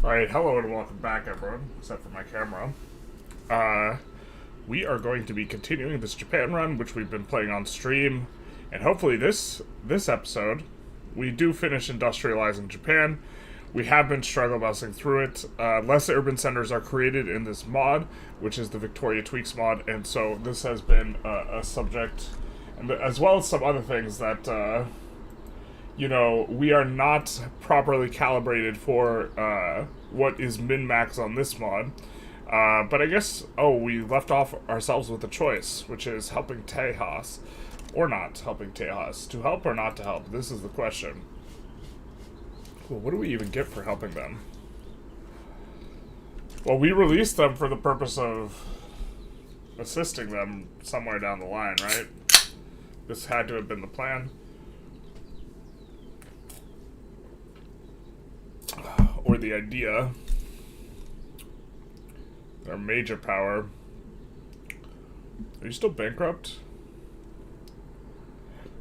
Alright, hello and welcome back everyone, except for my camera. We are going to be continuing this Japan run, which we've been playing on stream, and hopefully this episode, we do finish industrializing Japan. We have been struggle busing through it. Less urban centers are created in this mod, which is the Victoria Tweaks mod, and so this has been a subject, and as well as some other things that, you know, we are not properly calibrated for what is min-max on this mod. But I guess, we left off ourselves with a choice, which is helping Tejas, or not helping Tejas. To help or not to help? This is the question. Well, what do we even get for helping them? Well, we released them for the purpose of assisting them somewhere down the line, right? This had to have been the plan. Or the idea. Their major power. Are you still bankrupt?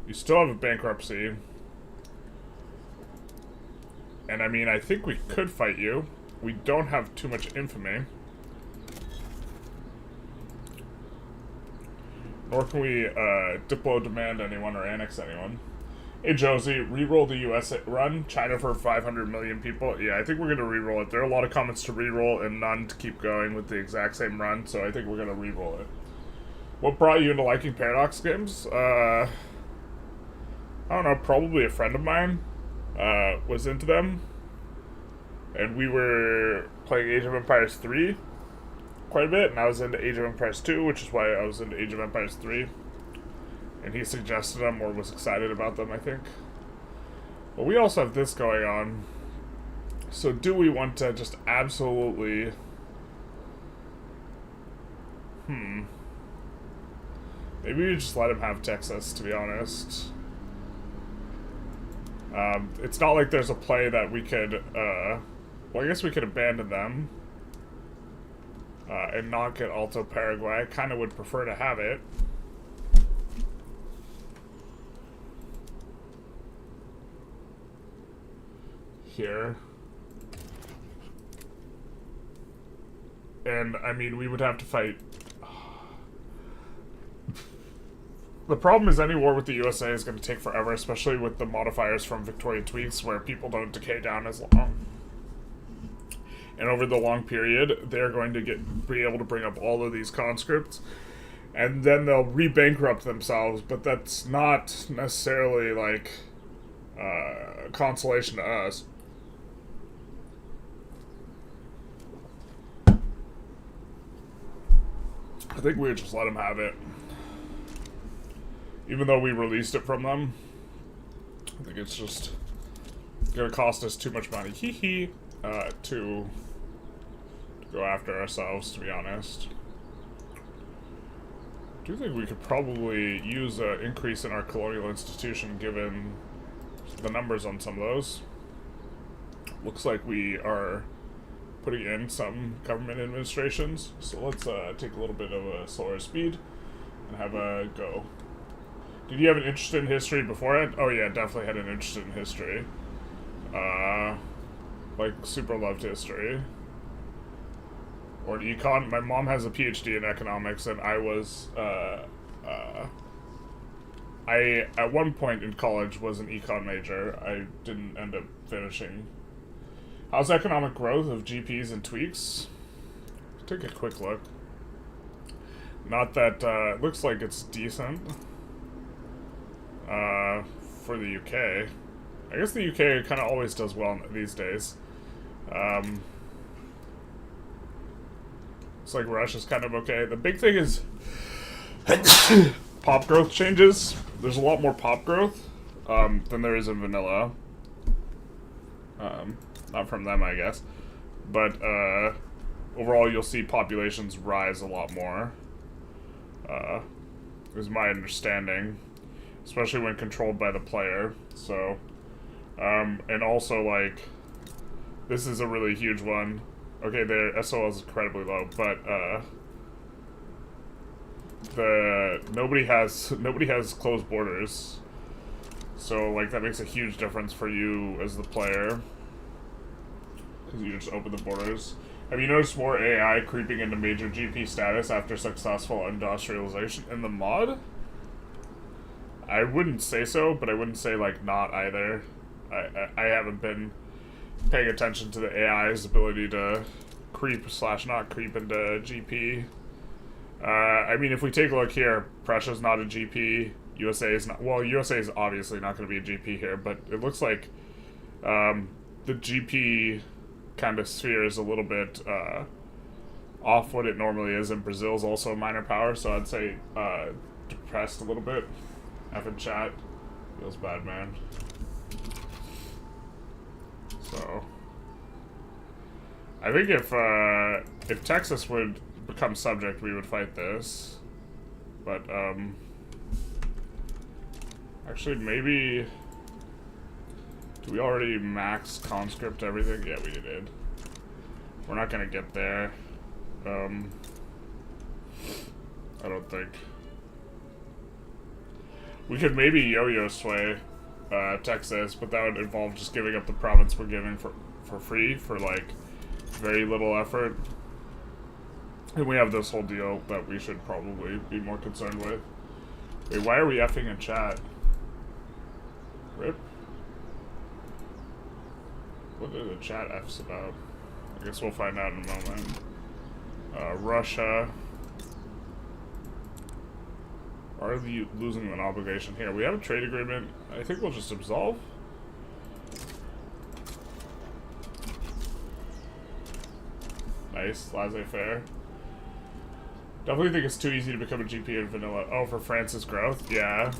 You still have a bankruptcy. And I mean, I think we could fight you. We don't have too much infamy. Nor can we diplo demand anyone or annex anyone. Hey Josie, re-roll the US run. China for 500 million people. Yeah, I think we're going to re-roll it. There are a lot of comments to re-roll and none to keep going with the exact same run, so I think we're going to re-roll it. What brought you into liking Paradox games? I don't know, probably a friend of mine was into them. And we were playing Age of Empires 3 quite a bit, and I was into Age of Empires 2, which is why I was into Age of Empires 3. And he suggested them, or was excited about them, I think. But we also have this going on. So do we want to just absolutely... Maybe we just let him have Texas, to be honest. It's not like there's a play that we could, well, I guess we could abandon them. And not get Alto Paraguay. I kind of would prefer to have it. Here. And, I mean, we would have to fight... The problem is any war with the USA is going to take forever, especially with the modifiers from Victoria Tweaks, where people don't decay down as long. And over the long period, they're going to be able to bring up all of these conscripts, and then they'll re-bankrupt themselves, but that's not necessarily, like, consolation to us. I think we would just let them have it. Even though we released it from them. I think it's just gonna cost us too much money. To go after ourselves, to be honest. I do think we could probably use an increase in our colonial institution given the numbers on some of those. Looks like we are putting in some government administrations. So let's take a little bit of a slower speed and have a go. Did you have an interest in history beforehand? Oh yeah, definitely had an interest in history. Like, super loved history. Or econ. My mom has a PhD in economics, and I was, I, at one point in college, was an econ major. I didn't end up finishing. How's economic growth of GPs and tweaks? Take a quick look. Not that, it looks like it's decent. For the UK. I guess the UK kind of always does well these days. It's like Russia's kind of okay. The big thing is pop growth changes. There's a lot more pop growth than there is in vanilla. Not from them, I guess. But overall, you'll see populations rise a lot more. Is my understanding. Especially when controlled by the player. So, and also, like, this is a really huge one. Okay, their SOL is incredibly low, but, nobody has closed borders. So, like, that makes a huge difference for you as the player. because you just open the borders. Have you noticed more AI creeping into major GP status after successful industrialization in the mod? I wouldn't say so, but I wouldn't say, like, not either. I haven't been paying attention to the AI's ability to creep / not creep into GP. I mean, if we take a look here, Prussia's not a GP. USA is not. Well, USA is obviously not going to be a GP here, but it looks like the GP kind of sphere is a little bit off what it normally is, and Brazil's also a minor power, so I'd say depressed a little bit. F in chat. Feels bad, man. So I think if Texas would become subject, we would fight this. But actually, maybe, do we already max conscript everything? Yeah, we did. We're not gonna get there. I don't think. We could maybe yo-yo sway Texas, but that would involve just giving up the province we're giving for free for, like, very little effort. And we have this whole deal that we should probably be more concerned with. Wait, why are we effing in chat? Rip? What are the chat F's about? I guess we'll find out in a moment. Russia. Are we losing an obligation here? We have a trade agreement. I think we'll just absolve. Nice, laissez-faire. Definitely think it's too easy to become a GP in vanilla. Oh, for France's growth? Yeah.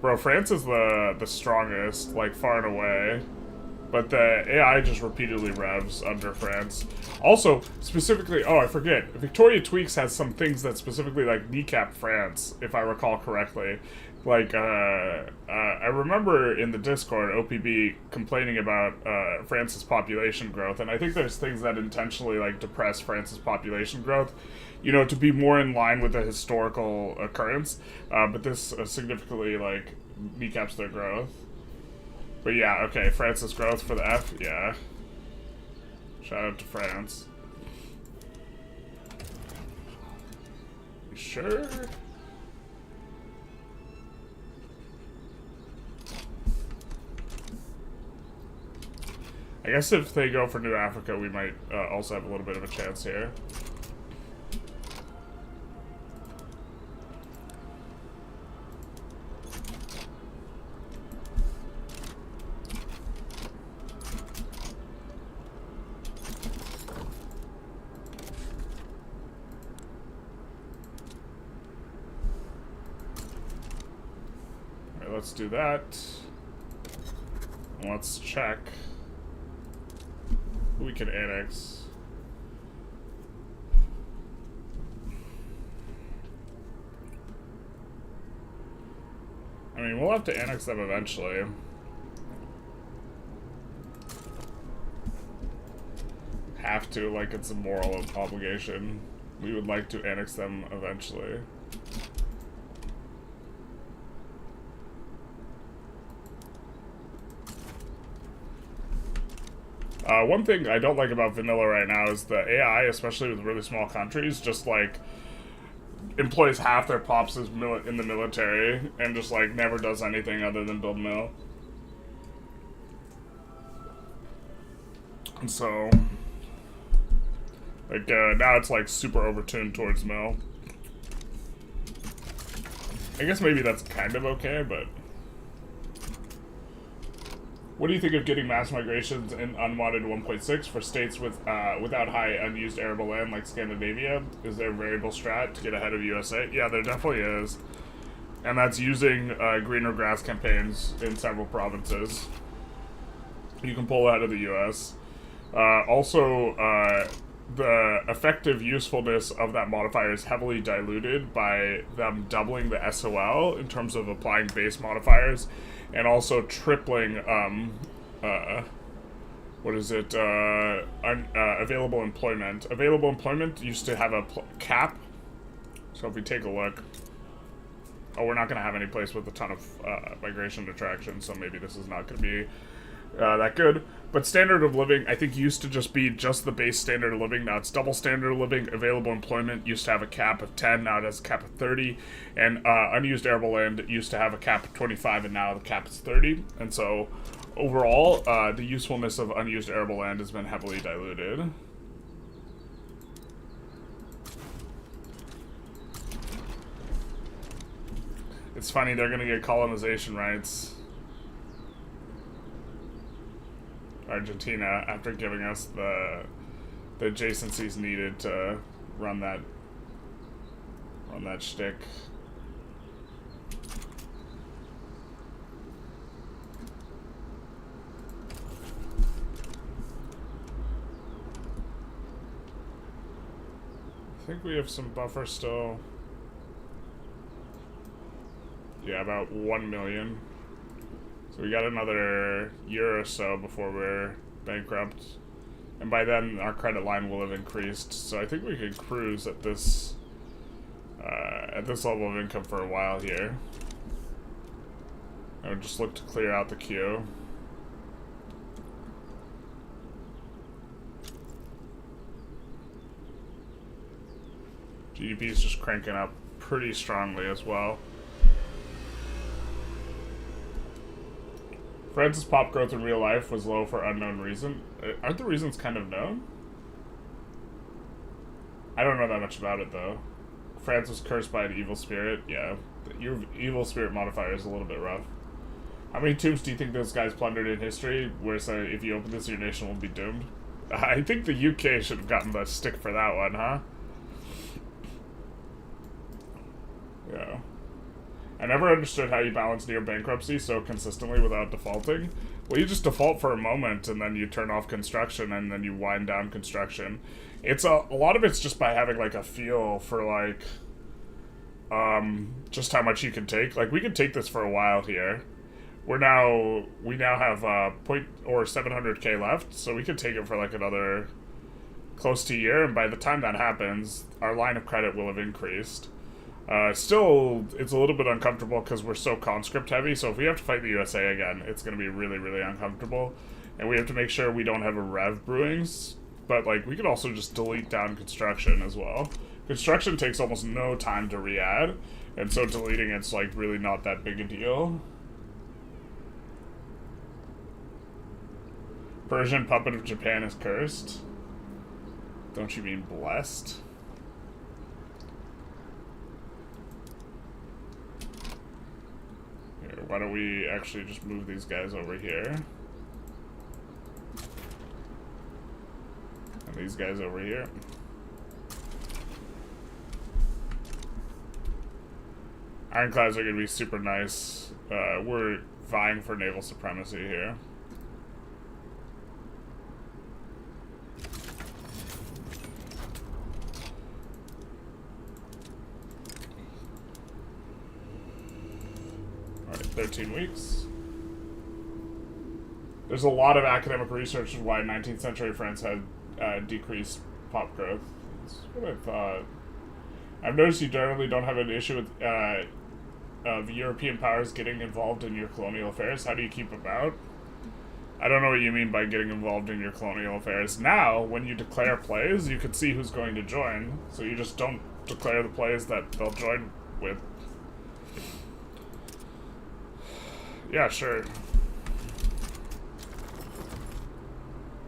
Bro, France is the strongest, like, far and away. But the AI just repeatedly revs under France. Also, specifically, oh, I forget. Victoria Tweaks has some things that specifically, like, kneecap France, if I recall correctly. Like, I remember in the Discord, OPB complaining about France's population growth, and I think there's things that intentionally, like, depress France's population growth, you know, to be more in line with the historical occurrence, but this significantly, like, kneecaps their growth. But yeah, okay, France's growth for the F, yeah. Shout out to France. You sure? I guess if they go for New Africa, we might also have a little bit of a chance here. Alright, let's do that. And let's check who we can annex. I mean, we'll have to annex them eventually. Have to, like it's a moral obligation. We would like to annex them eventually. One thing I don't like about vanilla right now is the AI, especially with really small countries, just like employs half their pops as in the military and just like never does anything other than build mill. And so, like now it's like super overtuned towards mill. I guess maybe that's kind of okay, but. What do you think of getting mass migrations in unwanted 1.6 for states with without high unused arable land like Scandinavia? Is there a variable strat to get ahead of USA? Yeah, there definitely is. And that's using greener grass campaigns in several provinces. You can pull ahead of the US. Also, the effective usefulness of that modifier is heavily diluted by them doubling the SOL in terms of applying base modifiers. And also tripling, what is it, available employment. Available employment used to have a cap, so if we take a look, oh, we're not going to have any place with a ton of migration attraction, so maybe this is not going to be that good. But standard of living, I think, used to just be just the base standard of living. Now it's double standard of living. Available employment used to have a cap of 10, now it has a cap of 30. And unused arable land used to have a cap of 25, and now the cap is 30. And so, overall, the usefulness of unused arable land has been heavily diluted. It's funny, they're going to get colonization rights. Argentina, after giving us the adjacencies needed to run that shtick. I think we have some buffer still. Yeah, about 1 million. So we got another year or so before we're bankrupt. And by then, our credit line will have increased. So I think we could cruise at this level of income for a while here. I would just look to clear out the queue. GDP is just cranking up pretty strongly as well. France's pop growth in real life was low for unknown reason. Aren't the reasons kind of known? I don't know that much about it, though. France was cursed by an evil spirit. Yeah, your evil spirit modifier is a little bit rough. How many tombs do you think those guys plundered in history, where say, if you open this, your nation will be doomed? I think the UK should have gotten the stick for that one, huh? Yeah. I never understood how you balance near bankruptcy so consistently without defaulting. Well, you just default for a moment, and then you turn off construction, and then you wind down construction. It's a lot of it's just by having, like, a feel for, like, just how much you can take. Like, we could take this for a while here. We now have, 700k left, so we could take it for, like, another close to a year, and by the time that happens, our line of credit will have increased. Still, it's a little bit uncomfortable because we're so conscript heavy, so if we have to fight the USA again, it's going to be really, really uncomfortable. And we have to make sure we don't have a rev brewings, but, like, we could also just delete down construction as well. Construction takes almost no time to re-add, and so deleting it's, like, really not that big a deal. Persian puppet of Japan is cursed. Don't you mean blessed? Why don't we actually just move these guys over here? And these guys over here. Ironclads are going to be super nice. We're vying for naval supremacy here. Alright, 13 weeks. There's a lot of academic research on why 19th century France had decreased pop growth. That's what I thought. I've noticed you generally don't have an issue with of European powers getting involved in your colonial affairs. How do you keep them out? I don't know what you mean by getting involved in your colonial affairs. Now, when you declare plays, you can see who's going to join. So you just don't declare the plays that they'll join with. Yeah, sure.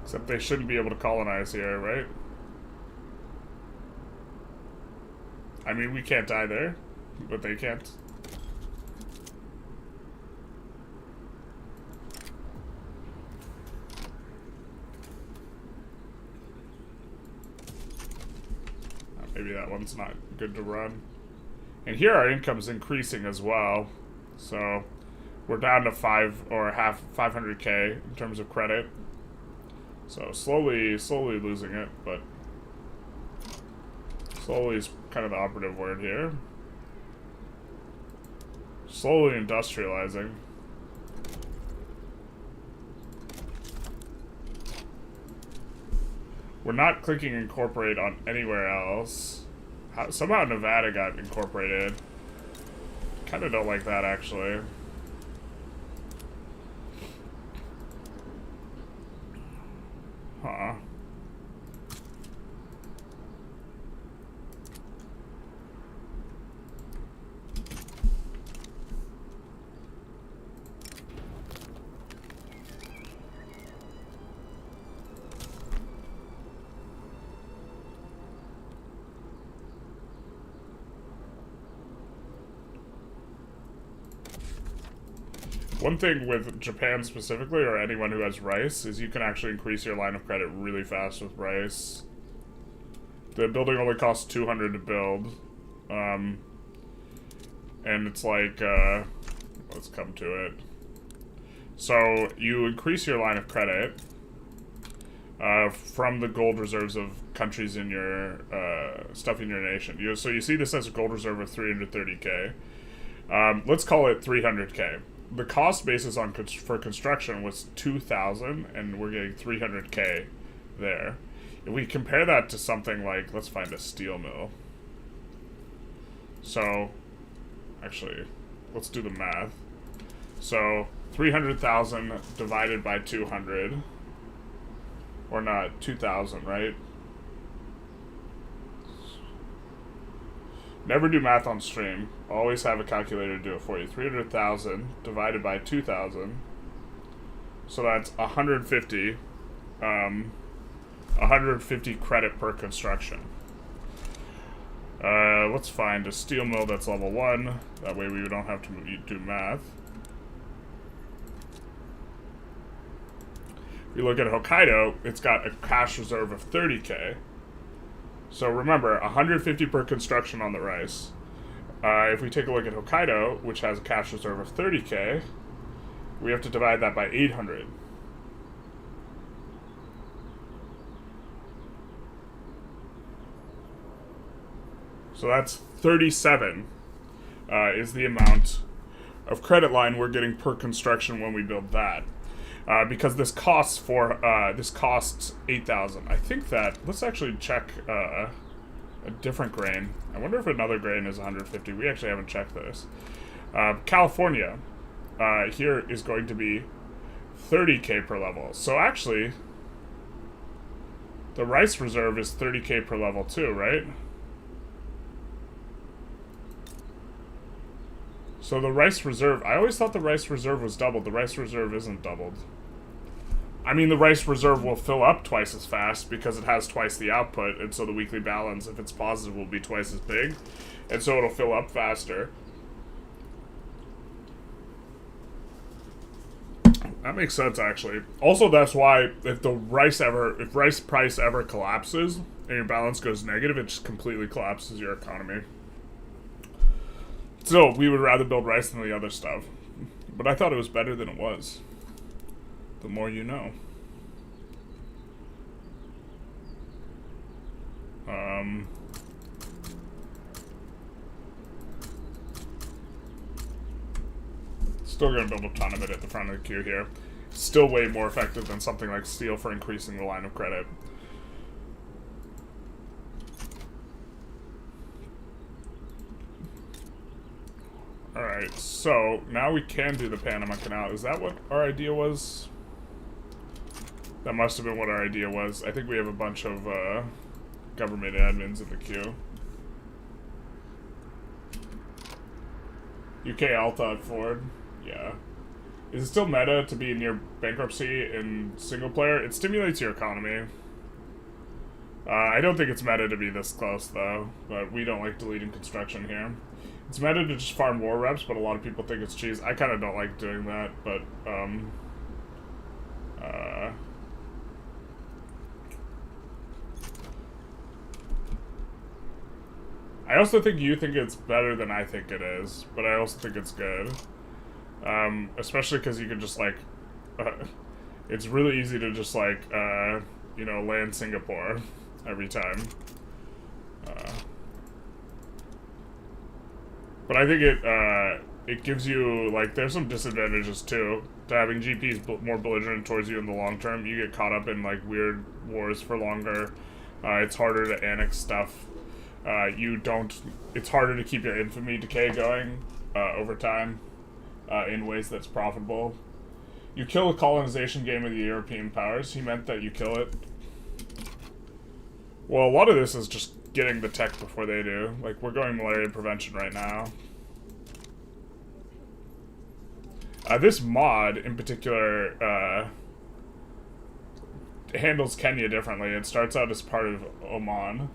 Except they shouldn't be able to colonize here, right? I mean, we can't either, but they can't. Maybe that one's not good to run. And here our income's increasing as well. So we're down to 500k in terms of credit. So slowly losing it, but slowly is kind of the operative word here. Slowly industrializing. We're not clicking incorporate on anywhere else. Somehow Nevada got incorporated. Kind of don't like that, actually. One thing with Japan specifically, or anyone who has rice, is you can actually increase your line of credit really fast with rice. The building only costs 200 to build. And it's like, let's come to it. So you increase your line of credit from the gold reserves of countries in your stuff in your nation. So you see this as a gold reserve of 330k. Let's call it 300k. The cost basis for construction was 2,000, and we're getting 300k there. If we compare that to something like, let's find a steel mill. So, actually, let's do the math. So, 300,000 divided by 200, or not, 2,000, right? Never do math on stream. Always have a calculator do it for you. 300,000 divided by 2,000. So that's 150. 150 credit per construction. Let's find a steel mill that's level 1. That way we don't have to do math. If you look at Hokkaido, it's got a cash reserve of 30k. So remember, 150 per construction on the rice. If we take a look at Hokkaido, which has a cash reserve of 30k, we have to divide that by 800. So that's 37 is the amount of credit line we're getting per construction when we build that. Because this costs 8,000. I think that, let's actually check a different grain. I wonder if another grain is 150. We actually haven't checked this. California here is going to be 30k per level. So actually, the rice reserve is 30k per level too, right? So the rice reserve, I always thought the rice reserve was doubled. The rice reserve isn't doubled. I mean, the rice reserve will fill up twice as fast because it has twice the output, and so the weekly balance, if it's positive, will be twice as big, and so it'll fill up faster. That makes sense, actually. Also, that's why if rice price ever collapses and your balance goes negative, it just completely collapses your economy. So, we would rather build rice than the other stuff. But I thought it was better than it was. The more you know. Still gonna build a ton of it at the front of the queue here. Still way more effective than something like steel for increasing the line of credit. Alright, so now we can do the Panama Canal. Is that what our idea was? That must have been what our idea was. I think we have a bunch of government admins in the queue. UK Alta at Ford. Yeah. Is it still meta to be near bankruptcy in single player? It stimulates your economy. I don't think it's meta to be this close, though. But we don't like deleting construction here. It's meta to just farm war reps, but a lot of people think it's cheese. I kind of don't like doing that, but, I also think you think it's better than I think it is, but I also think it's good. Especially because you can just, like, it's really easy to just, like, you know, land Singapore every time. But I think it gives you, like, there's some disadvantages, too, to having GPs more belligerent towards you in the long term. You get caught up in, like, weird wars for longer. It's harder to annex stuff. It's harder to keep your infamy decay going over time in ways that's profitable. You kill a colonization game of the European powers. He meant that you kill it. Well, a lot of this is just getting the tech before they do. Like, we're going malaria prevention right now. This mod, in particular, handles Kenya differently. It starts out as part of Oman.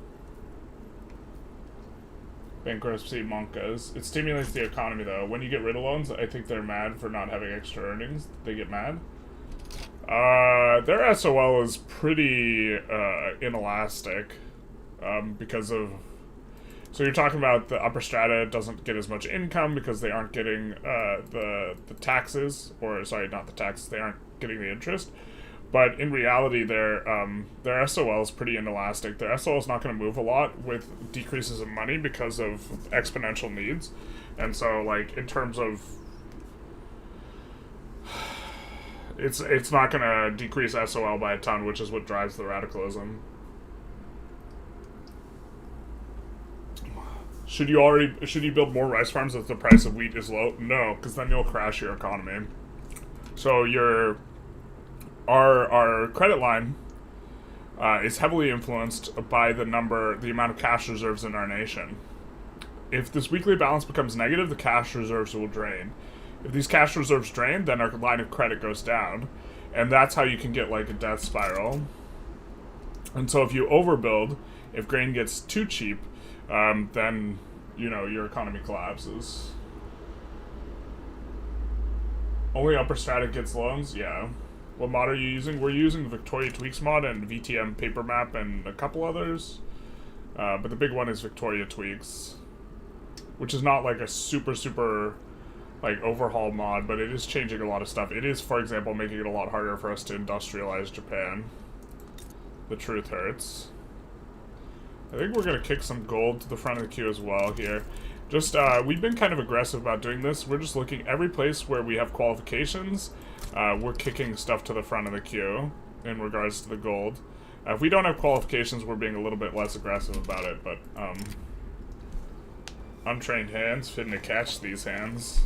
Bankruptcy monkas. It stimulates the economy, though. When you get rid of loans, I think they're mad for not having extra earnings. They get mad. Their SOL is pretty inelastic because of... So you're talking about the upper strata doesn't get as much income because they aren't getting the taxes, or sorry, not the taxes, they aren't getting the interest. But in reality, their SOL is pretty inelastic. Their SOL is not going to move a lot with decreases in money because of exponential needs. And so, like, in terms of... It's not going to decrease SOL by a ton, which is what drives the radicalism. Should you build more rice farms if the price of wheat is low? No, because then you'll crash your economy. So our credit line is heavily influenced by the amount of cash reserves in our nation. If this weekly balance becomes negative, the cash reserves will drain. If these cash reserves drain, then our line of credit goes down. And that's how you can get, like, a death spiral. And so if you overbuild, if grain gets too cheap, then, you know, your economy collapses. Only upper strata gets loans? Yeah. What mod are you using? We're using Victoria Tweaks mod and VTM Paper Map and a couple others. But the big one is Victoria Tweaks, which is not, like, a super like overhaul mod, but it is changing a lot of stuff. It is, for example, making it a lot harder for us to industrialize Japan. The truth hurts. I think we're gonna kick some gold to the front of the queue as well here. Just, we've been kind of aggressive about doing this. We're just looking every place where we have qualifications, we're kicking stuff to the front of the queue in regards to the gold. If we don't have qualifications, we're being a little bit less aggressive about it, but, untrained hands, fitting to catch these hands.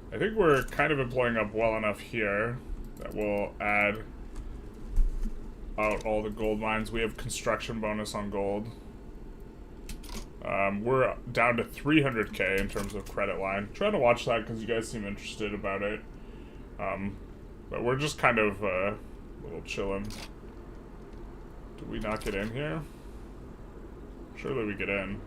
I think we're kind of employing up well enough here that we'll add out all the gold mines. We have construction bonus on gold. We're down to 300k in terms of credit line. Trying to watch that because you guys seem interested about it. But we're just kind of a little chilling. Did we not get in here? Surely we get in.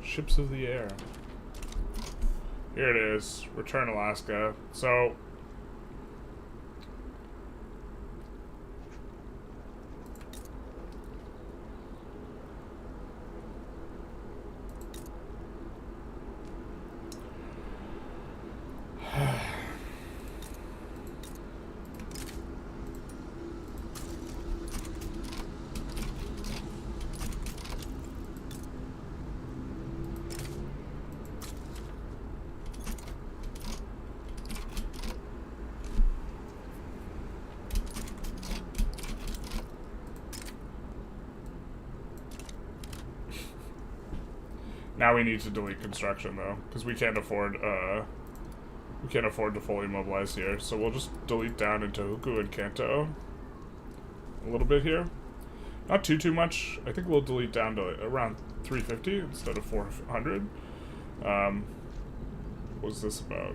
Ships of the air. Here it is. Return Alaska. So... Now we need to delete construction though, because we can't afford to fully mobilize here. So we'll just delete down into Huku and Kanto a little bit here. Not too much. I think we'll delete down to around 350 instead of 400. What's this about?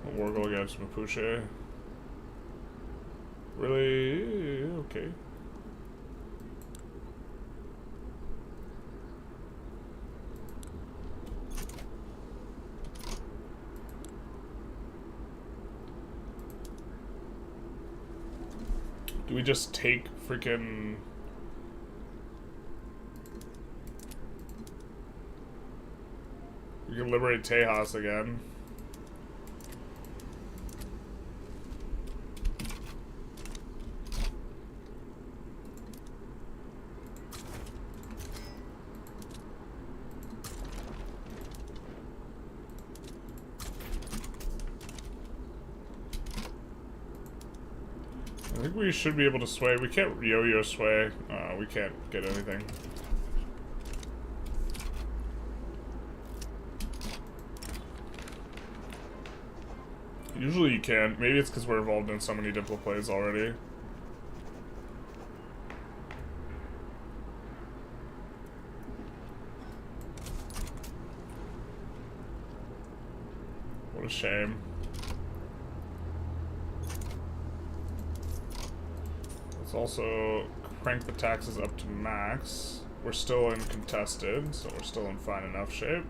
A Wargle against Mapuche. Really? Okay. Do we just take freaking... We can liberate Tejas again. I think we should be able to sway. We can't yo-yo sway. We can't get anything. Usually you can. Maybe it's because we're involved in so many Diplo plays already. a shame. Let's also crank the taxes up to max. We're still in contested, so we're still in fine enough shape.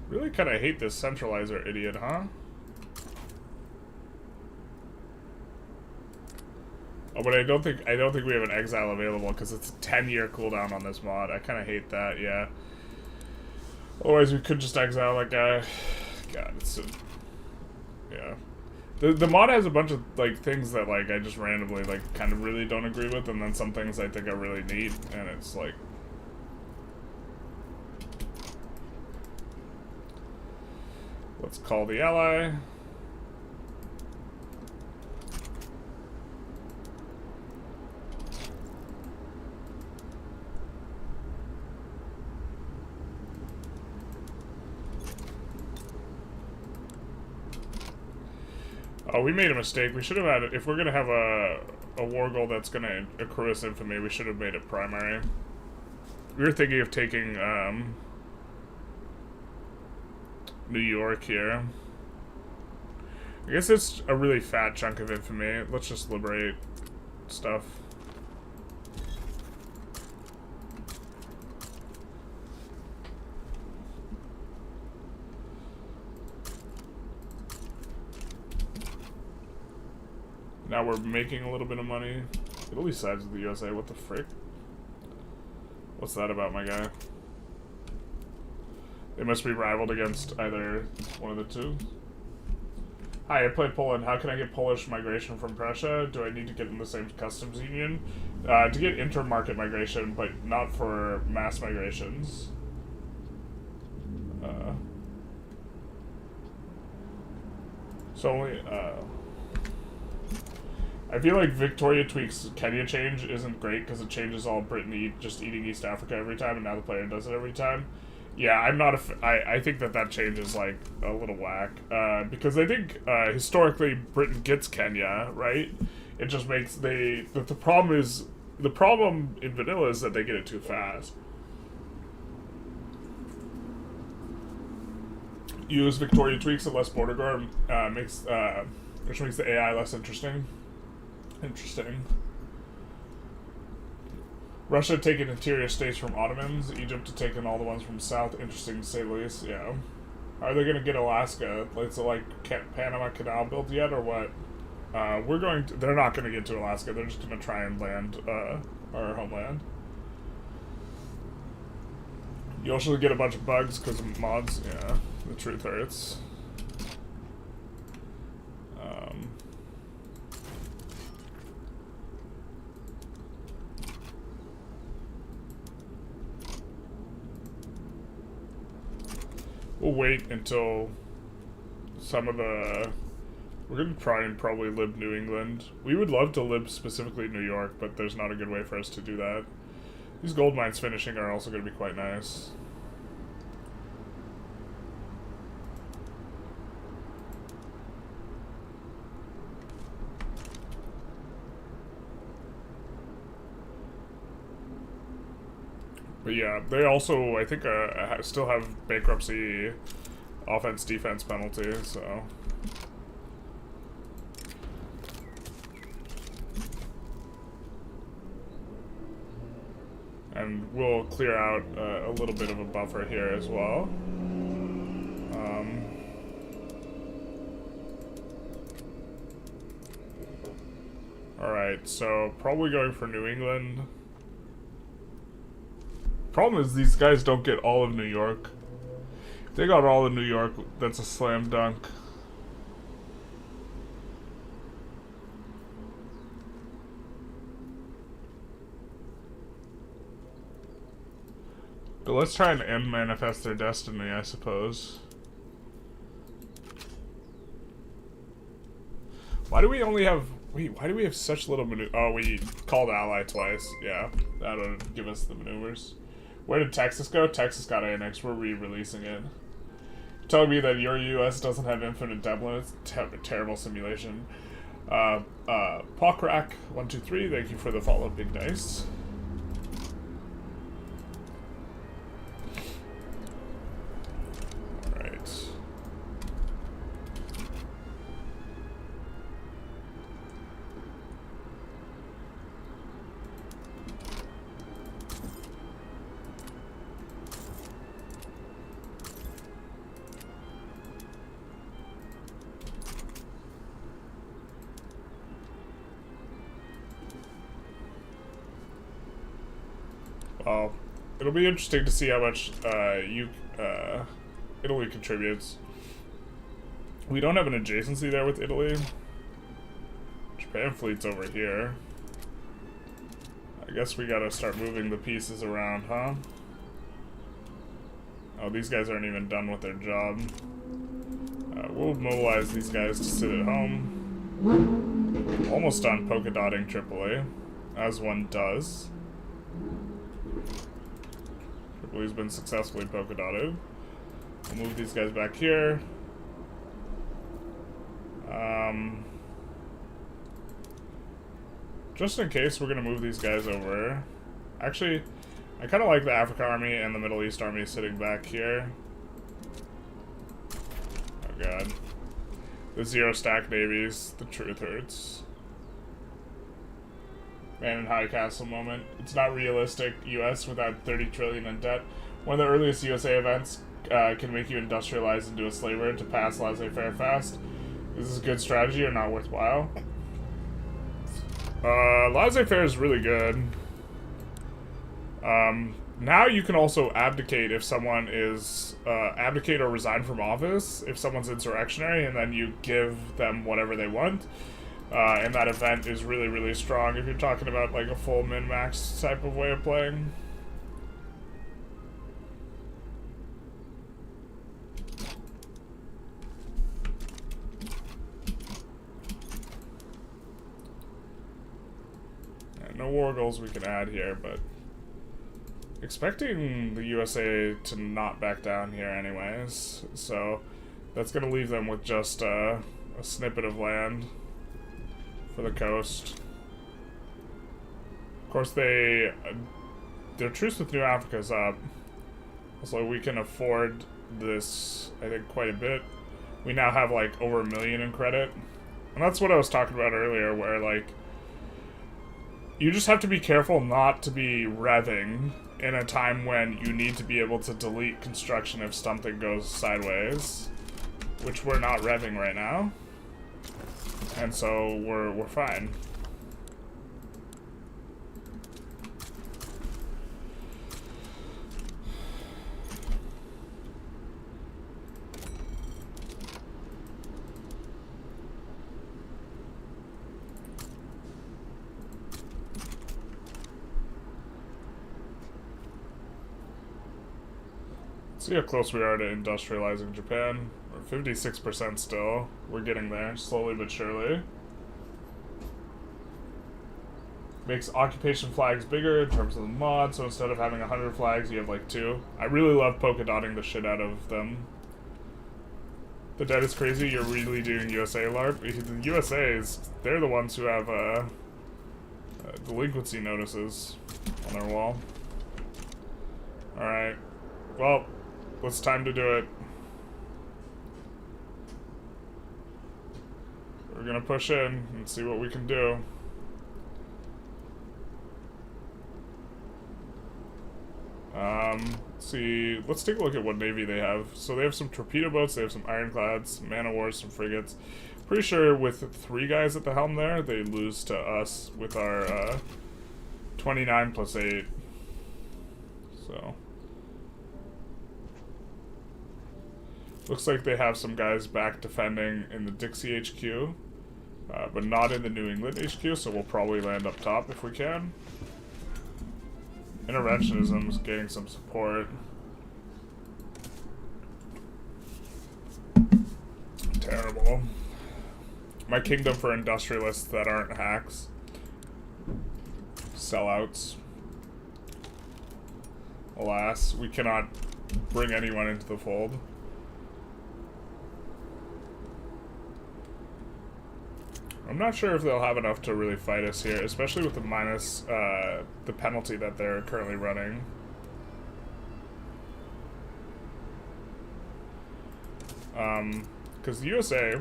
Really kind of hate this centralizer idiot, huh? Oh, but I don't think we have an exile available because it's a 10-year cooldown on this mod. I kind of hate that. Yeah. Otherwise, we could just exile that guy. God, it's so, yeah. The mod has a bunch of like things that like I just randomly like kind of really don't agree with, and then some things I think are really neat, and it's like. Let's call the ally. Oh, we made a mistake. We should have had it. If we're going to have a war goal that's going to accrue us infamy, we should have made it primary. We were thinking of taking New York here. I guess it's a really fat chunk of infamy. Let's just liberate stuff. Now we're making a little bit of money. Italy sides with the USA. What the frick? What's that about, my guy? They must be rivaled against either one of the two. Hi, I play Poland. How can I get Polish migration from Prussia? Do I need to get in the same customs union? To get intermarket migration, but not for mass migrations. So only, I feel like Victoria Tweak's Kenya change isn't great because it changes all Britain just eating East Africa every time, and now the player does it every time. Yeah, I'm not I think that change is like a little whack because I think historically Britain gets Kenya, right? It just makes the problem in vanilla is that they get it too fast. Use Victoria Tweaks and less border guard which makes the AI less interesting. Russia taking interior states from Ottomans. Egypt taking all the ones from south. Interesting to say the least. Yeah. Are they gonna get Alaska? Is it like Panama Canal built yet, or what? They're not gonna get to Alaska. They're just gonna try and land our homeland. You also get a bunch of bugs because of mods. Yeah, the truth hurts. We'll wait until some of the... We're going to try and probably live New England. We would love to live specifically New York, but there's not a good way for us to do that. These gold mines finishing are also going to be quite nice. But yeah, they also, I think, still have bankruptcy offense-defense penalty, so... And we'll clear out a little bit of a buffer here as well. Alright, so probably going for New England. Problem is these guys don't get all of New York. If they got all of New York, that's a slam dunk. But let's try and end manifest their destiny, I suppose. Why do we only have... Wait, why do we have such little maneuver? Oh, we called ally twice. Yeah, that'll give us the maneuvers. Where did Texas go? Texas got annexed. We're re-releasing it. You're telling me that your US doesn't have infinite debt limits? Terrible simulation. Pawcrack123, thank you for the follow, Big Dice. It'll be interesting to see how much Italy contributes. We don't have an adjacency there with Italy. Japan fleet's over here. I guess we gotta start moving the pieces around, huh? Oh, these guys aren't even done with their job. We'll mobilize these guys to sit at home. Almost done polka dotting Tripoli, as one does. Tripoli's been successfully polka dotted. We'll move these guys back here. Just in case, we're gonna move these guys over. Actually, I kind of like the Africa Army and the Middle East Army sitting back here. Oh god. The zero stack navies, the truth hurts. Man in High Castle moment. It's not realistic, US without 30 trillion in debt. One of the earliest USA events can make you industrialize into a slaver to pass laissez-faire fast. Is this a good strategy or not worthwhile? Laissez-faire is really good. Now you can also abdicate if someone is, abdicate or resign from office if someone's insurrectionary, and then you give them whatever they want. And that event is really, really strong if you're talking about like a full min-max type of way of playing. No war goals we can add here, but expecting the USA to not back down here anyways, so that's going to leave them with just a snippet of land for the coast. Of course, their truce with New Africa is up, so we can afford this, I think, quite a bit. We now have like over 1 million in credit, and that's what I was talking about earlier, where like you just have to be careful not to be revving in a time when you need to be able to delete construction if something goes sideways, which we're not revving right now, and so we're fine. See how close we are to industrializing Japan. We're 56% still. We're getting there, slowly but surely. Makes occupation flags bigger in terms of the mod, so instead of having 100 flags, you have like 2. I really love polka dotting the shit out of them. The debt is crazy, you're really doing USA LARP? The USA's, they're the ones who have delinquency notices on their wall. Alright. Well, it's time to do it. We're gonna push in and see what we can do. Let's take a look at what navy they have. So they have some torpedo boats, they have some ironclads, some man of wars, some frigates. Pretty sure with 3 guys at the helm there, they lose to us with our 29 plus 8. So looks like they have some guys back defending in the Dixie HQ, but not in the New England HQ, so we'll probably land up top if we can. Interventionism is getting some support. Terrible. My kingdom for industrialists that aren't hacks. Sellouts. Alas, we cannot bring anyone into the fold. I'm not sure if they'll have enough to really fight us here, especially with the minus, the penalty that they're currently running. Because the USA,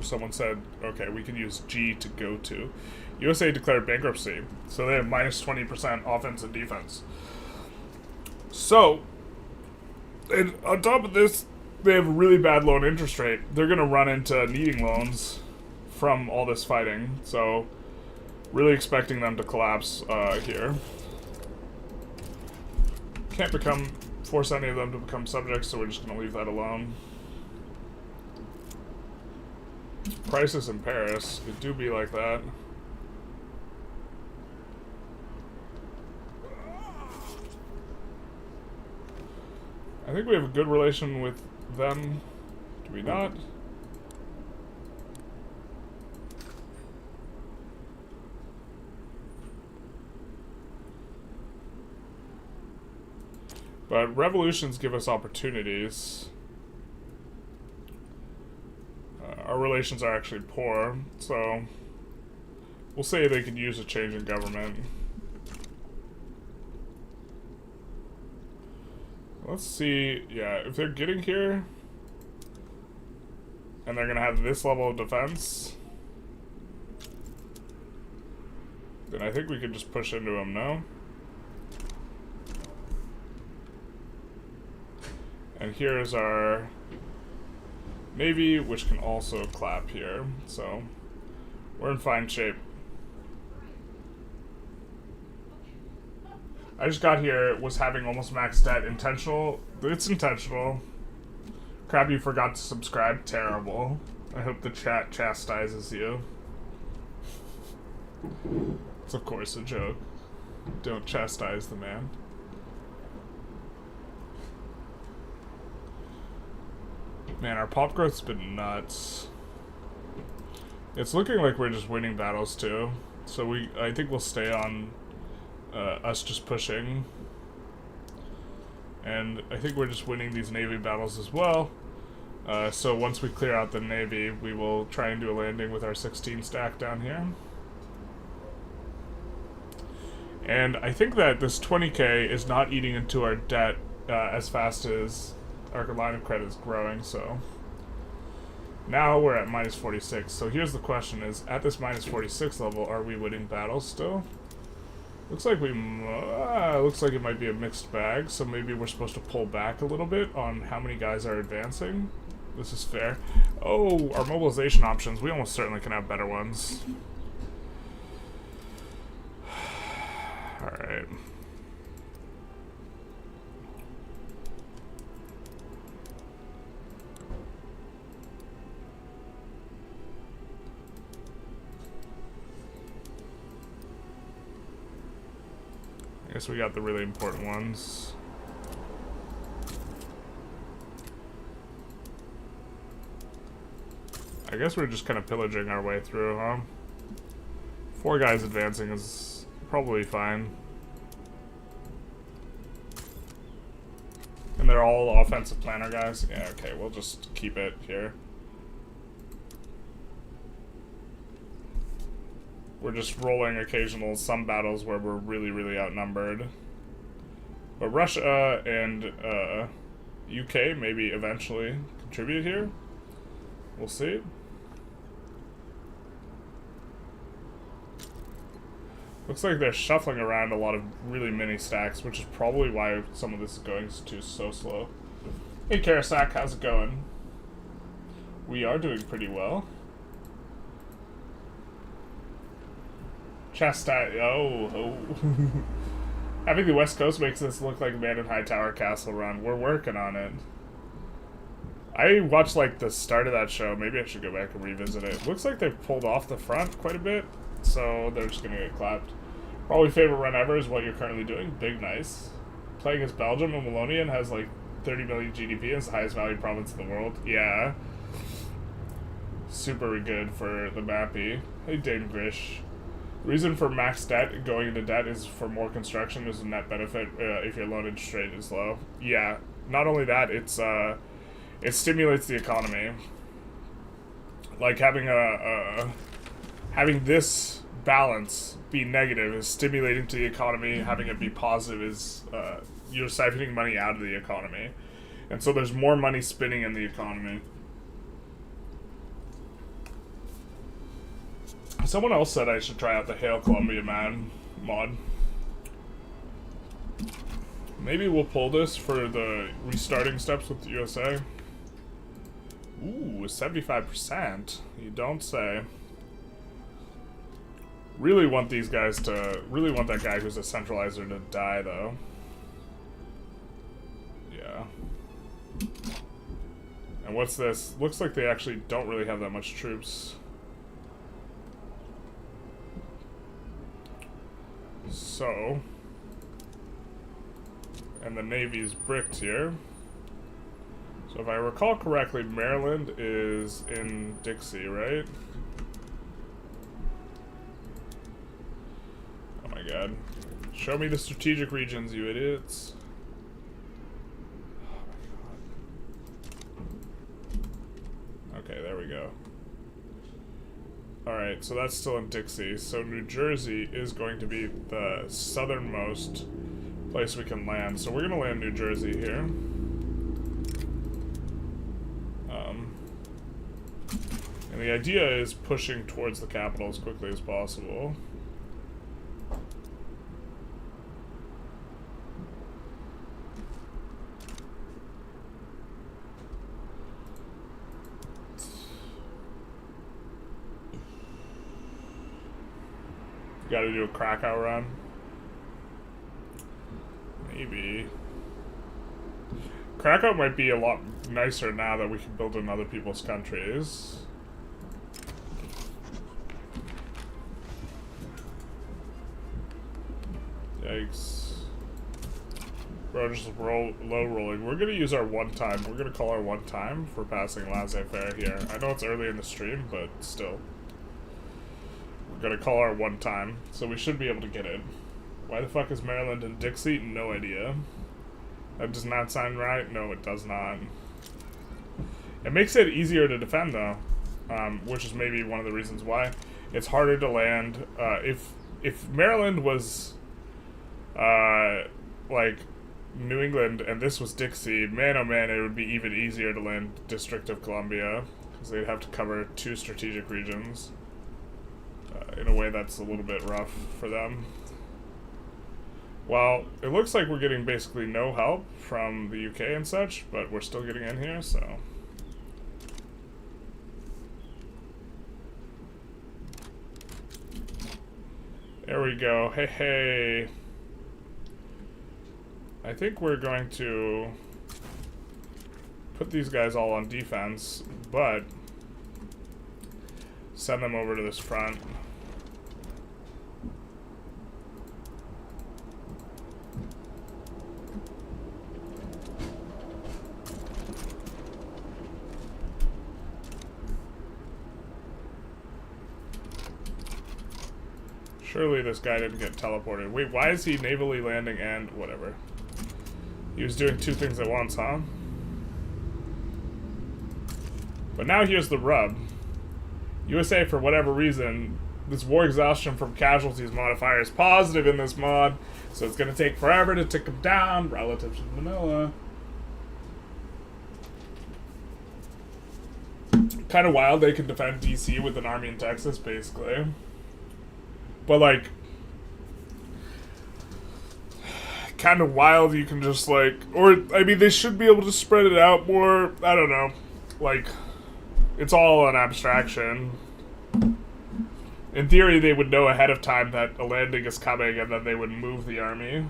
someone said, okay, we can use G to go to. USA declared bankruptcy, so they have minus 20% offense and defense. So, and on top of this, they have a really bad loan interest rate. They're going to run into needing loans from all this fighting, so really expecting them to collapse here. Can't force any of them to become subjects, so we're just gonna leave that alone. Crisis in Paris. It do be like that. I think we have a good relation with them. Do we not? But revolutions give us opportunities. Our relations are actually poor, so we'll say they could use a change in government. Let's see, yeah, if they're getting here, and they're gonna have this level of defense, then I think we could just push into them, no? And here's our navy, which can also clap here, so we're in fine shape. I just got here, was having almost max debt. Intentional? It's intentional. Crap, you forgot to subscribe? Terrible. I hope the chat chastises you. It's of course a joke. Don't chastise the man. Man, our pop growth's been nuts. It's looking like we're just winning battles too. So I think we'll stay on us just pushing. And I think we're just winning these navy battles as well. So once we clear out the navy, we will try and do a landing with our 16 stack down here. And I think that this 20k is not eating into our debt as fast as our line of credit is growing, so now we're at minus 46. So here's the question: is at this minus 46 level, are we winning battles still? Looks like looks like it might be a mixed bag. So maybe we're supposed to pull back a little bit on how many guys are advancing. This is fair. Oh, our mobilization options. We almost certainly can have better ones. All right. I guess we got the really important ones. I guess we're just kind of pillaging our way through, huh? 4 guys advancing is probably fine. And they're all offensive planner guys? Yeah, okay, we'll just keep it here. We're just rolling occasional some battles where we're really, really outnumbered. But Russia and UK maybe eventually contribute here. We'll see. Looks like they're shuffling around a lot of really mini stacks, which is probably why some of this is going so slow. Hey Karasak, how's it going? We are doing pretty well. Oh. Having the West Coast makes this look like a Man in High Tower Castle run. We're working on it. I watched like the start of that show. Maybe I should go back and revisit it. Looks like they've pulled off the front quite a bit, so they're just gonna get clapped. Probably favorite run ever is what you're currently doing. Big nice. Playing as Belgium and Wallonian has like 30 million GDP and is the highest value province in the world. Yeah. Super good for the Mappy. Hey Dane Grish. Reason for max debt going into debt is for more construction is a net benefit if your loan interest rate is low. Yeah, not only that, it stimulates the economy. Like having having this balance be negative is stimulating to the economy. Having it be positive is you're siphoning money out of the economy, and so there's more money spinning in the economy. Someone else said I should try out the Hail Columbia Man mod. Maybe we'll pull this for the restarting steps with the USA. Ooh, 75%. You don't say. Really want these guys to... Really want that guy who's a centralizer to die, though. And what's this? Looks like they actually don't really have that much troops. So, and the Navy's bricked here. So if I recall correctly, Maryland is in Dixie, right? Oh my god. Show me the strategic regions, you idiots. Okay, there we go. Alright, so that's still in Dixie. So New Jersey is going to be the southernmost place we can land. So we're going to land New Jersey here. And the idea is pushing towards the capital as quickly as possible. Gotta do a Krakow run. Maybe. Krakow might be a lot nicer now that we can build in other people's countries. Yikes. Bro, just low rolling. We're gonna use our one time. We're gonna call our one time for passing laissez-faire here. I know it's early in the stream, but still. Gonna call our one time, so we should be able to get in. Why the fuck is Maryland and Dixie? No idea. That does not sound right. No, it does not. It makes it easier to defend, though, which is maybe one of the reasons why it's harder to land. If Maryland was like New England and this was Dixie, man oh man, it would be even easier to land District of Columbia because they'd have to cover 2 strategic regions. In a way that's a little bit rough for them. Well, it looks like we're getting basically no help from the UK and such, but we're still getting in here, so. There we go. Hey, hey. I think we're going to put these guys all on defense, but send them over to this front. Surely this guy didn't get teleported. Wait, why is he navally landing and whatever? He was doing 2 things at once, huh? But now here's the rub. USA, for whatever reason, this war exhaustion from casualties modifier is positive in this mod, so it's going to take forever to tick them down relative to vanilla. Kind of wild they can defend DC with an army in Texas, basically. But, like, kind of wild you can just, like, or, I mean, they should be able to spread it out more. I don't know. Like, it's all an abstraction. In theory, they would know ahead of time that a landing is coming, and then they would move the army.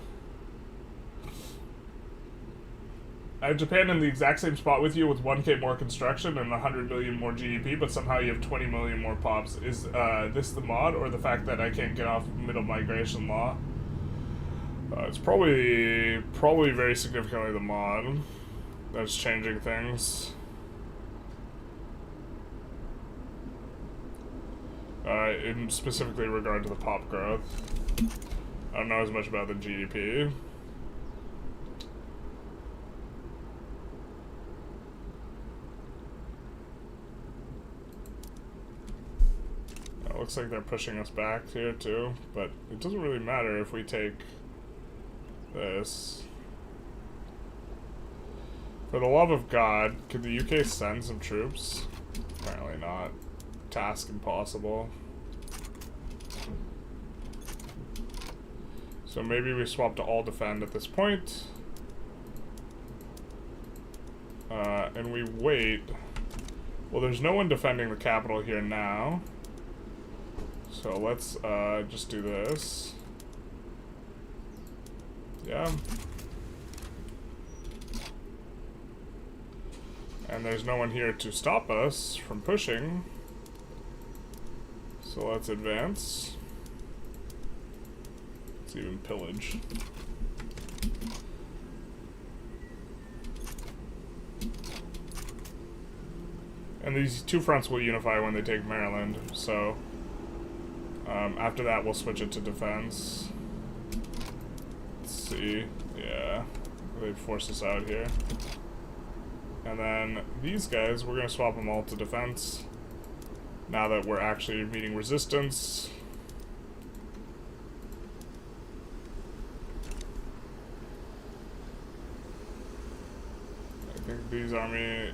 I have Japan in the exact same spot with you with 1k more construction and 100 million more GDP, but somehow you have 20 million more pops. Is this the mod, or the fact that I can't get off middle migration law? It's probably very significantly the mod that's changing things. In specifically regard to the pop growth. I don't know as much about the GDP. It looks like they're pushing us back here too, but it doesn't really matter if we take this. For the love of God, could the UK send some troops? Apparently not. Task impossible. So maybe we swap to all defend at this point. And we wait. Well, there's no one defending the capital here now. So let's just do this. Yeah. And there's no one here to stop us from pushing. So let's advance. Let's even pillage. And these two fronts will unify when they take Maryland, so after that we'll switch it to defense. Let's see, yeah, they force us out here. And then these guys, we're going to swap them all to defense, now that we're actually meeting resistance. I think these army...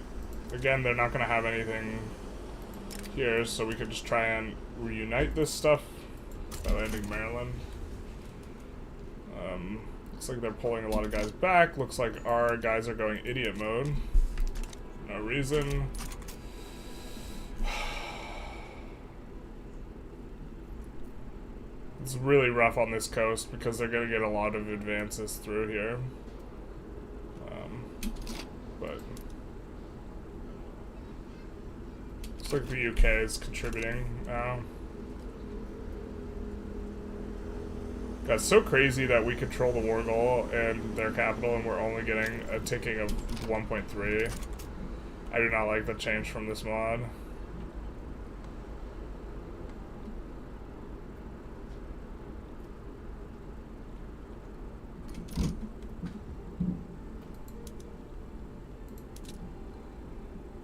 Again, they're not going to have anything here, so we could just try and reunite this stuff by landing Maryland. Looks like they're pulling a lot of guys back. Looks like our guys are going idiot mode. No reason. It's really rough on this coast because they're going to get a lot of advances through here. But... Looks like the UK is contributing now. That's so crazy that we control the war goal and their capital and we're only getting a ticking of 1.3. I do not like the change from this mod.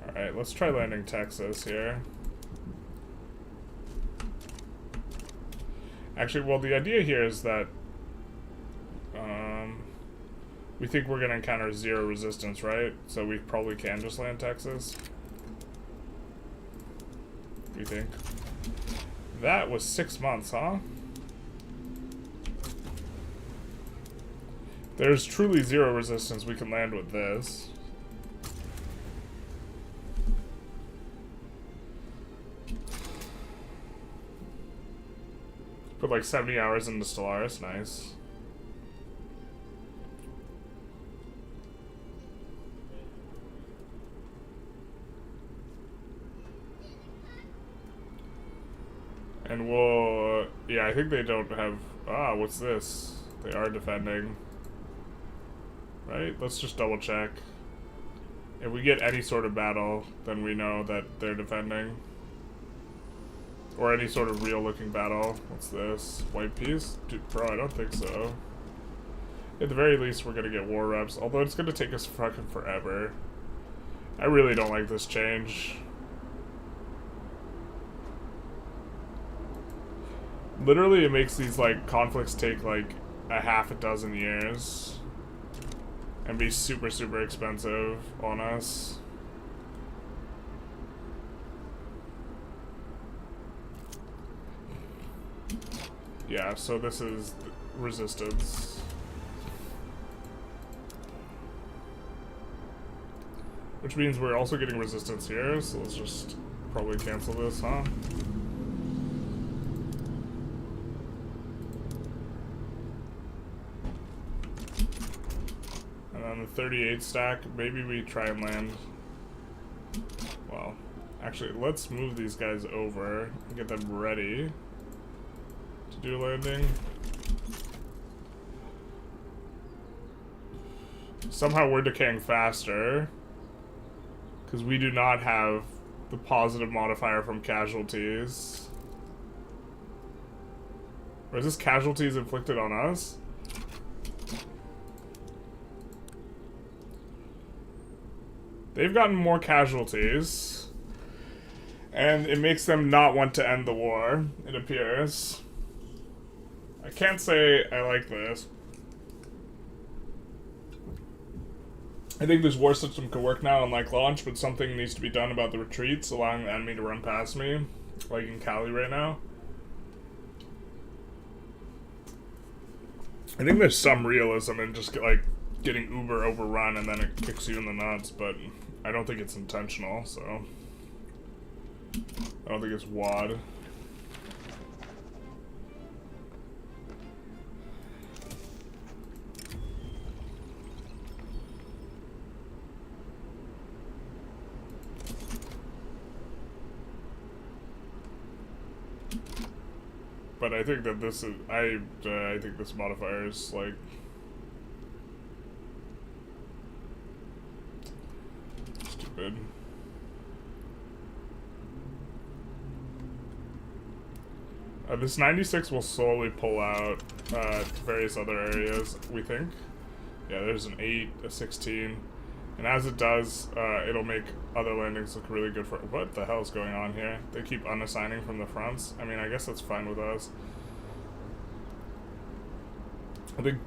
Alright, let's try landing Texas here. Actually, well, the idea here is that we think we're going to encounter 0 resistance, right? So we probably can just land Texas. We think. That was 6 months, huh? There's truly 0 resistance. We can land with this. Put like 70 hours into Stellaris, nice. And we'll, yeah, I think they don't have, what's this? They are defending. Right? Let's just double check. If we get any sort of battle, then we know that they're defending. Or any sort of real looking battle. What's this? White peace? Dude, bro, I don't think so. At the very least, we're gonna get war reps, although it's gonna take us fucking forever. I really don't like this change. Literally, it makes these, like, conflicts take, like, a half a dozen years. And be super, super expensive on us. Yeah, so this is resistance. Which means we're also getting resistance here, so let's just probably cancel this, huh? And then the 38 stack, maybe we try and land... Well, actually, let's move these guys over and get them ready to do landing. Somehow we're decaying faster because we do not have the positive modifier from casualties. Or is this casualties inflicted on us? They've gotten more casualties, and it makes them not want to end the war, it appears. I can't say I like this. I think this war system could work now, unlike launch, but something needs to be done about the retreats, allowing the enemy to run past me, like in Cali right now. I think there's some realism in just like getting uber overrun and then it kicks you in the nuts, but I don't think it's intentional, so I don't think it's WAD. but I think that this is, I think this modifier is, like, stupid. This 96 will slowly pull out to various other areas, we think. Yeah, there's an 8, a 16. And as it does, it'll make other landings look really good for... What the hell is going on here? They keep unassigning from the fronts. I mean, I guess that's fine with us. I think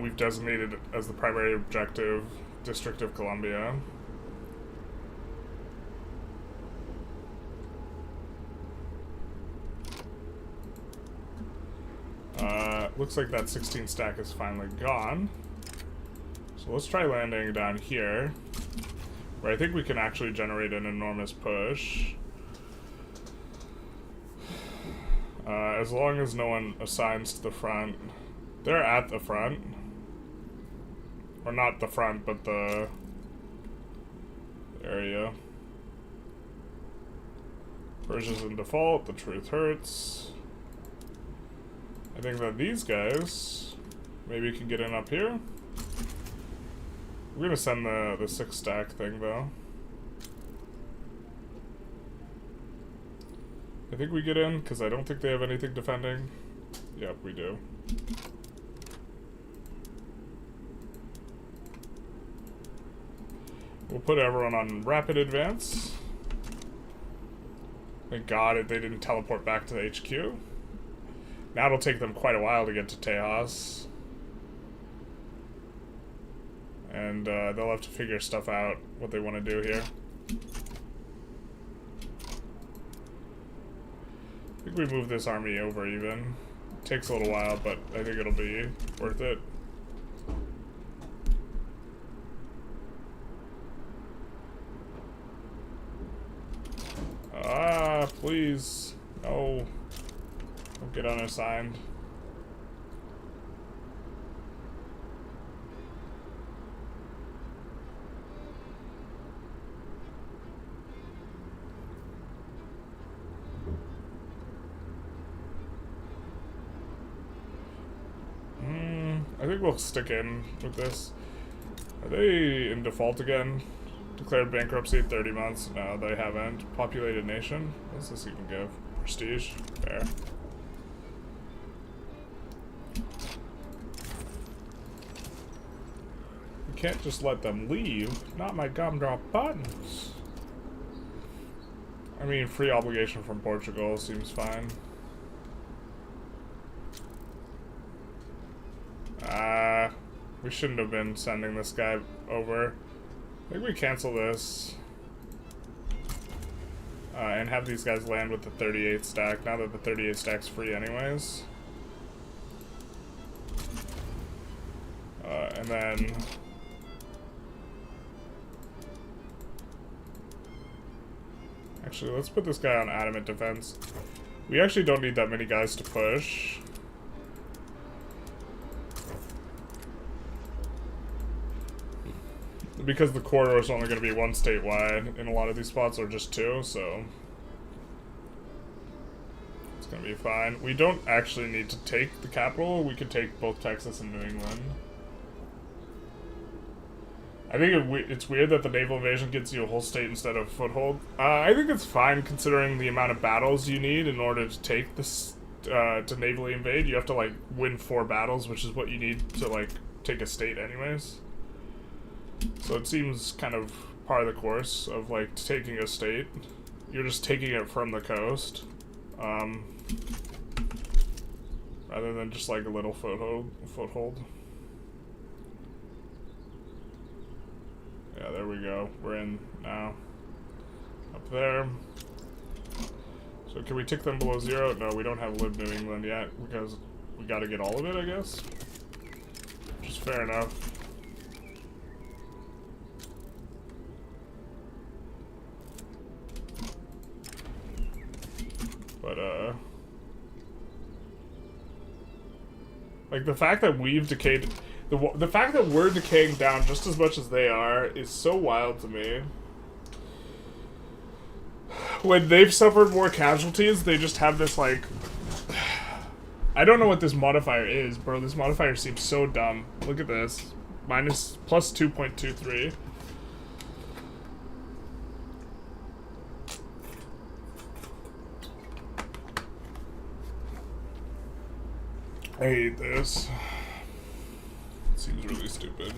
we've designated as the primary objective District of Columbia. Looks like that 16 stack is finally gone. So let's try landing down here, where I think we can actually generate an enormous push. As long as no one assigns to the front. They're at the front. Or not the front, but the area. Persia's in default, the truth hurts. I think that these guys maybe can get in up here. We're gonna send the 6 stack thing though. I think we get in because I don't think they have anything defending. Yep, we do. We'll put everyone on rapid advance. Thank God they didn't teleport back to the HQ. Now it'll take them quite a while to get to Tejas. And they'll have to figure stuff out, what they want to do here. I think we move this army over even. It takes a little while, but I think it'll be worth it. Ah, please. No. Don't get unassigned. I think we'll stick in with this. Are they in default again? Declared bankruptcy 30 months? No, they haven't. Populated nation? What does this even give? Prestige? Fair. We can't just let them leave. Not my gumdrop buttons. I mean, free obligation from Portugal seems fine. We shouldn't have been sending this guy over. I think we cancel this. And have these guys land with the 38 stack, now that the 38 stack's free anyways. And then... Actually, let's put this guy on adamant defense. We actually don't need that many guys to push. Because the corridor is only going to be 1 statewide in a lot of these spots, or just 2, so it's going to be fine. We don't actually need to take the capital. We could take both Texas and New England. I think it's weird that the naval invasion gets you a whole state instead of foothold. I think it's fine considering the amount of battles you need in order to take this, to navally invade. You have to, like, win 4 battles, which is what you need to, like, take a state anyways. So it seems kind of part of the course of, like, taking a state. You're just taking it from the coast. Rather than just, like, a little foothold. Yeah, there we go. We're in now. Up there. So can we tick them below 0? No, we don't have Lib New England yet, because we gotta get all of it, I guess. Which is fair enough. But, like, the fact that we've decayed... The fact that we're decaying down just as much as they are is so wild to me. When they've suffered more casualties, they just have this, like... I don't know what this modifier is, bro. This modifier seems so dumb. Look at this. Minus plus 2.23. I hate this. It seems really stupid.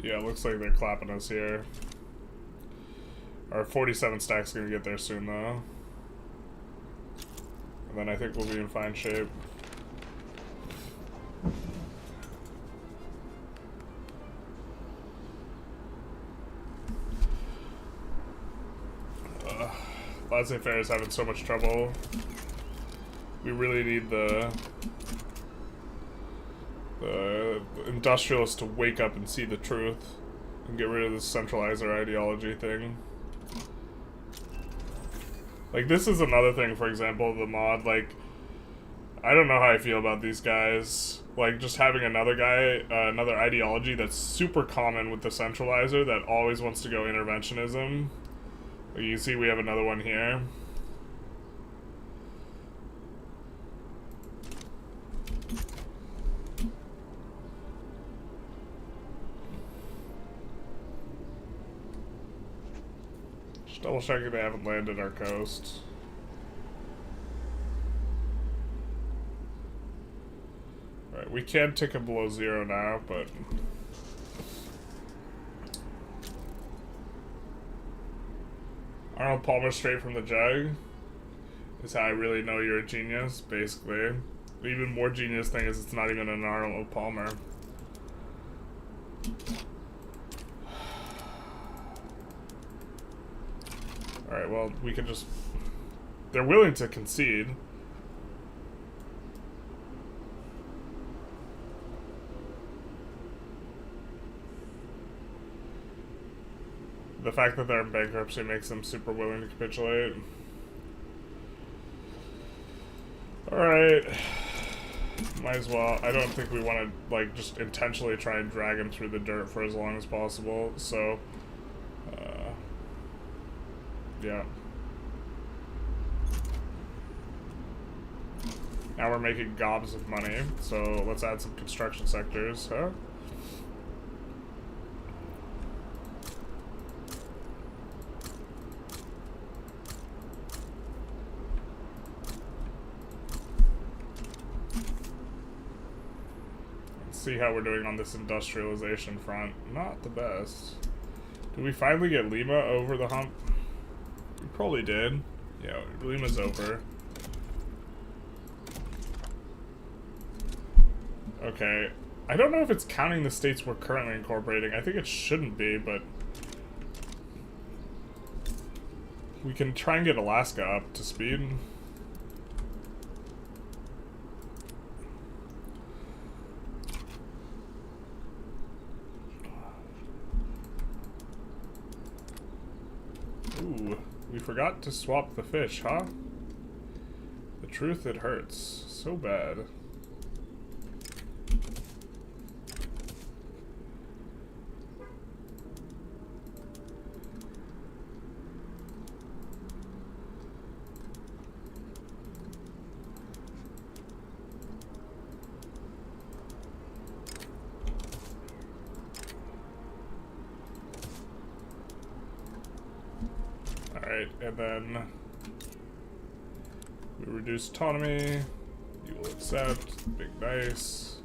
Yeah, it looks like they're clapping us here. Our 47 stack's gonna get there soon, though. And then I think we'll be in fine shape. Laissez-faire is having so much trouble. We really need the industrialists to wake up and see the truth and get rid of this centralizer ideology thing. Like, this is another thing, for example, the mod, like, I don't know how I feel about these guys. Like, just having another guy, another ideology that's super common with the centralizer that always wants to go interventionism. Like, you see we have another one here. Double checking they haven't landed our coast. Alright, we can tick it below 0 now, but Arnold Palmer straight from the jug is how I really know you're a genius, basically. The even more genius thing is it's not even an Arnold Palmer. Alright, well, we can just... They're willing to concede. The fact that they're in bankruptcy makes them super willing to capitulate. Alright. Might as well. I don't think we want to, like, just intentionally try and drag him through the dirt for as long as possible, so... yeah. Now we're making gobs of money, so let's add some construction sectors, huh? Let's see how we're doing on this industrialization front. Not the best. Did we finally get Lima over the hump? We probably did. Yeah, Lima's over. Okay. I don't know if it's counting the states we're currently incorporating. I think it shouldn't be, but... we can try and get Alaska up to speed. Ooh. We forgot to swap the fish, huh? The truth, it hurts. So bad. And then we reduce autonomy. You will accept. Big nice.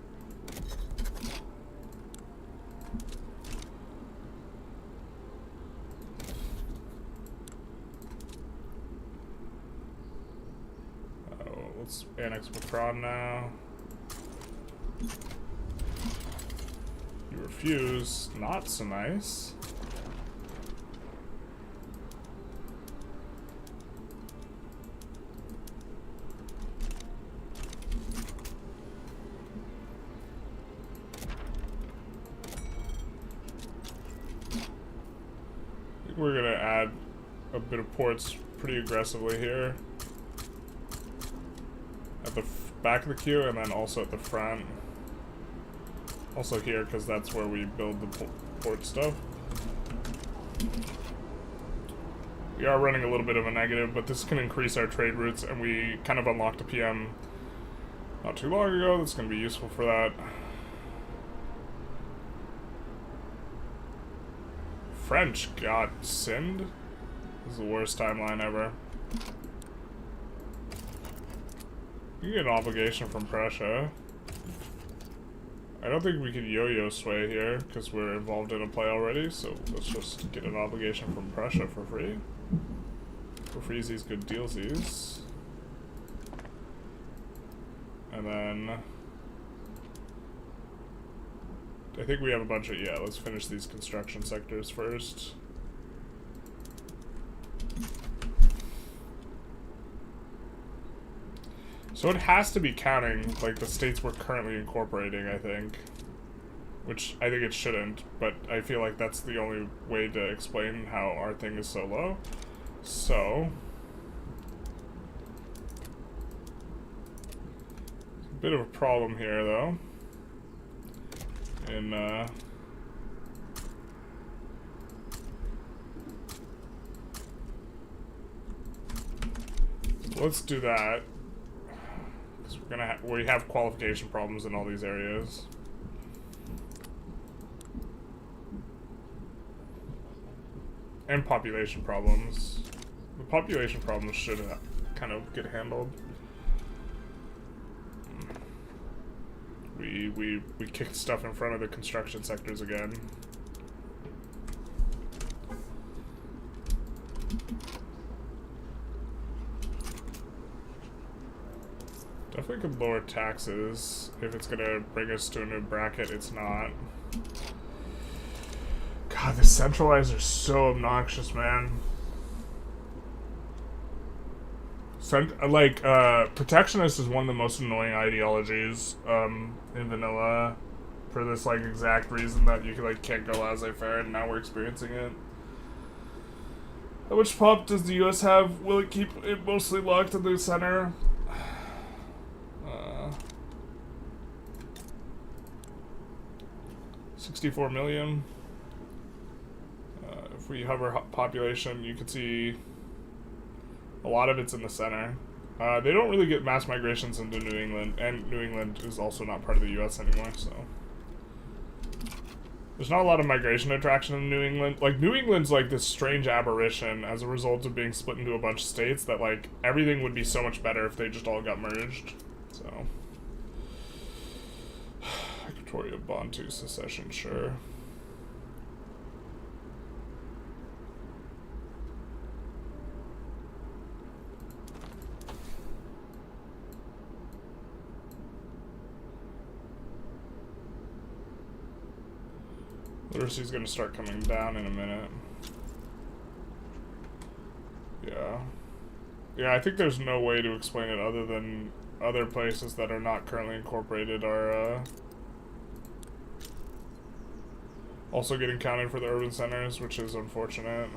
Oh, let's annex Macron now. You refuse. Not so nice. a bit of ports pretty aggressively here. At the back of the queue, and then also at the front. Also here, because that's where we build the port stuff. We are running a little bit of a negative, but this can increase our trade routes, and we kind of unlocked a PM not too long ago that's going to be useful for that. French got Sind. This is the worst timeline ever. You get an obligation from Prussia. I don't think we can yo-yo sway here, because we're involved in a play already, so let's just get an obligation from Prussia for free. For freezies, good dealsies. And then... I think we have a bunch of... Yeah, let's finish these construction sectors first. So it has to be counting, like, the states we're currently incorporating, I think. Which I think it shouldn't, but I feel like that's the only way to explain how our thing is so low. So... a bit of a problem here, though. Let's do that. We have qualification problems in all these areas. And population problems. The population problems should kind of get handled. We kicked stuff in front of the construction sectors again. Definitely could lower taxes if it's gonna bring us to a new bracket. It's not. God, the centralized are so obnoxious, man. Protectionist is one of the most annoying ideologies in vanilla, for this like exact reason that you can't go laissez-faire, and now we're experiencing it. How much pop does the U.S. have? Will it keep it mostly locked in the center? 64 million. If we hover population, you can see a lot of it's in the center. They don't really get mass migrations into New England, and New England is also not part of the U.S. anymore, so... There's not a lot of migration attraction in New England. Like, New England's like this strange aberration as a result of being split into a bunch of states that, like, everything would be so much better if they just all got merged, so... Equatorial Bantu secession, sure. Literacy's gonna start coming down in a minute. Yeah. Yeah, I think there's no way to explain it other than other places that are not currently incorporated are, also getting counted for the urban centers, which is unfortunate.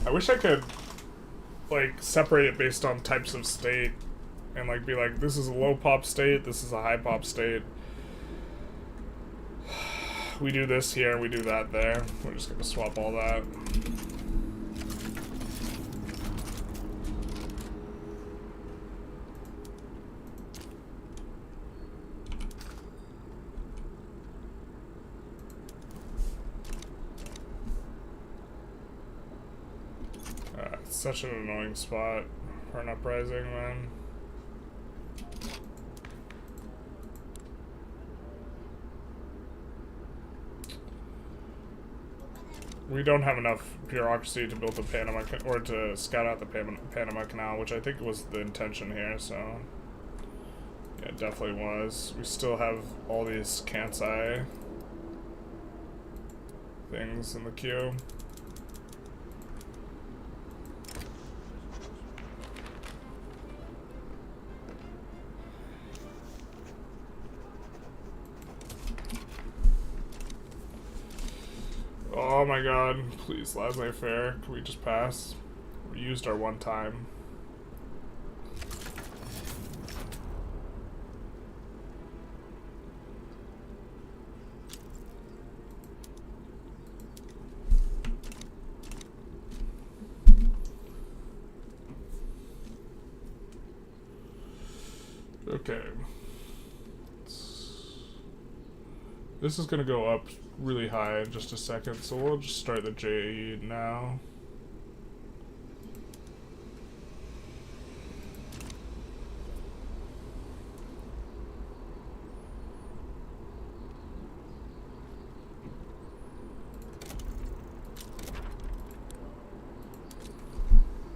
I wish I could, like, separate it based on types of state, and, like, be like, this is a low pop state, this is a high pop state. We do this here, we do that there. We're just gonna swap all that. Such an annoying spot. for an uprising, man. We don't have enough bureaucracy to build the Panama or to scout out the Panama Canal, which I think was the intention here. So yeah, it definitely was. We still have all these Kansai things in the queue. Oh my god, please, laissez-faire. Can we just pass? We used our one time. Okay. This is gonna go up really high in just a second, so we'll just start the J now.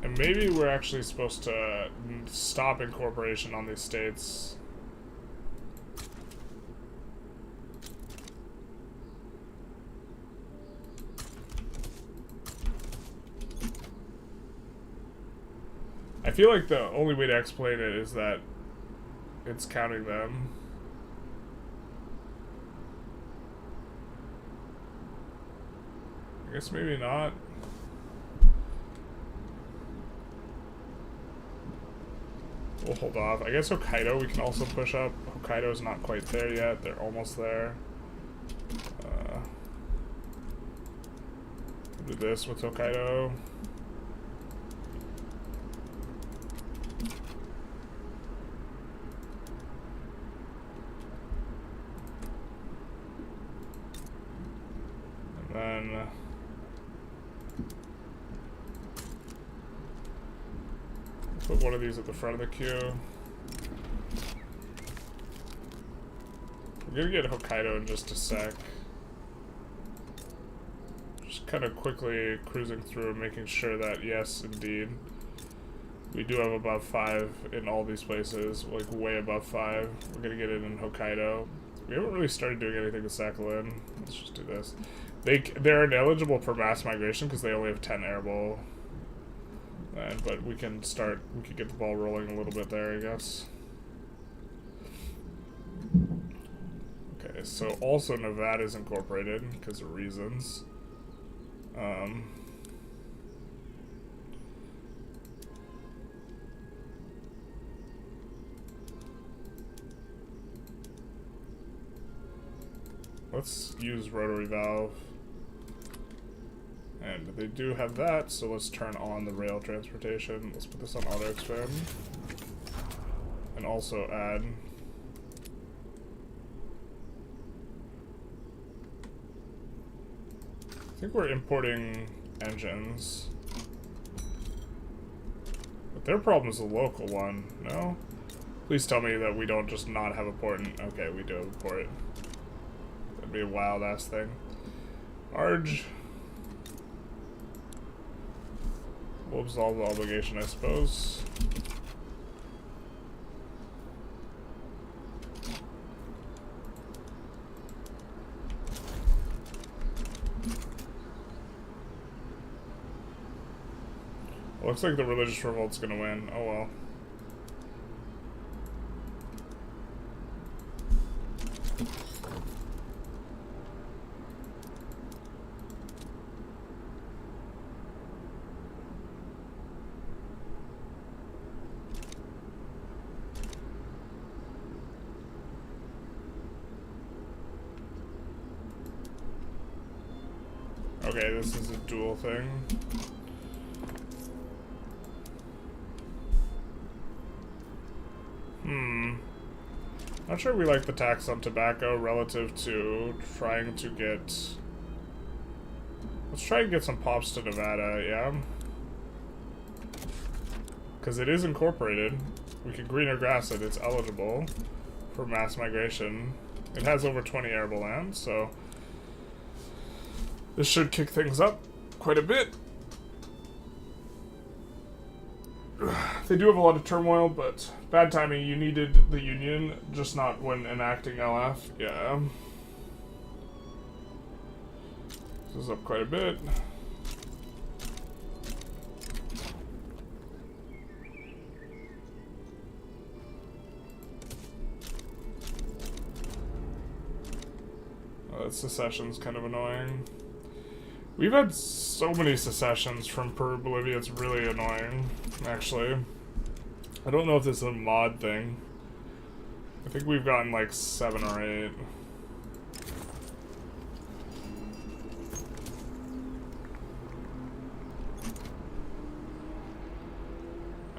And maybe we're actually supposed to stop incorporation on these states. I feel like the only way to explain it is that it's counting them. I guess maybe not. We'll hold off. I guess Hokkaido we can also push up. Hokkaido's not quite there yet. They're almost there. Do this with Hokkaido. And then put one of these at the front of the queue. We're gonna get Hokkaido in just a sec. Just kind of quickly cruising through, making sure that, yes, indeed, we do have above 5 in all these places, like way above 5. We're gonna get it in Hokkaido. We haven't really started doing anything with Sakhalin. Let's just do this. They're ineligible for mass migration because they only have 10 airball. But we can get the ball rolling a little bit there, I guess. Okay, so also Nevada's incorporated because of reasons. Let's use rotary valve. And they do have that, so let's turn on the rail transportation. Let's put this on auto expand. And also add I think we're importing engines. But their problem is a local one, no? Please tell me that we don't just not have a port in... Okay, we do have a port. That'd be a wild ass thing. Arge. We'll absolve the obligation, I suppose. Looks like the religious revolt's gonna win. Oh well. Okay, this is a dual thing. Not sure we like the tax on tobacco relative to trying to get... Let's try and get some pops to Nevada, yeah? Because it is incorporated. We can greener grass it. It's eligible for mass migration. It has over 20 arable land, so this should kick things up quite a bit. They do have a lot of turmoil, but bad timing. You needed the Union, just not when enacting LF. Yeah. This is up quite a bit. Oh, that secession's kind of annoying. We've had so many secessions from Peru, Bolivia, it's really annoying, actually. I don't know if this is a mod thing. I think we've gotten like 7 or 8.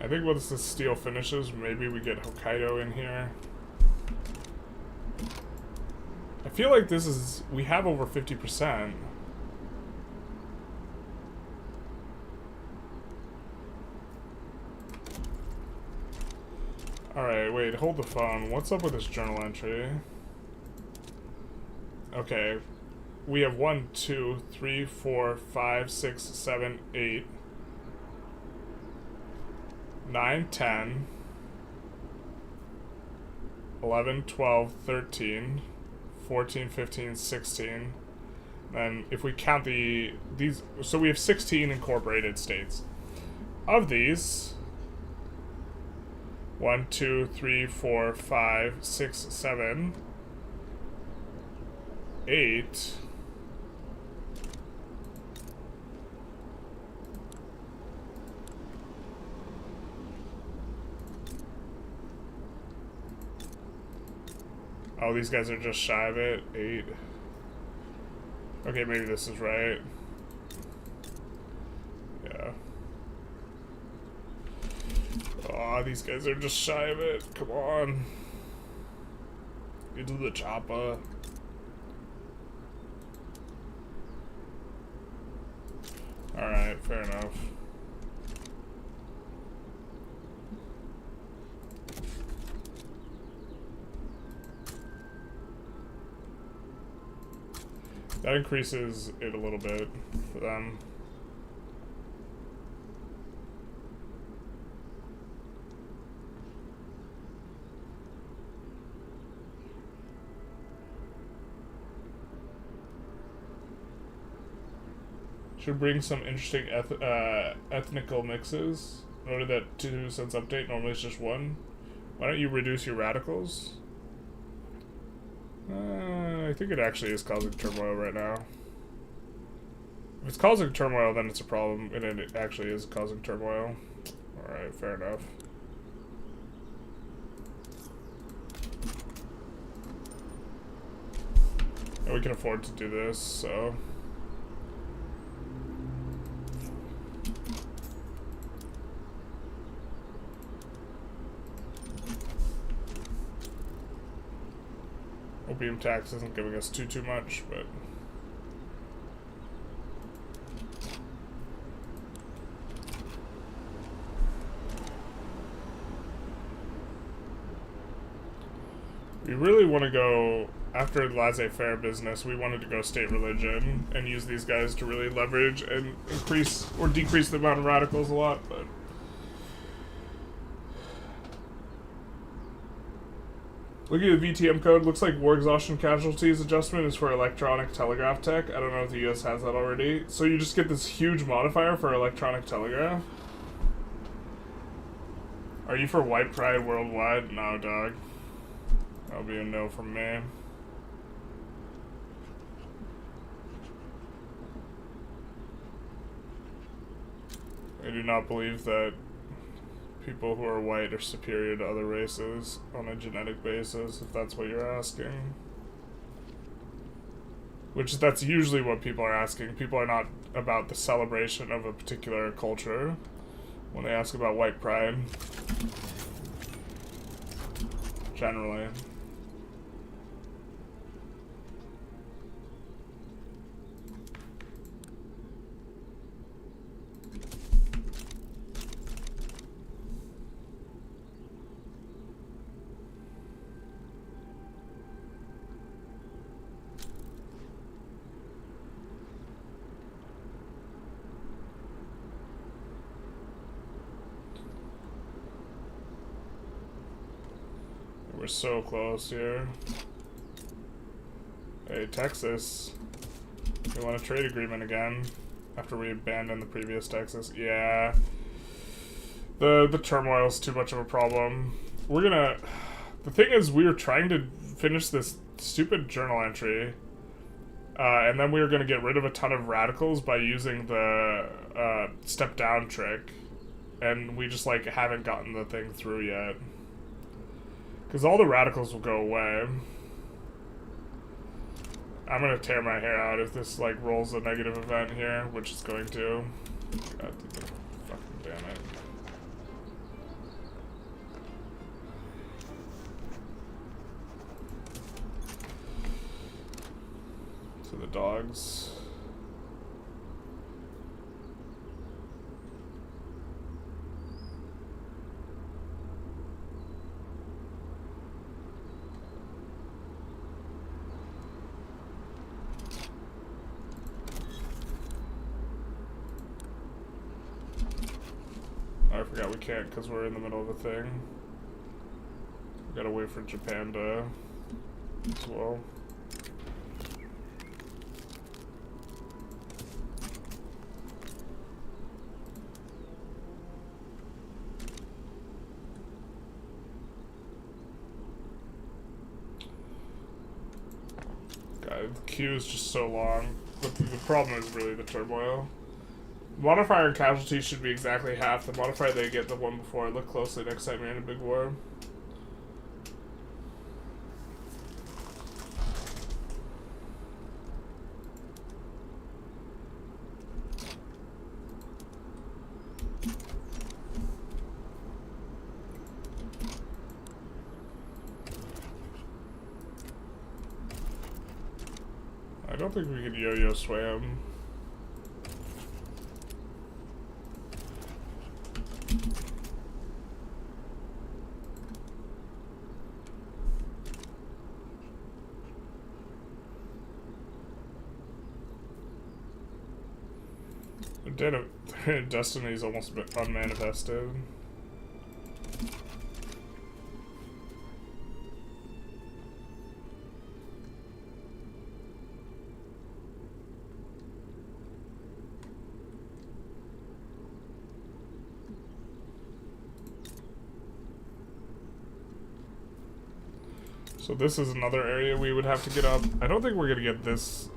I think once the steel finishes, maybe we get Hokkaido in here. I feel like this is... we have over 50%. Alright, wait, hold the phone. What's up with this journal entry? Okay. We have 1, 2, 3, 4, 5, 6, 7, 8, 9, 10, 11, 12, 13, 14, 15, 16. And if we count these, so we have 16 incorporated states. Of these, 1, 2, 3, 4, 5, 6, 7, 8. Oh, these guys are just shy of it. 8. Okay, maybe this is right. Yeah. Oh, these guys are just shy of it. Come on. Into the chopper. Alright, fair enough. That increases it a little bit for them. Should bring some interesting ethnical mixes. Noted that 2 cents update, normally it's just 1. Why don't you reduce your radicals? I think it actually is causing turmoil right now. If it's causing turmoil, then it's a problem, and it actually is causing turmoil. Alright, fair enough. And we can afford to do this, so... Opium tax isn't giving us too much, but... We really want to go, after laissez-faire business, we wanted to go state religion and use these guys to really leverage and increase or decrease the amount of radicals a lot, but... Looking at the VTM code, looks like war exhaustion casualties adjustment is for electronic telegraph tech. I don't know if the US has that already. So you just get this huge modifier for electronic telegraph? Are you for white pride worldwide? No, dog. That'll be a no from me. I do not believe that people who are white are superior to other races on a genetic basis, if that's what you're asking. Which, that's usually what people are asking. People are not about the celebration of a particular culture when they ask about white pride. Generally. so close here. Hey, Texas. We want a trade agreement again after we abandoned the previous Texas. Yeah. The turmoil is too much of a problem. We're gonna... The thing is, we were trying to finish this stupid journal entry, and then we were gonna get rid of a ton of radicals by using the step down trick, and we just like haven't gotten the thing through yet. Because all the radicals will go away. I'm gonna tear my hair out if this like rolls a negative event here, which it's going to. God fucking damn it. To the dogs. I forgot we can't because we're in the middle of a thing. We gotta wait for Japan to as well. God, the queue is just so long. But the problem is really the turmoil. Modifier and casualties should be exactly half the modifier they get the one before. Look closely next time you're in a big war. I don't think we can yo-yo swam. Destiny's almost been unmanifested. So this is another area we would have to get up. I don't think we're gonna get this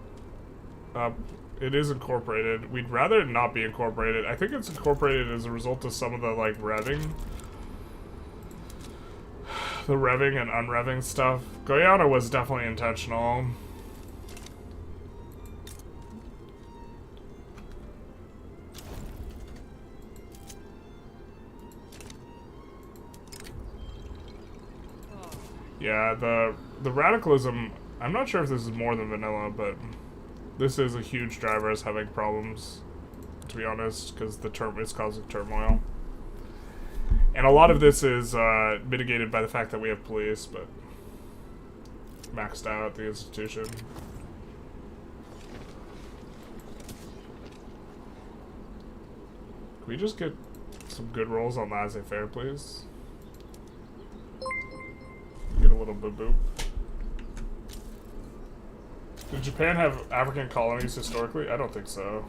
up. It is incorporated. We'd rather it not be incorporated. I think it's incorporated as a result of some of the, like, revving. The revving and unrevving stuff. Guyana was definitely intentional. Yeah, the radicalism, I'm not sure if this is more than vanilla, but this is a huge driver as having problems, to be honest, because it's causing turmoil. And a lot of this is mitigated by the fact that we have police, but maxed out the institution. Can we just get some good rolls on laissez-faire, please? Get a little boop-boop. Did Japan have African colonies historically? I don't think so.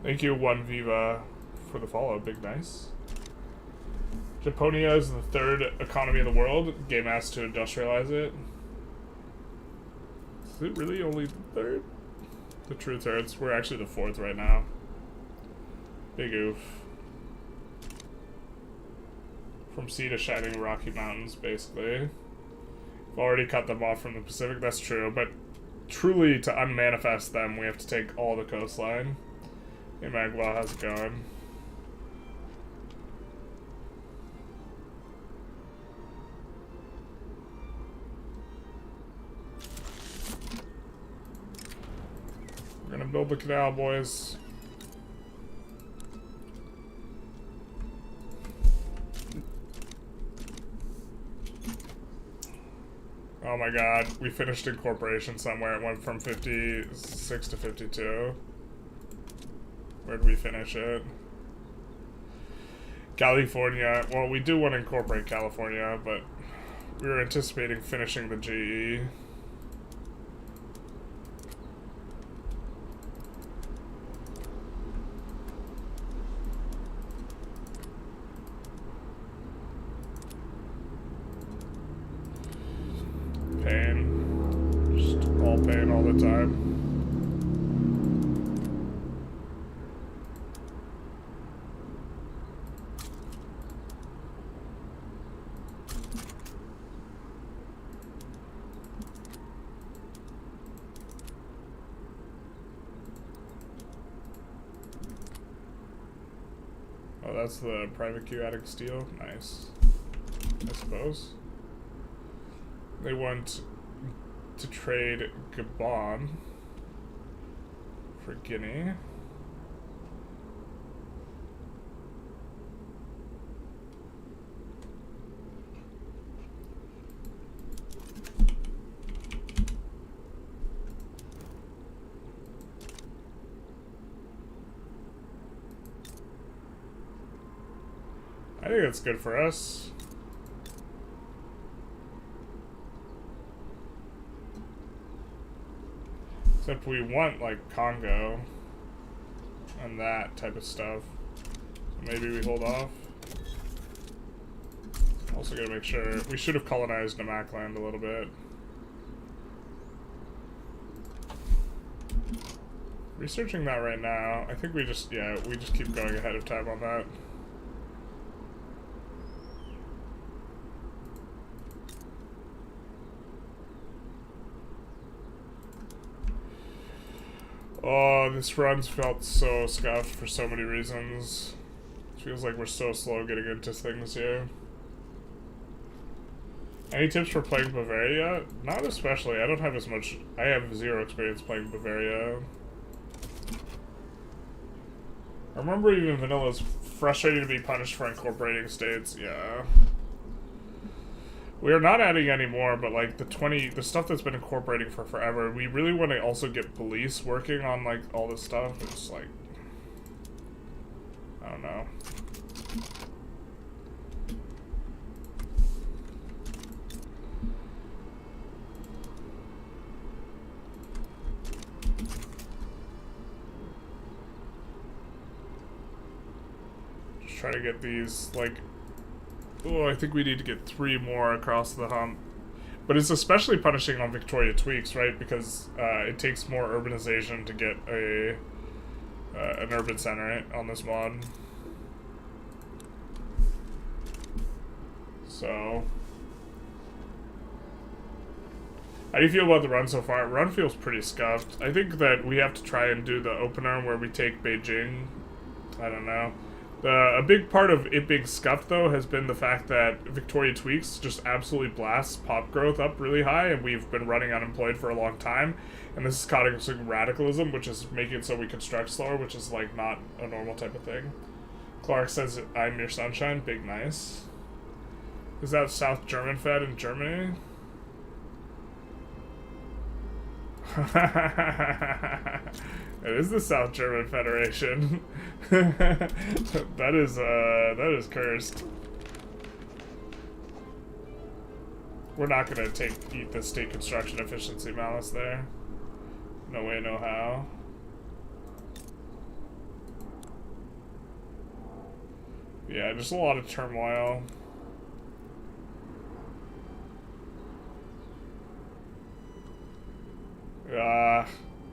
Thank you, One Viva, for the follow. Big nice. Japonia is the third economy in the world. Game asked to industrialize it. Is it really only the third? The true thirds. We're actually the fourth right now. Big oof. From sea to shining Rocky Mountains, basically. We've already cut them off from the Pacific, that's true, but truly to unmanifest them, we have to take all the coastline. Hey Magwell, how's it going? We're gonna build the canal, boys. Oh my god, we finished incorporation somewhere. It went from 56 to 52. Where'd we finish it? California. Well, we do want to incorporate California, but we were anticipating finishing the GE. Pain. Just all pain all the time. Oh, that's the private queue Edict steel. Nice. I suppose. They want to trade Gabon for Guinea. I think that's good for us. Except we want, like, Congo and that type of stuff. So maybe we hold off. Also gotta make sure... We should have colonized Namakland a little bit. Researching that right now. I think we just... Yeah, we just keep going ahead of time on that. Oh, this run's felt so scuffed for so many reasons. It feels like we're so slow getting into things here. Any tips for playing Bavaria? Not especially. I don't have as much... I have zero experience playing Bavaria. I remember even Vanilla's frustrating to be punished for incorporating states. Yeah. We are not adding any more, but like the stuff that's been incorporating for forever, we really want to also get police working on like all this stuff. It's like, I don't know. Just try to get these like... Oh, I think we need to get 3 more across the hump. But it's especially punishing on Victoria Tweaks, right? Because it takes more urbanization to get a an urban center on this mod. So... How do you feel about the run so far? Run feels pretty scuffed. I think that we have to try and do the opener where we take Beijing. I don't know. A big part of it being scuffed, though, has been the fact that Victoria Tweaks just absolutely blasts pop growth up really high, and we've been running unemployed for a long time. And this is causing radicalism, which is making it so we construct slower, which is, like, not a normal type of thing. Clark says, I'm your sunshine. Big nice. Is that South German Fed in Germany? It is the South German Federation. That is cursed. We're not gonna eat the state construction efficiency malice there. No way, no how. Yeah, just a lot of turmoil.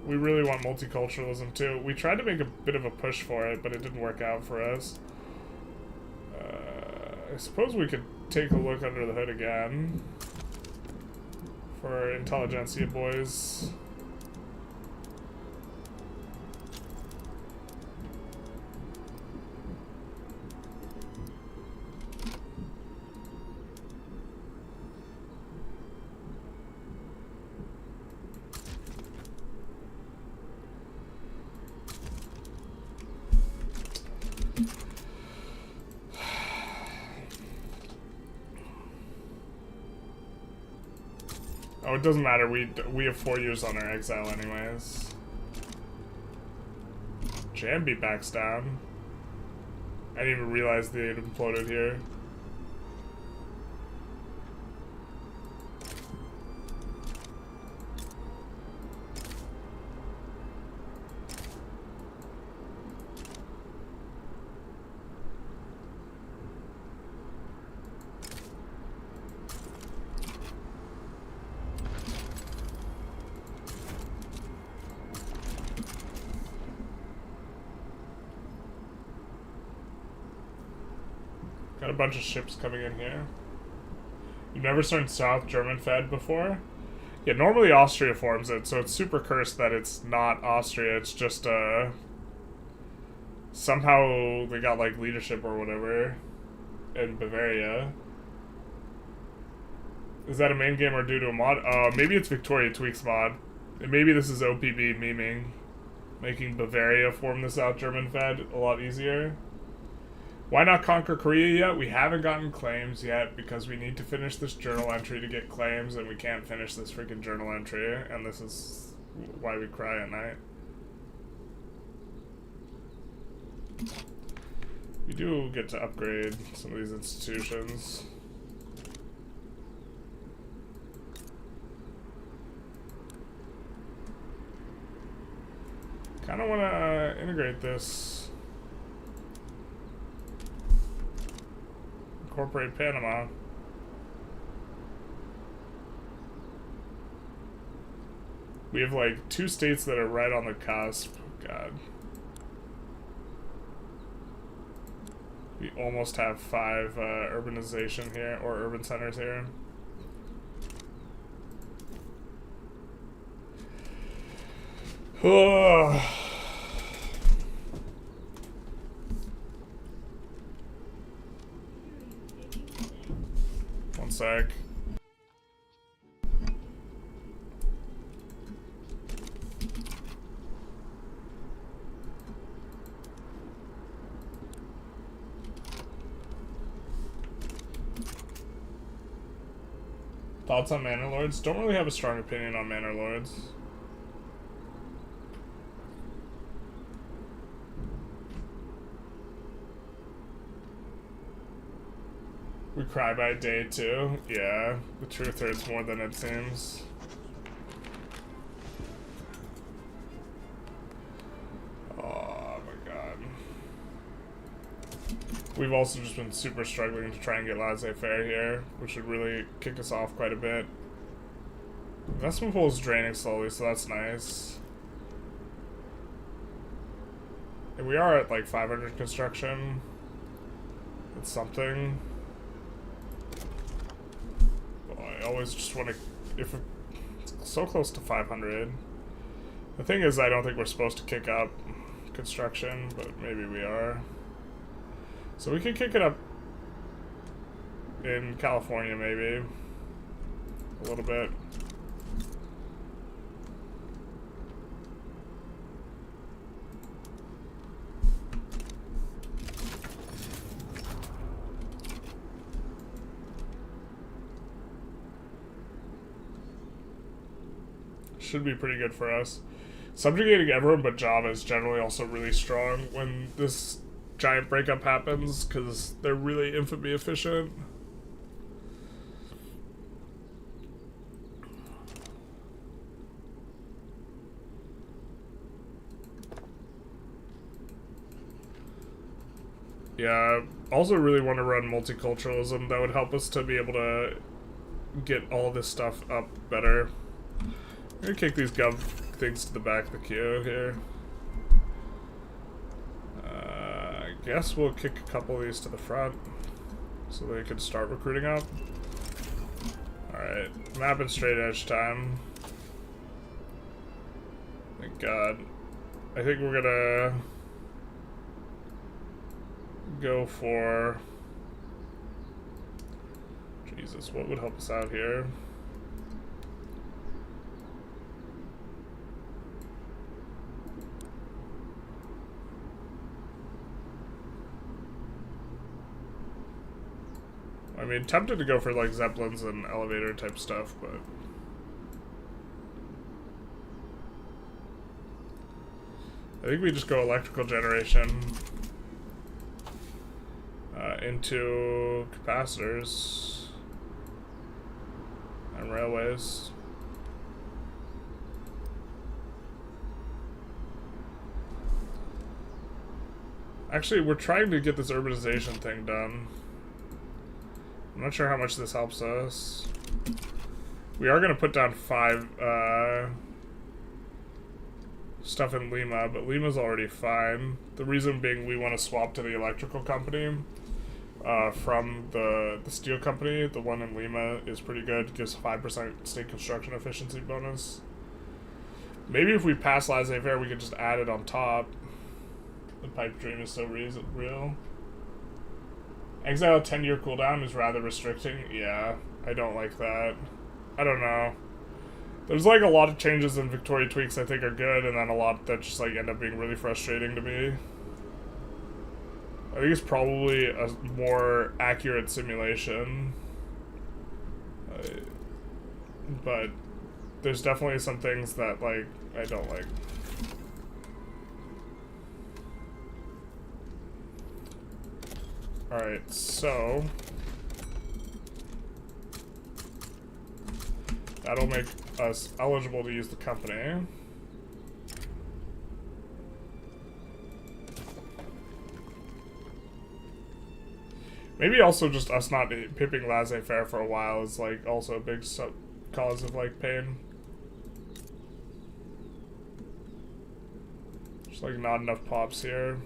We really want multiculturalism too. We tried to make a bit of a push for it, but it didn't work out for us. I suppose we could take a look under the hood again for Intelligentsia boys. Oh, it doesn't matter. We have 4 years on our exile anyways. Jambi backs down. I didn't even realize they had imploded here. Got a bunch of ships coming in here. You've never seen South German Fed before? Yeah, normally Austria forms it, so it's super cursed that it's not Austria. It's just, somehow they got, like, leadership or whatever in Bavaria. Is that a main game or due to a mod? Maybe it's Victoria Tweaks mod. And maybe this is OPB memeing. Making Bavaria form the South German Fed a lot easier. Why not conquer Korea yet? We haven't gotten claims yet because we need to finish this journal entry to get claims, and we can't finish this freaking journal entry, and this is why we cry at night. We do get to upgrade some of these institutions. Kind of want to integrate this. Incorporate Panama. We have like 2 states that are right on the cusp. God. We almost have 5 urbanization here, or urban centers here. Oh. One sec. Thoughts on Manor Lords? Don't really have a strong opinion on Manor Lords. We cry by day 2. Yeah, the truth hurts more than it seems. Oh my god. We've also just been super struggling to try and get laissez-faire here, which would really kick us off quite a bit. Investment pool is draining slowly, so that's nice. And we are at like 500 construction. It's something. I always just want to, if it's so close to 500. The thing is, I don't think we're supposed to kick up construction, but maybe we are. So we can kick it up in California, maybe a little bit. Should be pretty good for us. Subjugating everyone but Java is generally also really strong when this giant breakup happens, because they're really infamy efficient. Yeah, also really want to run multiculturalism. That would help us to be able to get all this stuff up better. I'm gonna kick these gov things to the back of the queue here. I guess we'll kick a couple of these to the front so they can start recruiting up. Alright, map and straight edge time. Thank God. I think we're gonna go for... Jesus, what would help us out here? I mean, tempted to go for like Zeppelins and elevator type stuff, but I think we just go electrical generation into capacitors and railways. Actually, we're trying to get this urbanization thing done. I'm not sure how much this helps us. We are going to put down 5 stuff in Lima, but Lima's already fine. The reason being we want to swap to the electrical company from the steel company. The one in Lima is pretty good. Gives 5% state construction efficiency bonus. Maybe if we pass laissez-faire, we could just add it on top. The pipe dream is so real. Exile 10-year cooldown is rather restricting. Yeah, I don't like that. I don't know. There's like a lot of changes in Victoria tweaks I think are good, and then a lot that just like end up being really frustrating to me. I think it's probably a more accurate simulation. But there's definitely some things that like I don't like. Alright, so that'll make us eligible to use the company. Maybe also just us not pipping laissez-faire for a while is like also a big cause of like pain. Just like not enough pops here.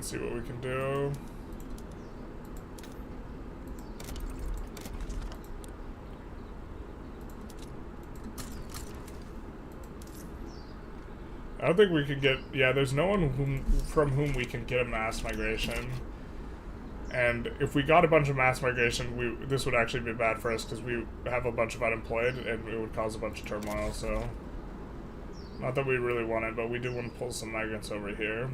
See what we can do. I don't think we can get... Yeah, there's no one from whom we can get a mass migration. And if we got a bunch of mass migration, this would actually be bad for us because we have a bunch of unemployed and it would cause a bunch of turmoil, so... Not that we really want it, but we do want to pull some migrants over here.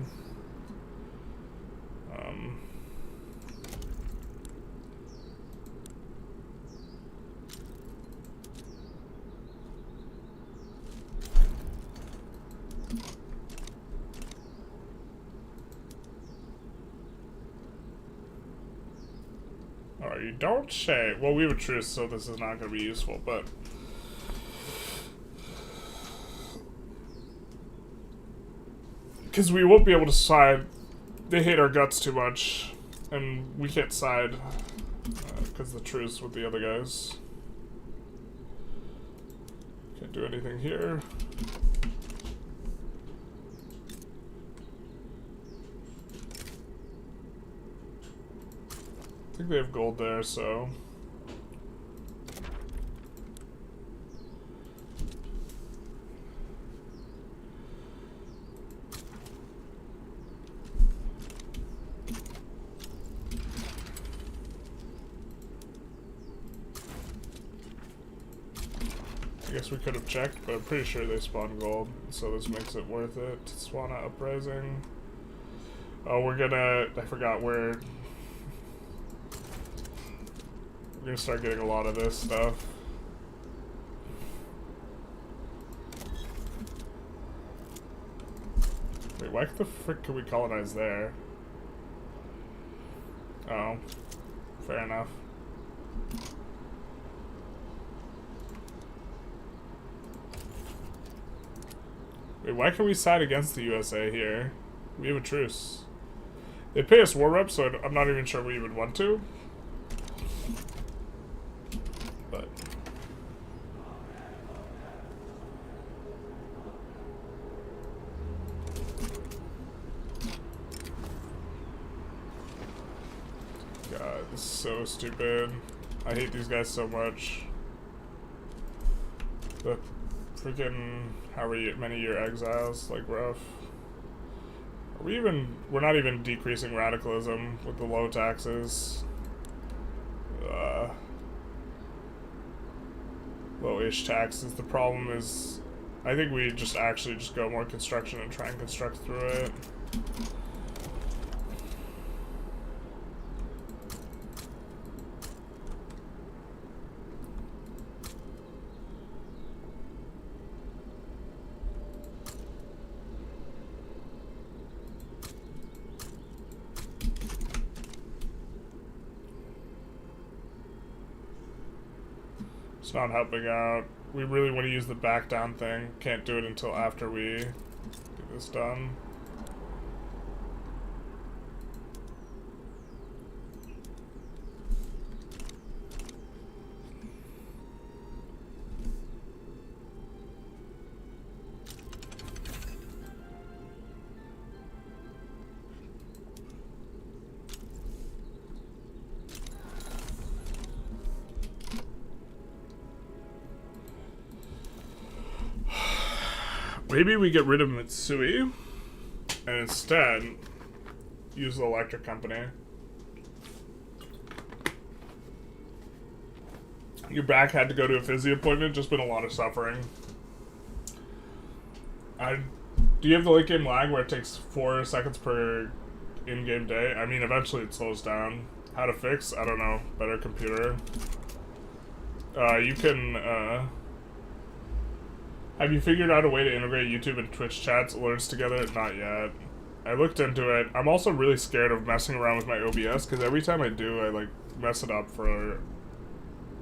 You don't say. Well, we have a truce, so this is not going to be useful, but... Because we won't be able to side. They hate our guts too much, and we can't side because of the truce with the other guys. Can't do anything here. I think they have gold there, so... I guess we could have checked, but I'm pretty sure they spawn gold, so this makes it worth it. Swana Uprising. Oh, we're gonna... I forgot where... We're gonna start getting a lot of this stuff. Wait, why the frick can we colonize there? Oh, fair enough. Wait, why can we side against the USA here? We have a truce. They pay us war reps, so I'm not even sure we would want to. But God, this is so stupid. I hate these guys so much. The freaking many year exiles, like rough. We're not even decreasing radicalism with the low taxes. low-ish taxes. The problem is, I think we just actually just go more construction and try and construct through it. It's not helping out. We really want to use the back down thing. Can't do it until after we get this done. Maybe we get rid of Mitsui and instead use the electric company. Your back had to go to a physio appointment, just been a lot of suffering. Do you have the late game lag where it takes 4 seconds per in-game day? I mean, eventually it slows down. How to fix? I don't know. Better computer. You can, have you figured out a way to integrate YouTube and Twitch chats alerts together? Not yet. I looked into it. I'm also really scared of messing around with my OBS, because every time I do, I, like, mess it up for...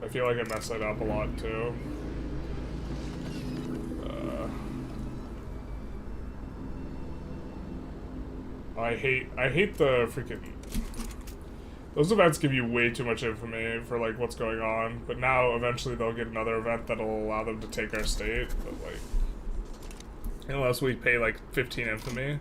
I feel like I mess it up a lot, too. I hate the freaking... Those events give you way too much infamy for, like, what's going on. But now, eventually, they'll get another event that'll allow them to take our state. But, like... Unless we pay, like, 15 infamy.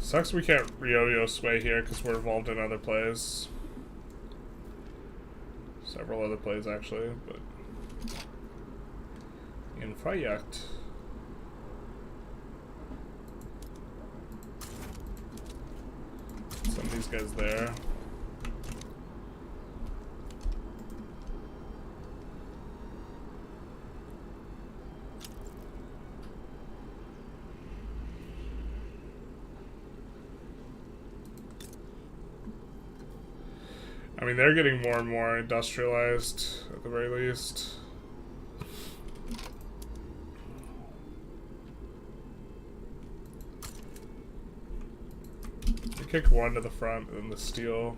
Sucks we can't Ryo-Yo sway here because we're involved in other plays. Several other plays, actually, but... In Freijacht. Some of these guys there. I mean, they're getting more and more industrialized, at the very least. We kick one to the front and the steel.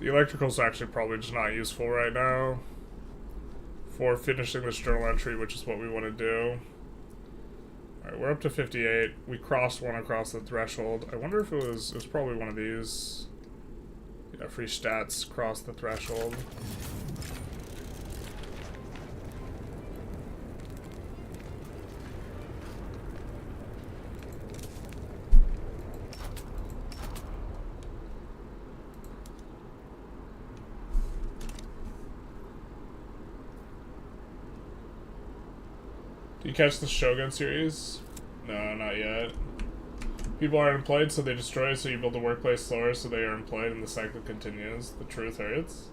The electrical's actually probably just not useful right now for finishing this journal entry, which is what we want to do. Alright, we're up to 58. We crossed one across the threshold. I wonder if it was probably one of these. Yeah, free stats cross the threshold. You catch the Shogun series? No, not yet. People are unemployed, so they destroy it, so you build a workplace slower, so they are employed, and the cycle continues. The truth hurts.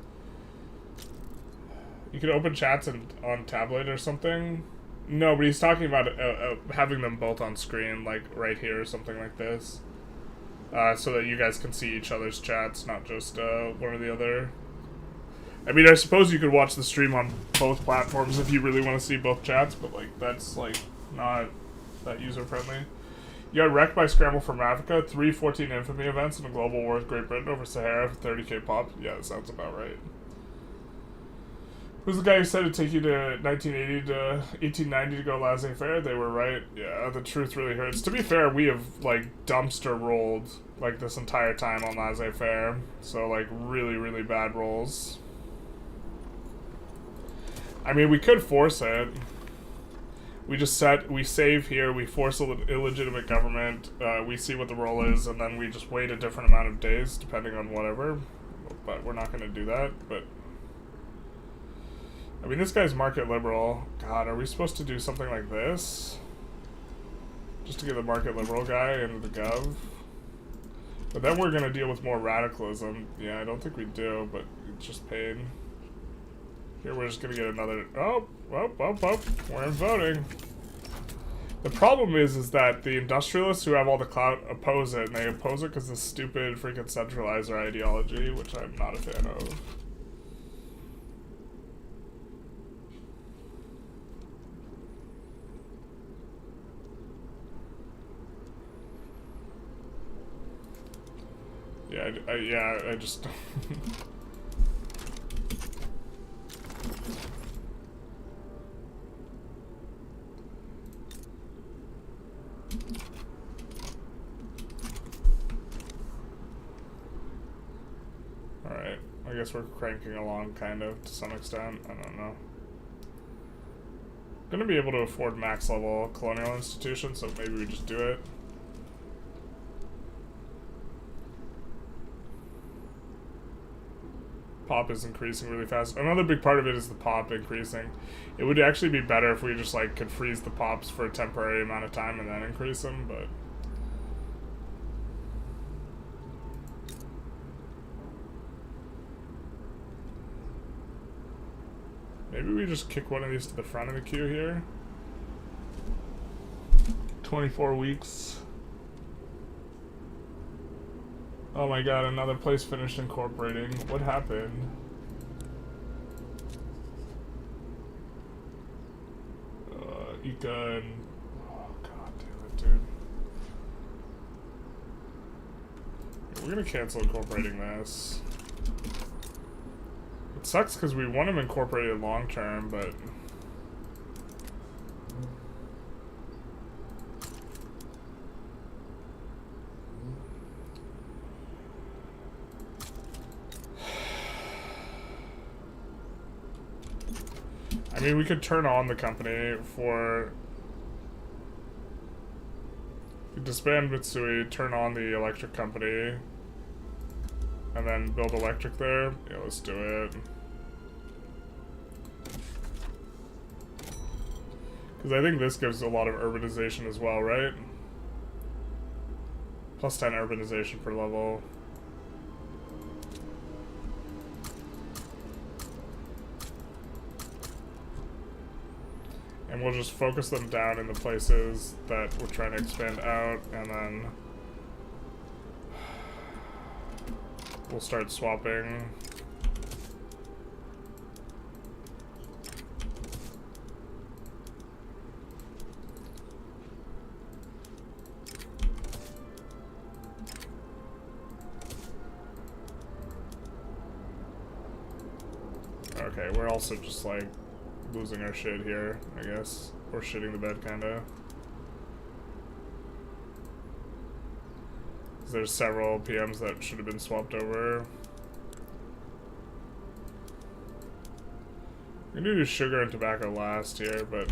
You could open chats on tablet or something? No, but he's talking about having them both on screen, like right here or something like this. So that you guys can see each other's chats, not just one or the other. I mean, I suppose you could watch the stream on both platforms if you really want to see both chats, but, like, that's, like, not that user-friendly. You got wrecked by Scramble from Africa, 3 14 infamy events in a global war with Great Britain over Sahara for 30k pop. Yeah, that sounds about right. Who's the guy who said it'd take you to 1980 to 1890 to go laissez-faire? They were right. Yeah, the truth really hurts. To be fair, we have, like, dumpster rolled, like, this entire time on laissez-faire. So, like, really, really bad rolls. I mean, we could force it. We just we save here, we force an illegitimate government, we see what the role is, and then we just wait a different amount of days depending on whatever. But we're not going to do that. But I mean, this guy's market liberal. God, are we supposed to do something like this? Just to get the market liberal guy into the gov? But then we're going to deal with more radicalism. Yeah, I don't think we do, but it's just pain. Here we're just going to get another... Oh, we're in voting. The problem is that the industrialists who have all the clout oppose it, and they oppose it because of this stupid freaking centralizer ideology, which I'm not a fan of. Yeah, I just... Alright, I guess we're cranking along, kind of, to some extent. I don't know. I'm gonna be able to afford max level colonial institutions, so maybe we just do it. Pop is increasing really fast. Another big part of it is the pop increasing. It would actually be better if we just like could freeze the pops for a temporary amount of time and then increase them, but maybe we just kick one of these to the front of the queue here. 24 weeks. Oh my god, another place finished incorporating. What happened? Ika and... Oh god damn it, dude. We're gonna cancel incorporating this. It sucks because we want them incorporated long term, but... I mean, we could turn on the company for... disband Mitsui, turn on the electric company, and then build electric there. Yeah, let's do it. Because I think this gives a lot of urbanization as well, right? Plus 10 urbanization per level. And we'll just focus them down in the places that we're trying to expand out, and then we'll start swapping. Okay, we're also just like losing our shit here, I guess. Or shitting the bed, kinda. There's several PMs that should have been swapped over. We're gonna do sugar and tobacco last here, but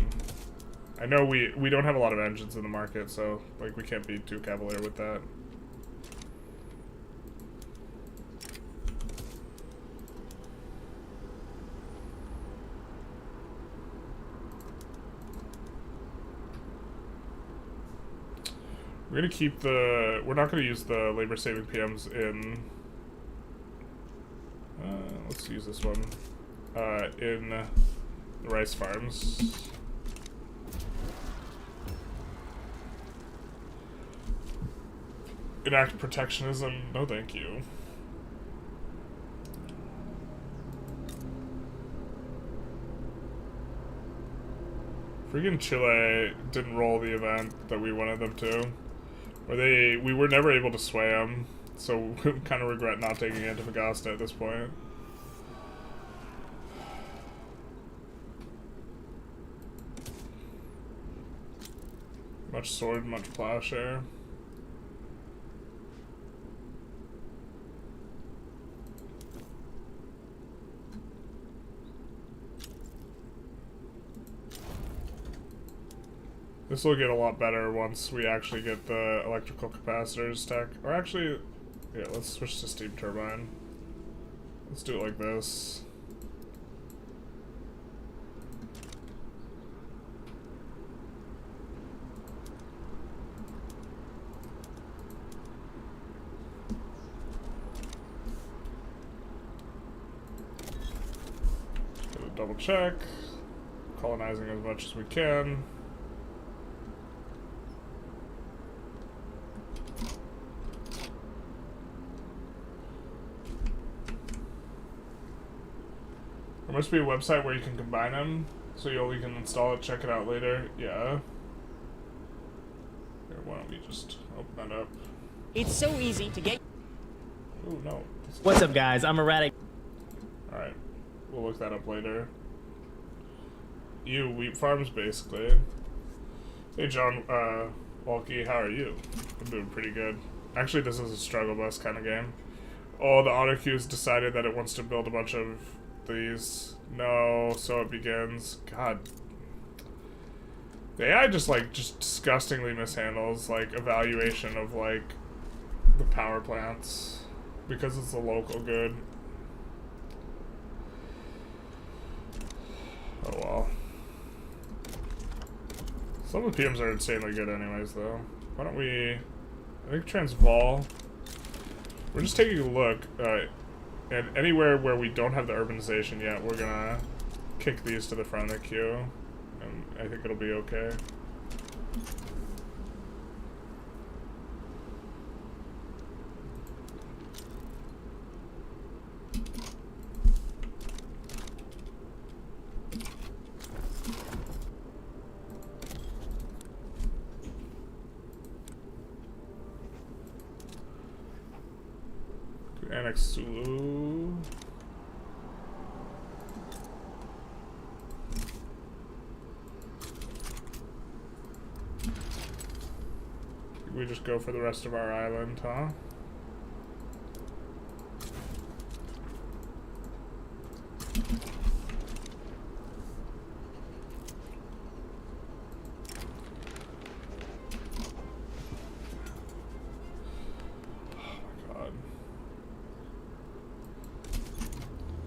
I know we don't have a lot of engines in the market, so like we can't be too cavalier with that. We're gonna keep the... We're not gonna use the labor-saving PMs in... let's use this one. In the rice farms. Enact protectionism? No thank you. Freaking Chile didn't roll the event that we wanted them to. Or we were never able to sway them, so we kind of regret not taking Antofagasta at this point. Much sword, much plowshare. This will get a lot better once we actually get the electrical capacitors tech. Or actually, yeah, let's switch to steam turbine. Let's do it like this. Double check. Colonizing as much as we can. There must be a website where you can combine them, so you can install it, check it out later. Yeah. Here, why don't we just open that up? It's so easy to get. Oh no. What's up, guys? I'm erratic. Alright. We'll look that up later. Wheat farms, basically. Hey, John, Walkie, how are you? I'm doing pretty good. Actually, this is a struggle bus kind of game. Oh, the autocue's decided that it wants to build a bunch of these. No, so it begins. God. The AI just disgustingly mishandles, like, evaluation of, like, the power plants. Because it's a local good. Oh well. Some of the PMs are insanely good anyways, though. Why don't we... I think Transvaal... We're just taking a look, and anywhere where we don't have the urbanization yet, we're gonna kick these to the front of the queue, and I think it'll be okay. Annex Sulu. We just go for the rest of our island, huh?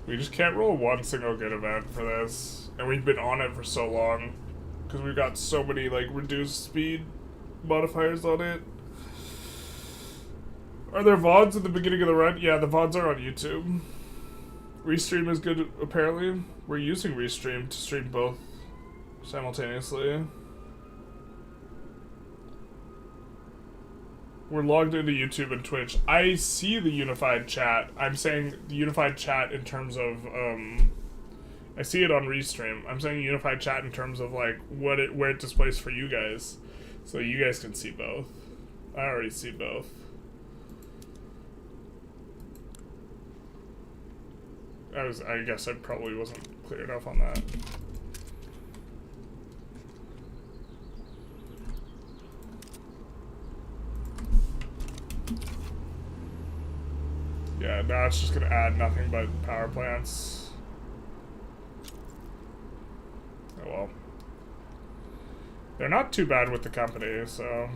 We just can't roll one single good event for this. And we've been on it for so long. Because we've got so many, like, reduced speed modifiers on it. Are there VODs at the beginning of the run? Yeah, the VODs are on YouTube. Restream is good, apparently. We're using Restream to stream both simultaneously. We're logged into YouTube and Twitch. I see the unified chat. I'm saying the unified chat in terms of, I see it on Restream. I'm saying unified chat in terms of, like, where it displays for you guys. So you guys can see both. I already see both. I guess I probably wasn't clear enough on that. Yeah, now it's just gonna add nothing but power plants. Oh well. They're not too bad with the company, so...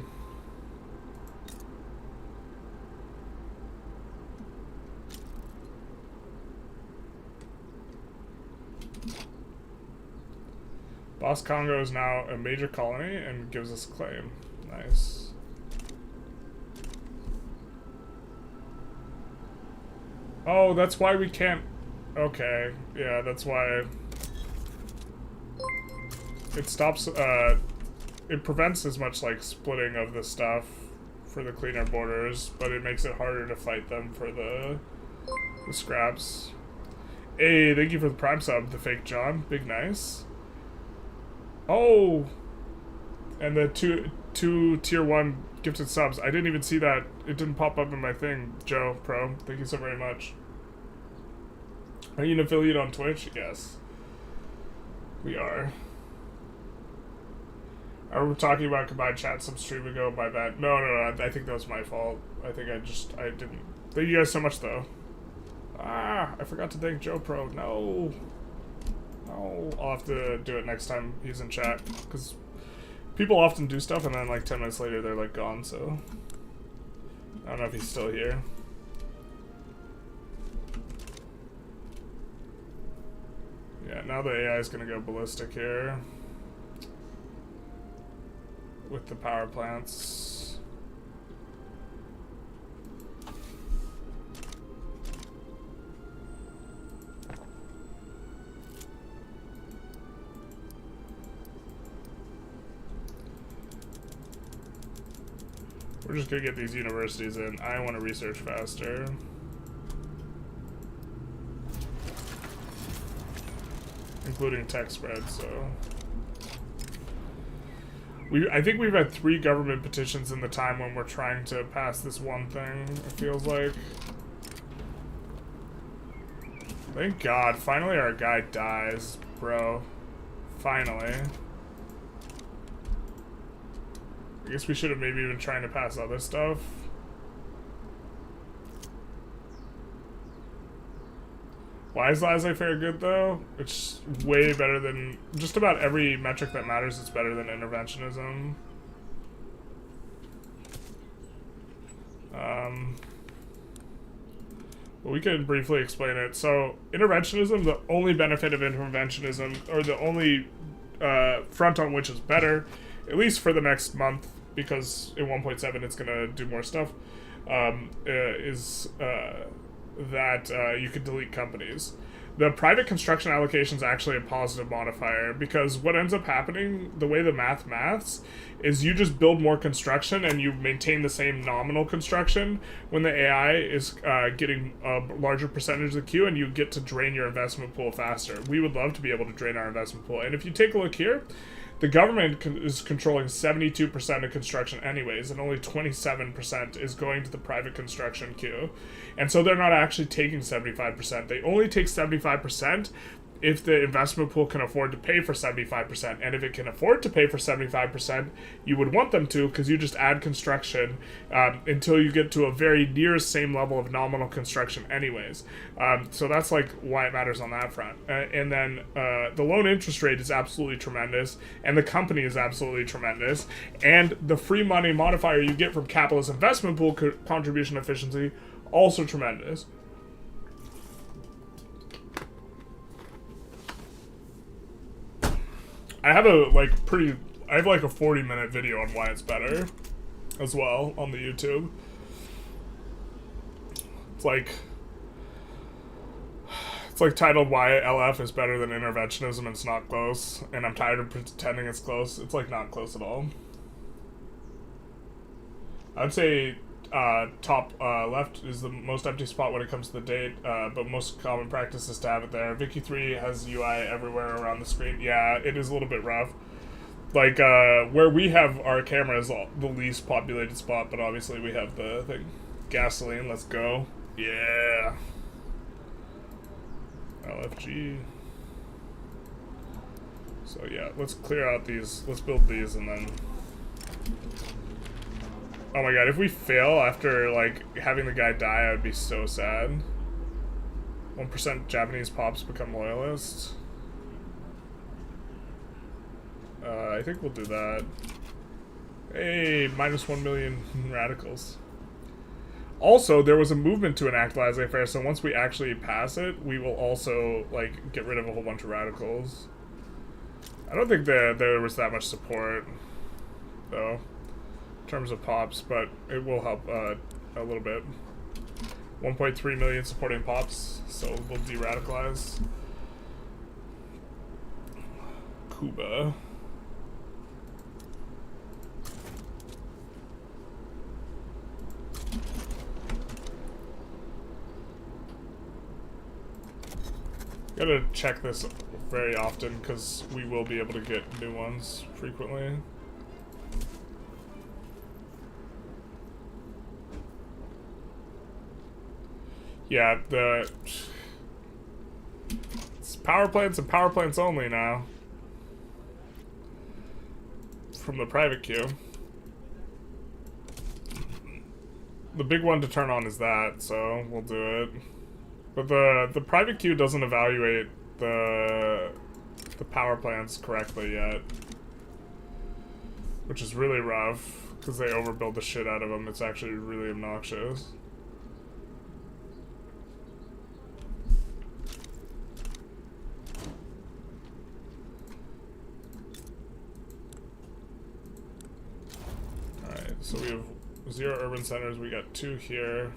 Boss Congo is now a major colony and gives us a claim. Nice. Oh, that's why we can't... Okay, yeah, that's why... It stops, it prevents as much, like, splitting of the stuff for the cleaner borders, but it makes it harder to fight them for the scraps. Hey, thank you for the Prime sub, the fake John. Big nice. Oh! And the two tier 1 gifted subs. I didn't even see that. It didn't pop up in my thing. Joe Pro, thank you so very much. Are you an affiliate on Twitch? Yes. We are. I remember talking about combined chat some stream ago, my bad. No, I think that was my fault. I think I didn't. Thank you guys so much, though. Ah, I forgot to thank Joe Pro. No. No, I'll have to do it next time he's in chat, because People often do stuff and then like 10 minutes later they're like gone, so I don't know if he's still here. Yeah, now the AI is gonna go ballistic here with the power plants. We're just gonna get these universities in. I want to research faster. Including tech spread, so. I think we've had 3 government petitions in the time when we're trying to pass this one thing, it feels like. Thank God, finally our guy dies, bro. Finally. I guess we should have maybe been trying to pass other stuff. Why is laissez-faire good, though? It's way better than... just about every metric that matters, it's better than interventionism. Well, we can briefly explain it. So, interventionism, the only benefit of interventionism, or the only front on which is better, at least for the next month, because in 1.7 it's going to do more stuff, is that you can delete companies. The private construction allocation is actually a positive modifier, because what ends up happening, the way the maths, is you just build more construction and you maintain the same nominal construction when the AI is getting a larger percentage of the queue, and you get to drain your investment pool faster. We would love to be able to drain our investment pool. And if you take a look here, the government is controlling 72% of construction anyways, and only 27% is going to the private construction queue. And so they're not actually taking 75%. They only take 75% if the investment pool can afford to pay for 75%. And if it can afford to pay for 75%, you would want them to, because you just add construction until you get to a very near same level of nominal construction anyways. So that's like why it matters on that front. And then the loan interest rate is absolutely tremendous, and the company is absolutely tremendous, and the free money modifier you get from capitalist investment pool contribution efficiency, also tremendous. I have a like a 40-minute video on why it's better as well on the YouTube. It's like titled why LF is better than interventionism and it's not close, and I'm tired of pretending it's close. It's like not close at all. I'd say top left is the most empty spot when it comes to the date, but most common practice is to have it there. Vicky 3 has UI everywhere around the screen. Yeah, it is a little bit rough. Like, where we have our camera is the least populated spot, but obviously we have the thing. Gasoline, let's go. Yeah. LFG. So yeah, let's clear out these, let's build these and then... Oh my god, if we fail after, like, having the guy die, I would be so sad. 1% Japanese pops become loyalists. I think we'll do that. Hey, minus 1 million radicals. Also, there was a movement to enact laissez-faire, so once we actually pass it, we will also, like, get rid of a whole bunch of radicals. I don't think there was that much support, though. Terms of pops, but it will help a little bit. 1.3 million supporting pops, so we'll de-radicalize. Cuba. Gotta check this very often because we will be able to get new ones frequently. Yeah, it's power plants and power plants only now. From the private queue. The big one to turn on is that, so we'll do it. But the private queue doesn't evaluate the power plants correctly yet. which is really rough because they overbuild the shit out of them. It's actually really obnoxious. Alright, so we have 0 urban centers. We got 2 here.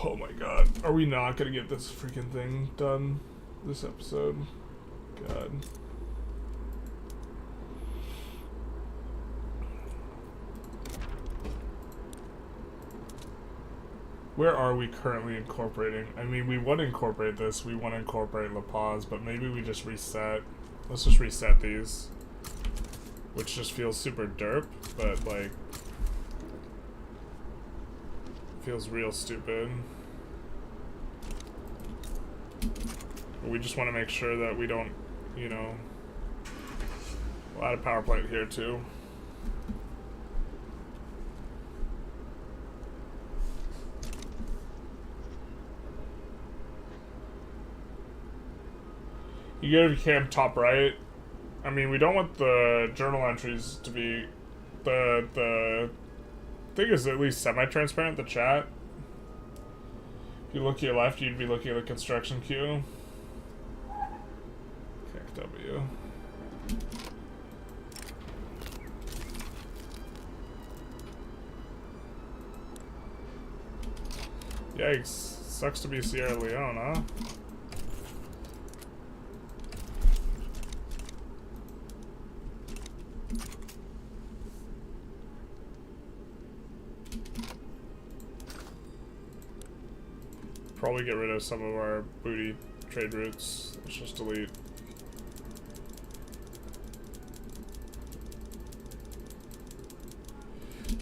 Oh my god. Are we not gonna get this freaking thing done this episode? God. Where are we currently incorporating? I mean, we want to incorporate this. We want to incorporate La Paz, but maybe we just reset. Let's just reset these. Which just feels super derp, but like... feels real stupid. But we just want to make sure that we don't, you know... we'll add a power plant here too. You go to camp top right. I mean, we don't want the journal entries to be... The thing is at least semi-transparent, the chat. If you look to your left, you'd be looking at the construction queue. W. Yikes. Sucks to be Sierra Leone, huh? Probably get rid of some of our booty trade routes. Let's just delete.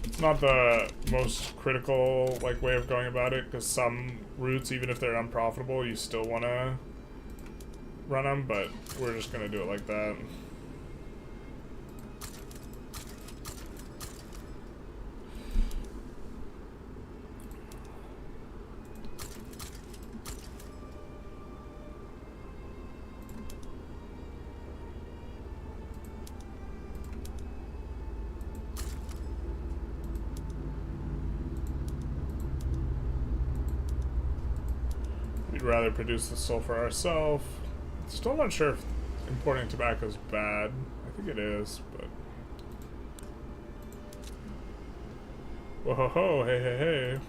It's not the most critical like way of going about it, because some routes, even if they're unprofitable, you still want to run them, but we're just going to do it like that. Rather produce the sulfur ourselves. Still not sure if importing tobacco is bad. I think it is, but whoa ho ho, hey hey hey.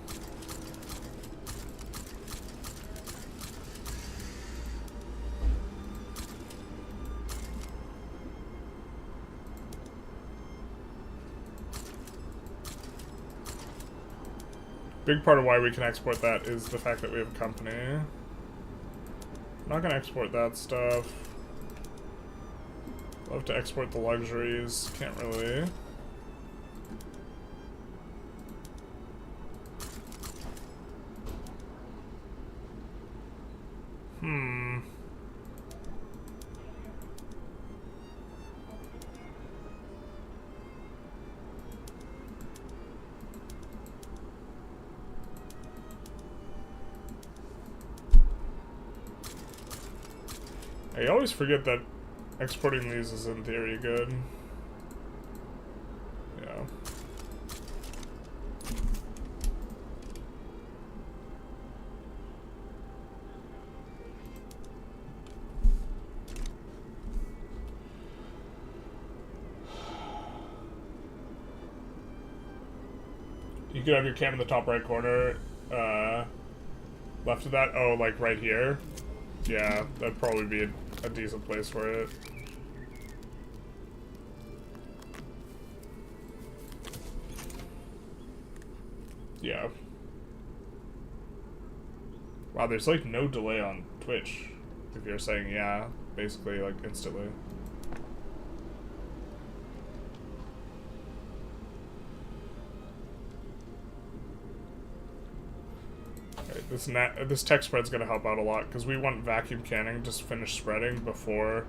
Big part of why we can export that is the fact that we have a company. I'm not gonna export that stuff. Love to export the luxuries. Can't really. I always forget that exporting these is in theory good. Yeah. You could have your cam in the top right corner. Left of that? Oh, like right here? Yeah, that'd probably be a decent place for it. Yeah. Wow, there's like no delay on Twitch. If you're saying yeah, basically like instantly. This tech spread's gonna help out a lot because we want vacuum canning just finish spreading before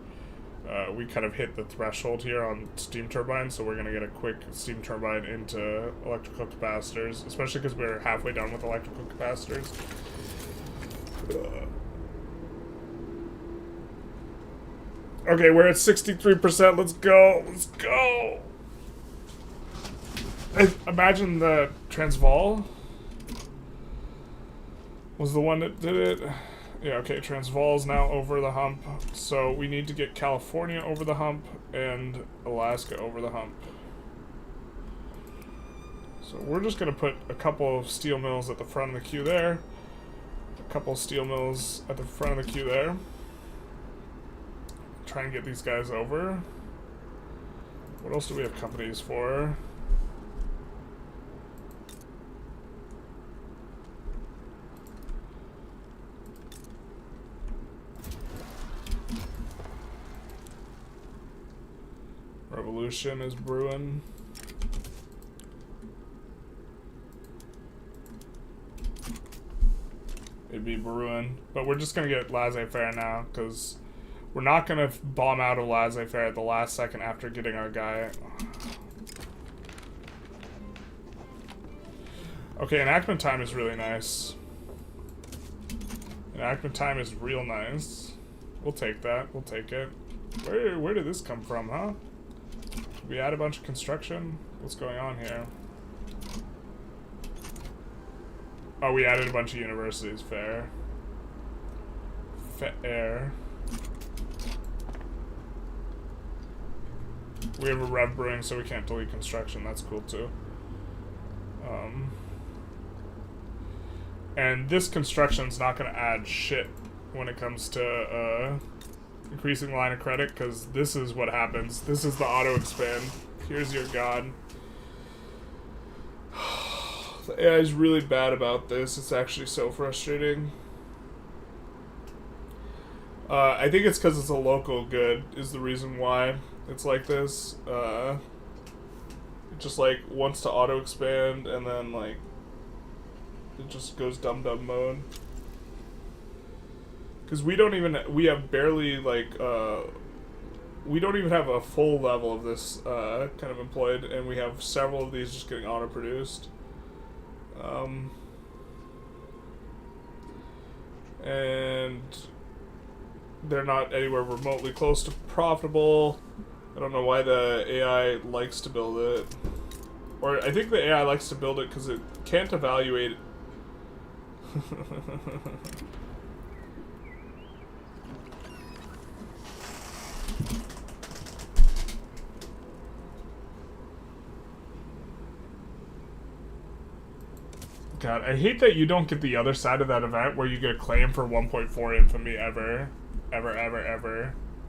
we kind of hit the threshold here on steam turbines. So we're gonna get a quick steam turbine into electrical capacitors, especially because we're halfway done with electrical capacitors. Okay, we're at 63%. Let's go. Let's go. Imagine the Transvaal was the one that did it. Yeah, okay, Transvaal's now over the hump. So we need to get California over the hump and Alaska over the hump. So we're just going to put a couple of steel mills at the front of the queue there. A couple of steel mills at the front of the queue there. Try and get these guys over. What else do we have companies for? Revolution is brewing. It'd be brewing. But we're just going to get laissez-faire now, because we're not going to bomb out of laissez-faire at the last second after getting our guy. Okay, enactment time is really nice. Enactment time is real nice. We'll take that. We'll take it. Where did this come from, huh? Did we add a bunch of construction? What's going on here? Oh, we added a bunch of universities. Fair. Fair. We have a rev brewing, so we can't delete construction. That's cool, too. And this construction's not going to add shit when it comes to increasing line of credit, because this is what happens. This is the auto-expand. Here's your god. The AI is really bad about this. It's actually so frustrating. I think it's because it's a local good is the reason why it's like this. It just like wants to auto expand and then like it just goes dumb mode. Because we have barely like we don't even have a full level of this kind of employed, and we have several of these just getting auto produced. And they're not anywhere remotely close to profitable. I don't know why the AI likes to build it. Or I think the AI likes to build it because it can't evaluate. God, I hate that you don't get the other side of that event where you get a claim for 1.4 infamy ever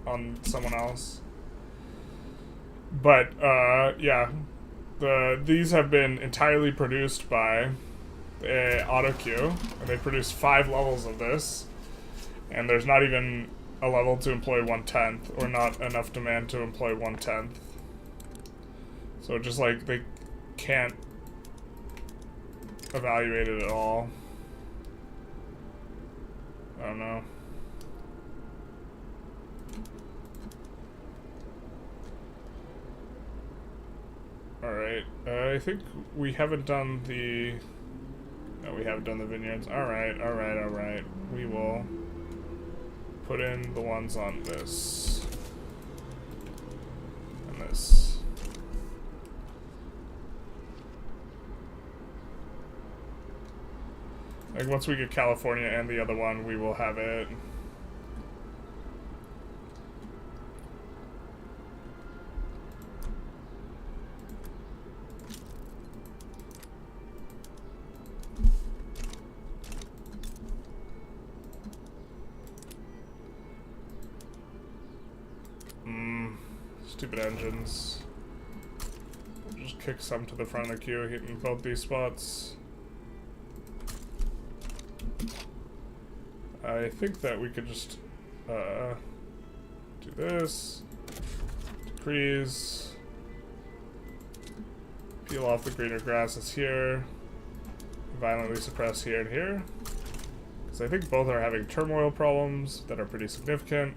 on someone else. But, yeah. These have been entirely produced by AutoQ, and they produced 5 levels of this, and there's not even a level to employ 1/10, or not enough demand to employ 1/10. So just like, they can't evaluate it at all. I don't know. Alright, I think we haven't done the... No, we haven't done the vineyards. Alright. We will put in the ones on this. And this. Like, once we get California and the other one, we will have it. Stupid engines. We'll just kick some to the front of the queue, hitting both these spots. I think that we could just do this, decrease, peel off the greener grasses here, violently suppress here and here, because I think both are having turmoil problems that are pretty significant,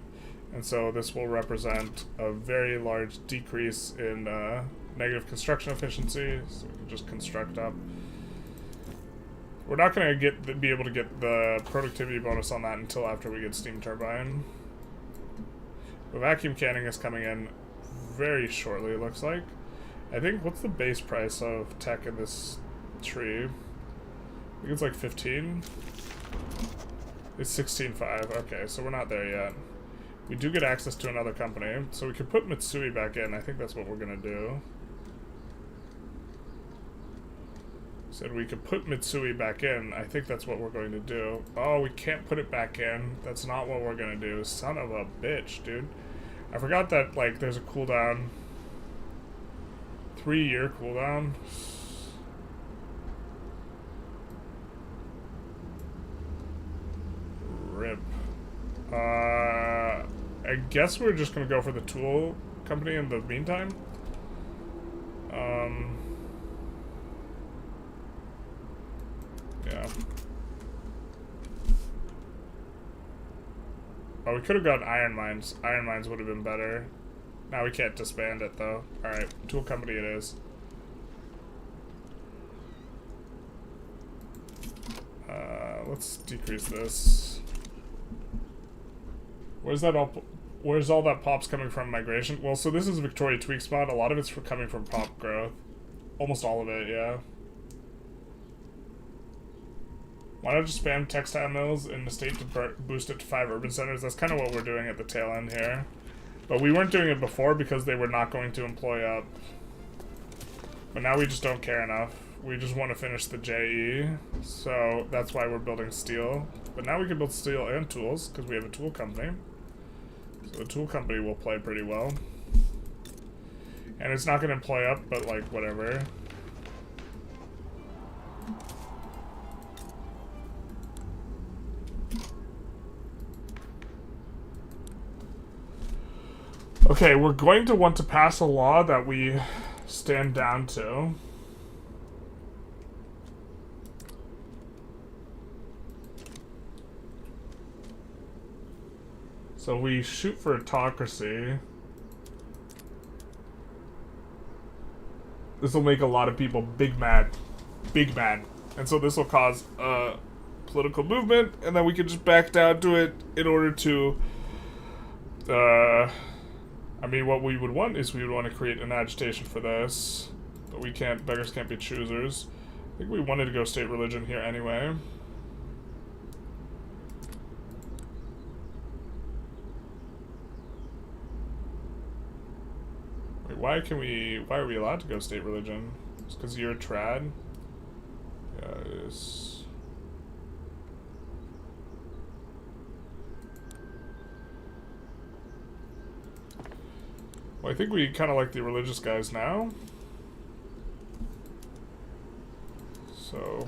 and so this will represent a very large decrease in negative construction efficiency, so we can just construct up. We're not going to be able to get the productivity bonus on that until after we get steam turbine. The vacuum canning is coming in very shortly, it looks like. I think, what's the base price of tech in this tree? I think it's like 15. It's 16.5. Okay, so we're not there yet. We do get access to another company, so we can put Mitsui back in. I think that's what we're gonna do. Said we could put Mitsui back in. I think that's what we're going to do. Oh, we can't put it back in. That's not what we're gonna do. Son of a bitch, dude. I forgot that, like, there's a cooldown. 3-year cooldown. Rip. I guess we're just gonna go for the tool company in the meantime. Yeah. Oh, we could have gotten iron mines. Iron mines would have been better. Now we can't disband it, though. Alright, tool company it is. Let's decrease this. Where's all that pops coming from? Migration? Well, so this is Victoria Tweak Spot. A lot of it's coming from pop growth. Almost all of it, yeah. Why not just spam textile mills in the state to boost it to 5 urban centers? That's kind of what we're doing at the tail end here. But we weren't doing it before because they were not going to employ up. But now we just don't care enough. We just want to finish the JE. So that's why we're building steel. But now we can build steel and tools because we have a tool company. So the tool company will play pretty well. And it's not going to employ up, but like whatever. Okay, we're going to want to pass a law that we stand down to. So we shoot for autocracy. This will make a lot of people big mad. Big mad. And so this will cause a political movement, and then we can just back down to it in order to... I mean, what we would want is we would want to create an agitation for this. But we can't, beggars can't be choosers. I think we wanted to go state religion here anyway. Wait, why are we allowed to go state religion? It's because you're a trad? Yes. Well, I think we kind of like the religious guys now. So...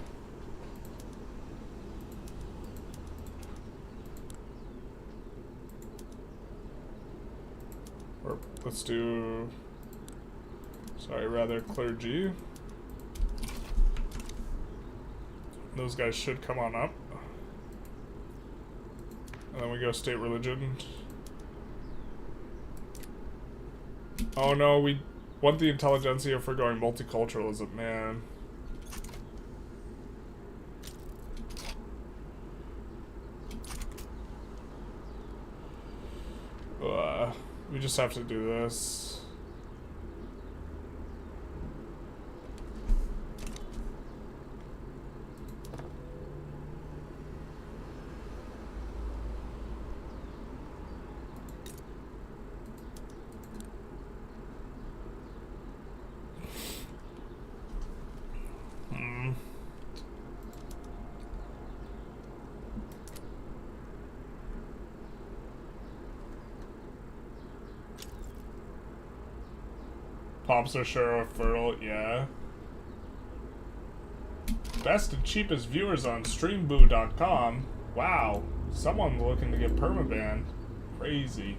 or let's do... sorry, rather clergy. Those guys should come on up. And then we go state religion. Oh no, we want the Intelligentsia for going multiculturalism, man. We just have to do this. Pops are sure fertile, yeah. Best and cheapest viewers on streamboo.com. Wow, someone looking to get permabanned. Crazy.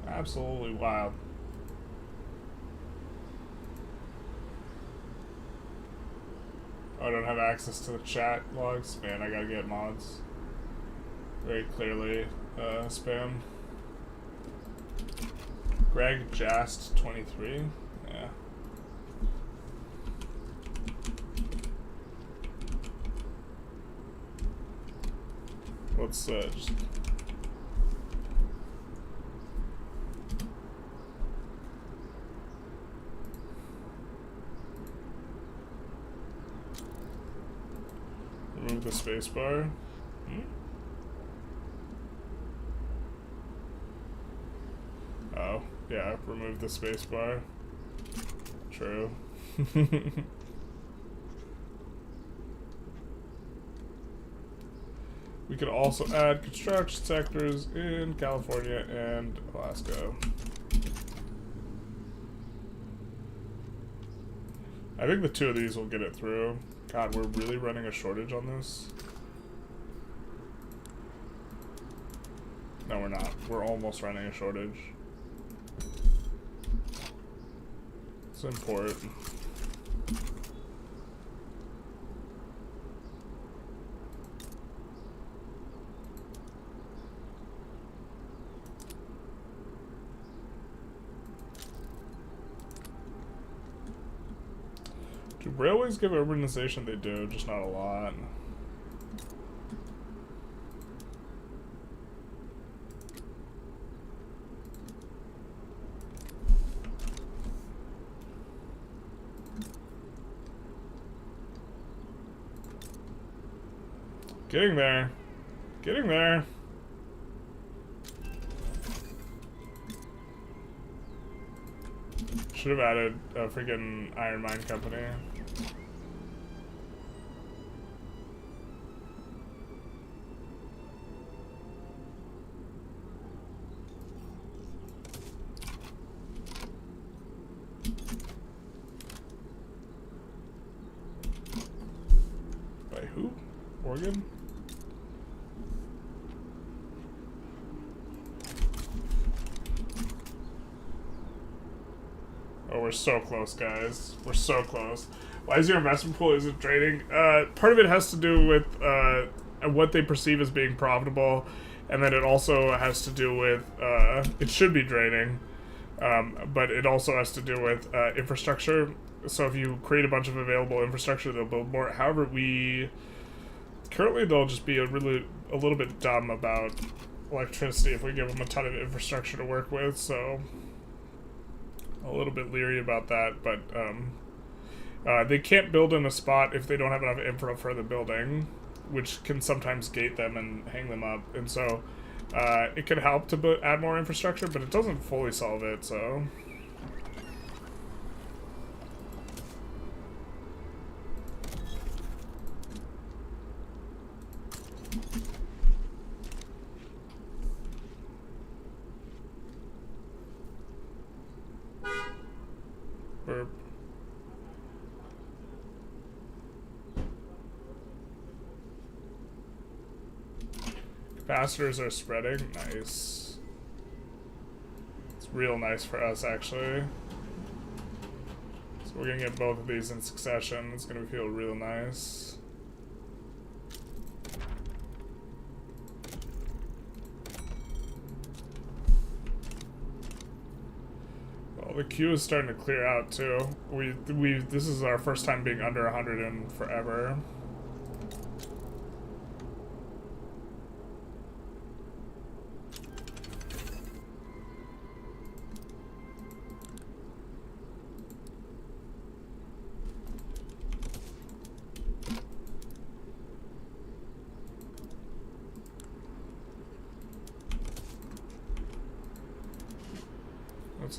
Absolutely wild. Oh, I don't have access to the chat logs. Man, I gotta get mods. Very clearly, spam. Greg Jast 23. Yeah. Let's just... Remove the spacebar. Oh, yeah, remove the spacebar. True. We could also add construction sectors in California and Alaska. I think the two of these will get it through. God, we're really running a shortage on this. No, we're not. We're almost running a shortage. Let's import. Do railways give urbanization? They do, just not a lot. Getting there. Getting there. Should have added a freaking iron mine company. By who? Oregon? Oh, we're so close, guys. We're so close. Why is your investment pool isn't trading? Part of it has to do with what they perceive as being profitable, and then it also has to do with it should be draining, but it also has to do with infrastructure. So if you create a bunch of available infrastructure, they'll build more. However, currently they'll just be a little bit dumb about electricity if we give them a ton of infrastructure to work with. So a little bit leery about that, but they can't build in a spot if they don't have enough infra for the building, which can sometimes gate them and hang them up. And so it could help to add more infrastructure, but it doesn't fully solve it. So burp. Pastures are spreading. Nice. It's real nice for us, actually. So we're gonna get both of these in succession. It's gonna feel real nice. Well, the queue is starting to clear out too. This is our first time being under 100 in forever.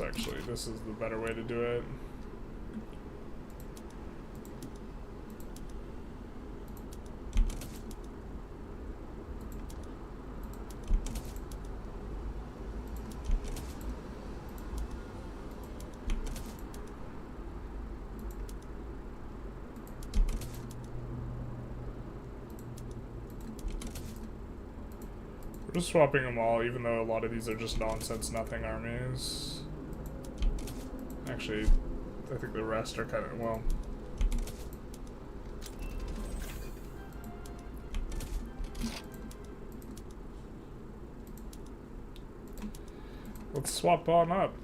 Actually, this is the better way to do it. We're just swapping them all, even though a lot of these are just nonsense nothing armies. Actually, I think the rest are kind of, well. Let's swap on up.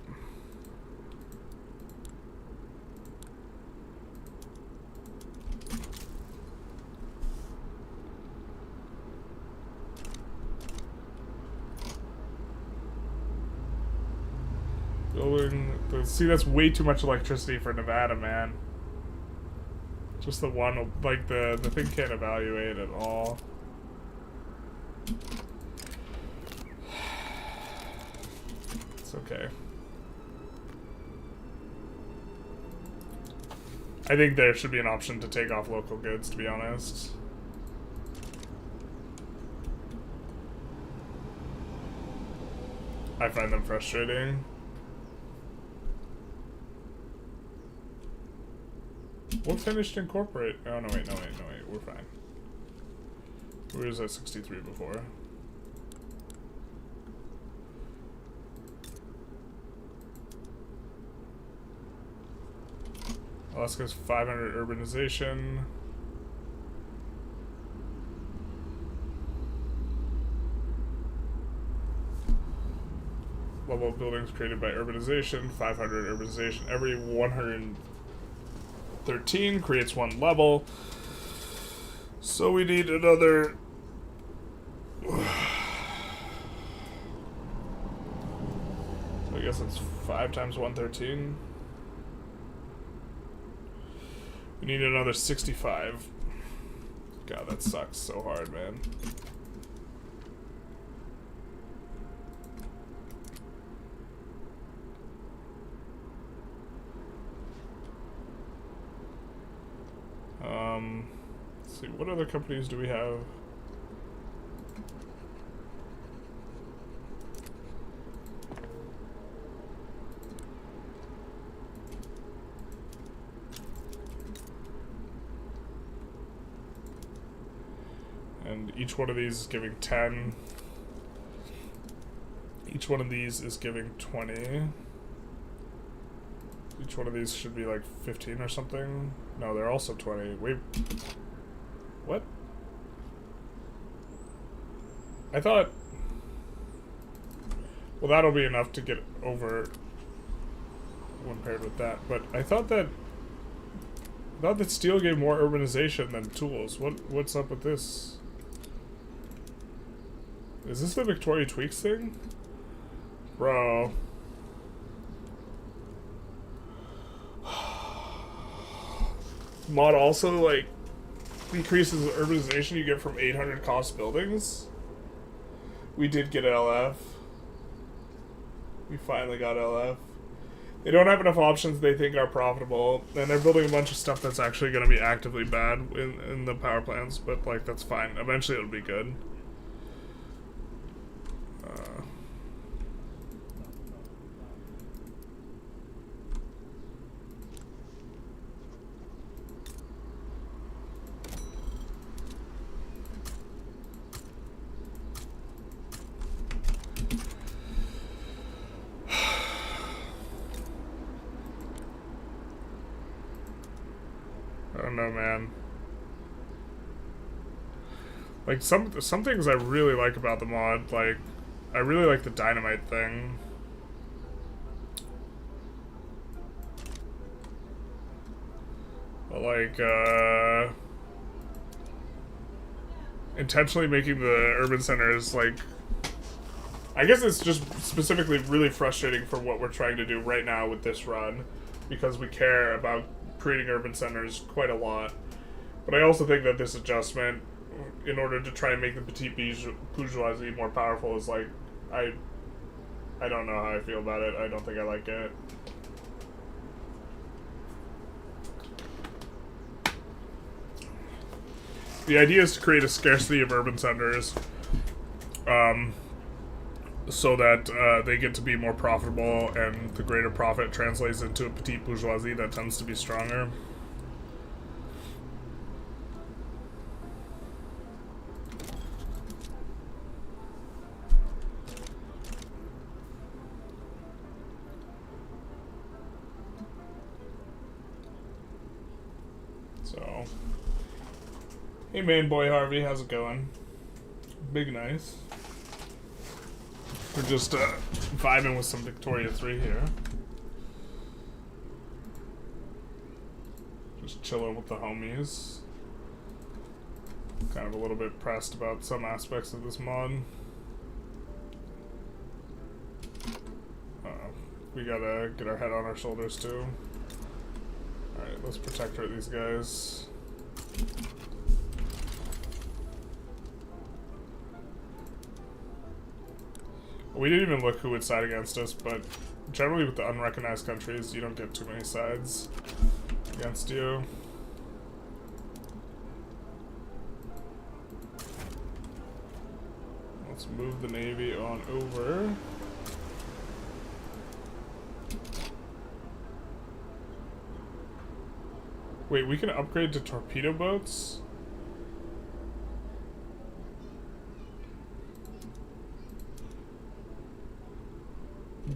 See, that's way too much electricity for Nevada, man. Just the one, like the thing can't evaluate at all. It's okay. I think there should be an option to take off local goods, to be honest. I find them frustrating. What finished incorporate? Oh, no, wait. We're fine. We was at 63 before. Alaska's 500 urbanization. Level of buildings created by urbanization, 500 urbanization. Every 113 creates one level. So we need another... So I guess it's 5 times 113. We need another 65. God, that sucks so hard, man. Let's see, what other companies do we have? And each one of these is giving 10. Each one of these is giving 20. Each one of these should be like 15 or something. No, they're also 20. Wait. What? I thought... Well, that'll be enough to get over when paired with that. But I thought that steel gave more urbanization than tools. What's up with this? Is this the Victoria Tweaks thing? Bro. Mod also, like, decreases the urbanization you get from 800 cost buildings. We did get LF. We finally got LF. They don't have enough options they think are profitable, and they're building a bunch of stuff that's actually going to be actively bad in the power plants, but, like, that's fine. Eventually it'll be good. I don't know, man. Like, some things I really like about the mod, like, I really like the dynamite thing. But, like, intentionally making the urban centers, like, I guess it's just specifically really frustrating for what we're trying to do right now with this run, because we care about creating urban centers quite a lot. But I also think that this adjustment, in order to try and make the petite bourgeoisie more powerful, is like, I don't know how I feel about it. I don't think I like it. The idea is to create a scarcity of urban centers, so that they get to be more profitable, and the greater profit translates into a petite bourgeoisie that tends to be stronger. So, hey main boy Harvey, how's it going? Big nice. We're just vibing with some Victoria 3 here. Just chilling with the homies. Kind of a little bit pressed about some aspects of this mod. We gotta get our head on our shoulders too. Alright, let's protect these guys. We didn't even look who would side against us, but generally with the unrecognized countries, you don't get too many sides against you. Let's move the Navy on over. Wait, we can upgrade to torpedo boats?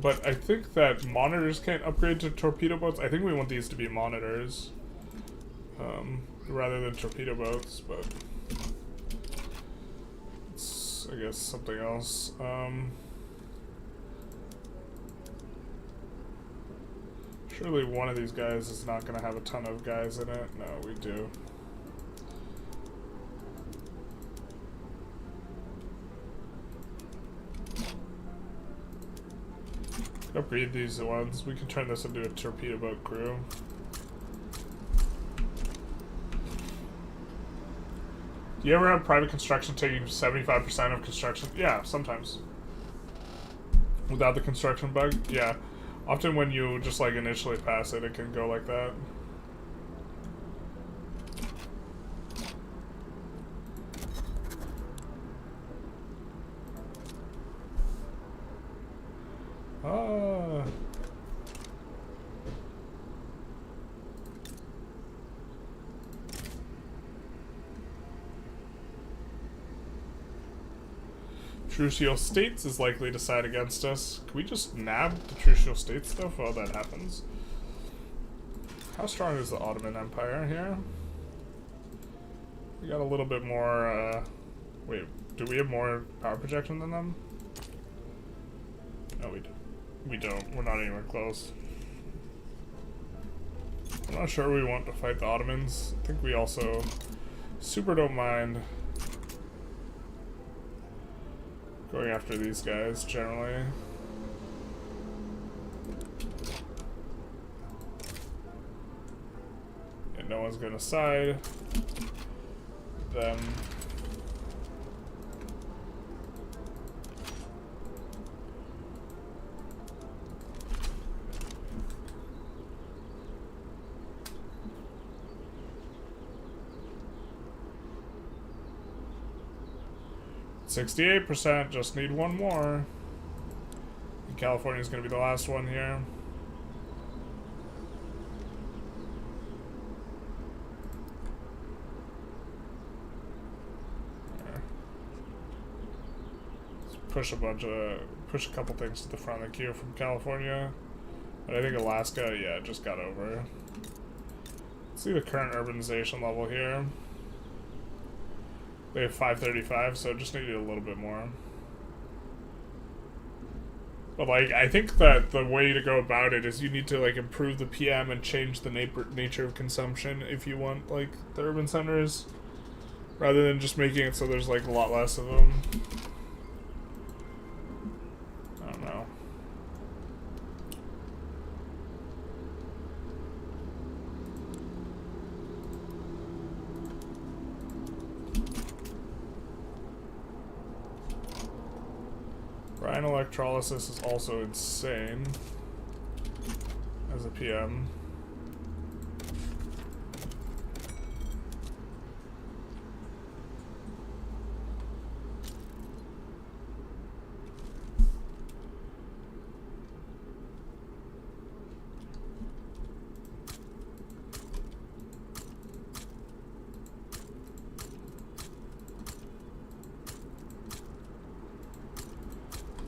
But I think that monitors can't upgrade to torpedo boats. I think we want these to be monitors. Rather than torpedo boats, but it's, I guess, something else. Surely one of these guys is not going to have a ton of guys in it. No, we do. Upgrade these ones. We can turn this into a torpedo boat crew. Do you ever have private construction taking 75% of construction? Yeah, sometimes. Without the construction bug? Yeah. Often when you just like initially pass it, it can go like that. Ah. Trucial States is likely to side against us. Can we just nab the Trucial States stuff while that happens? How strong is the Ottoman Empire here? We got a little bit more, wait, do we have more power projection than them? No, we don't. We're not anywhere close. I'm not sure we want to fight the Ottomans. I think we also super don't mind going after these guys, generally. And no one's gonna side them. %, just need one more. And California's gonna be the last one here. Let's push a couple things to the front of the queue from California. But I think Alaska, yeah, just got over. Let's see the current urbanization level here. They have 535, so just needed a little bit more. But like, I think that the way to go about it is you need to like improve the PM and change the nature of consumption if you want like the urban centers, rather than just making it so there's like a lot less of them. I don't know. Brine electrolysis is also insane as a PM.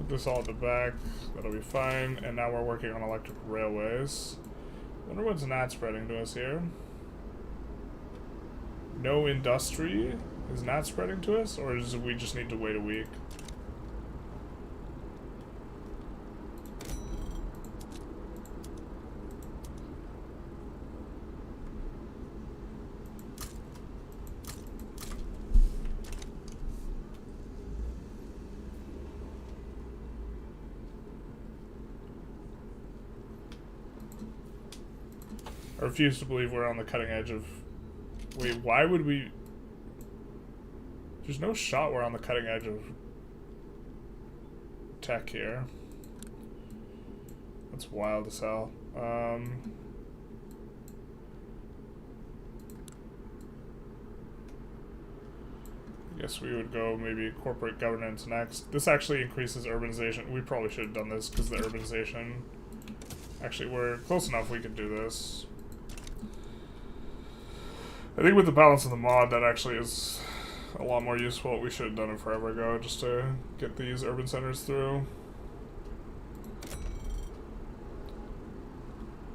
This all at the back, that'll be fine. And now we're working on electric railways. Wonder what's not spreading to us here. No industry is not spreading to us, or is we just need to wait a week? I refuse to believe we're on the cutting edge of Wait, why would we... There's no shot we're on the cutting edge of tech here. That's wild as hell. I guess we would go maybe corporate governance next. This actually increases urbanization. We probably should have done this because the urbanization... Actually, we're close enough we could do this. I think with the balance of the mod, that actually is a lot more useful. We should have done it forever ago just to get these urban centers through.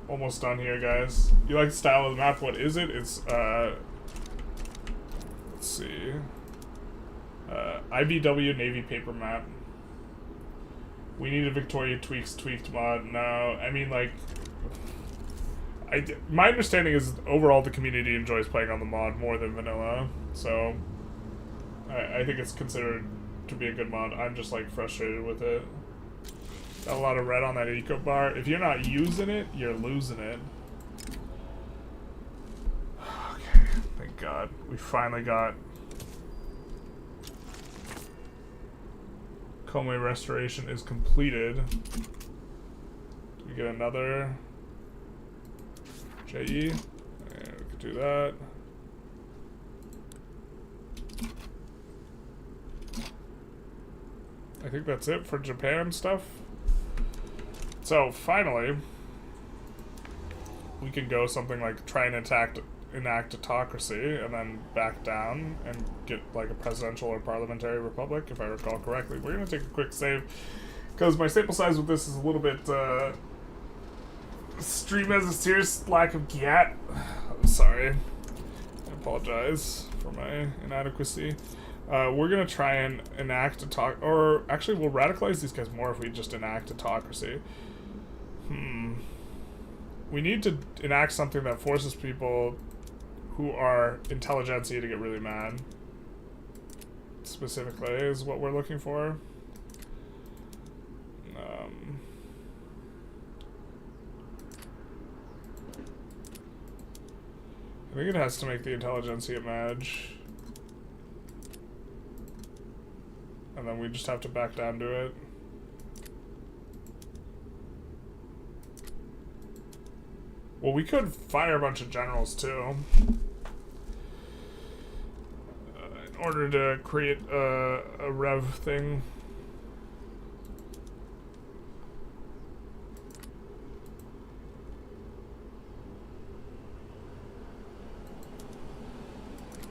Almost done here, guys. You like the style of the map? What is it? It's, let's see. IBW Navy paper map. We need a Victoria tweaked mod. No, I mean, like... my understanding is overall the community enjoys playing on the mod more than vanilla, so I think it's considered to be a good mod. I'm just like frustrated with it. Got a lot of red on that eco bar. If you're not using it, you're losing it. Okay, thank God. We finally got Conway restoration is completed. We get another JE, and we could do that. I think that's it for Japan stuff. So finally, we can go something like try and enact autocracy and then back down and get like a presidential or parliamentary republic, if I recall correctly. We're gonna take a quick save because my sample size with this is a little bit stream has a serious lack of GAT. I'm sorry. I apologize for my inadequacy. We're gonna try and enact or actually we'll radicalize these guys more if we just enact autocracy. We need to enact something that forces people who are intelligentsia to get really mad. Specifically is what we're looking for. I think it has to make the intelligentsia match. And then we just have to back down to it. Well, we could fire a bunch of generals too. In order to create a rev thing.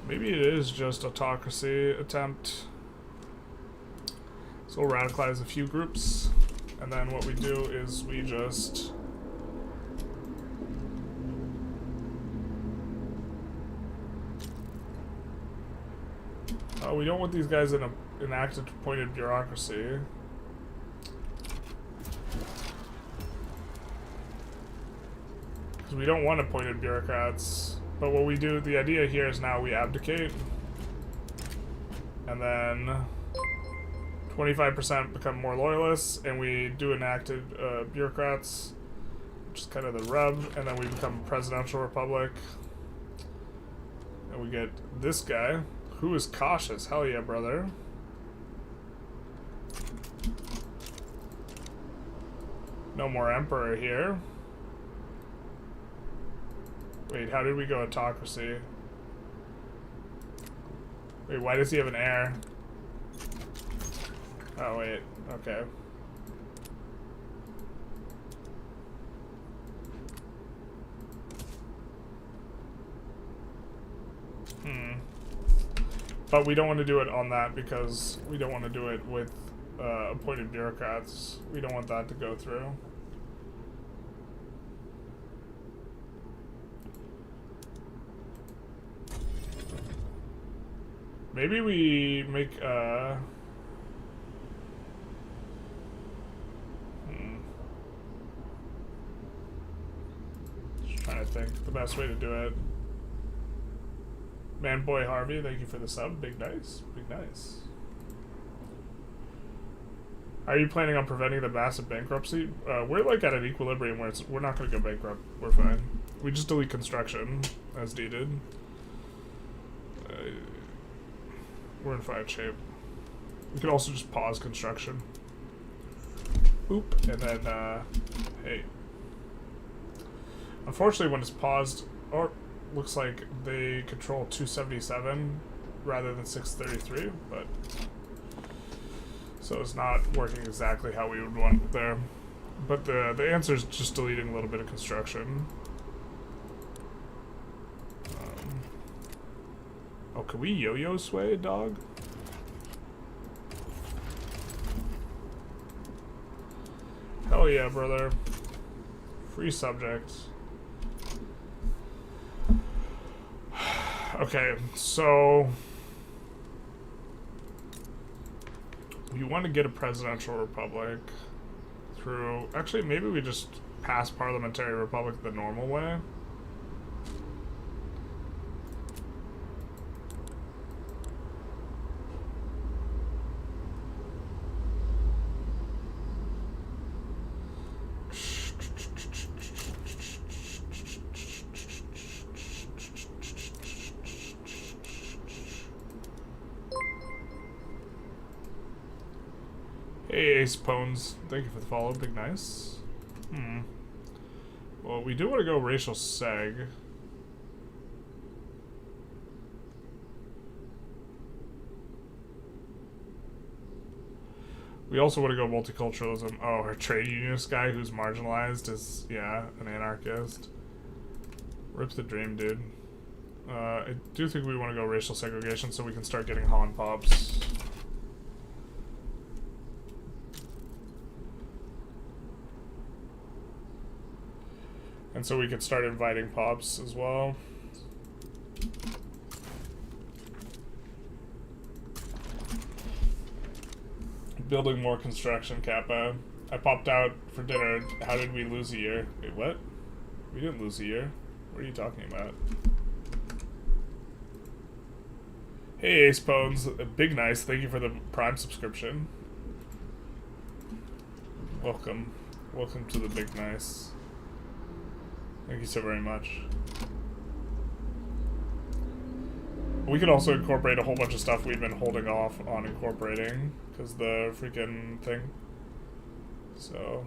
Maybe it is just autocracy attempt. So we'll radicalize a few groups, and then what we do is we just we don't want these guys in an enacted appointed bureaucracy. Because we don't want appointed bureaucrats. But what we do, the idea here is now we abdicate. And then 25% become more loyalists, and we do enacted bureaucrats, which is kind of the rub, and then we become a presidential republic. And we get this guy, who is cautious. Hell yeah, brother. No more emperor here. Wait, how did we go autocracy? Wait, why does he have an heir? Oh, wait. Okay. But we don't want to do it on that because we don't want to do it with appointed bureaucrats. We don't want that to go through. Maybe we make just trying to think the best way to do it. Man boy Harvey, thank you for the sub. Big nice. Big nice. Are you planning on preventing the massive bankruptcy? We're like at an equilibrium where we're not going to go bankrupt. We're fine. We just delete construction as needed. We're in fine shape. We could also just pause construction. Boop, and then, hey. Unfortunately, when it's paused, or looks like they control 277 rather than 633, but so it's not working exactly how we would want it there. But the answer is just deleting a little bit of construction. Oh, can we yo-yo sway, dog? Hell yeah, brother. Free subjects. Okay, so we want to get a presidential republic through... Actually, maybe we just pass parliamentary republic the normal way. Hey, Ace Pones. Thank you for the follow. Big nice. Well, we do want to go racial seg. We also want to go multiculturalism. Oh, our trade unionist guy who's marginalized is, yeah, an anarchist. Rip the dream, dude. I do think we want to go racial segregation so we can start getting Han Pops. And so we could start inviting Pops as well. Building more construction, Kappa. I popped out for dinner. How did we lose a year? Wait, what? We didn't lose a year. What are you talking about? Hey, Ace Pones. Big nice. Thank you for the Prime subscription. Welcome. Welcome to the Big Nice. Thank you so very much. We could also incorporate a whole bunch of stuff we've been holding off on incorporating because the freaking thing. So.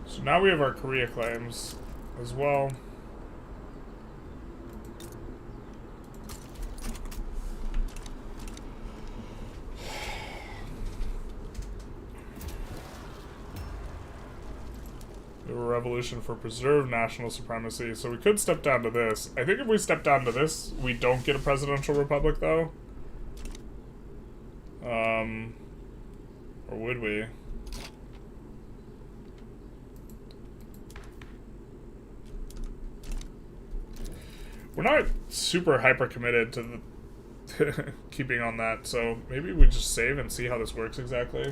So now we have our Korea claims as well. We have a revolution for preserved national supremacy. So we could step down to this. I think if we step down to this, we don't get a presidential republic though. Or would we? We're not super hyper committed to the keeping on that, so maybe we just save and see how this works exactly.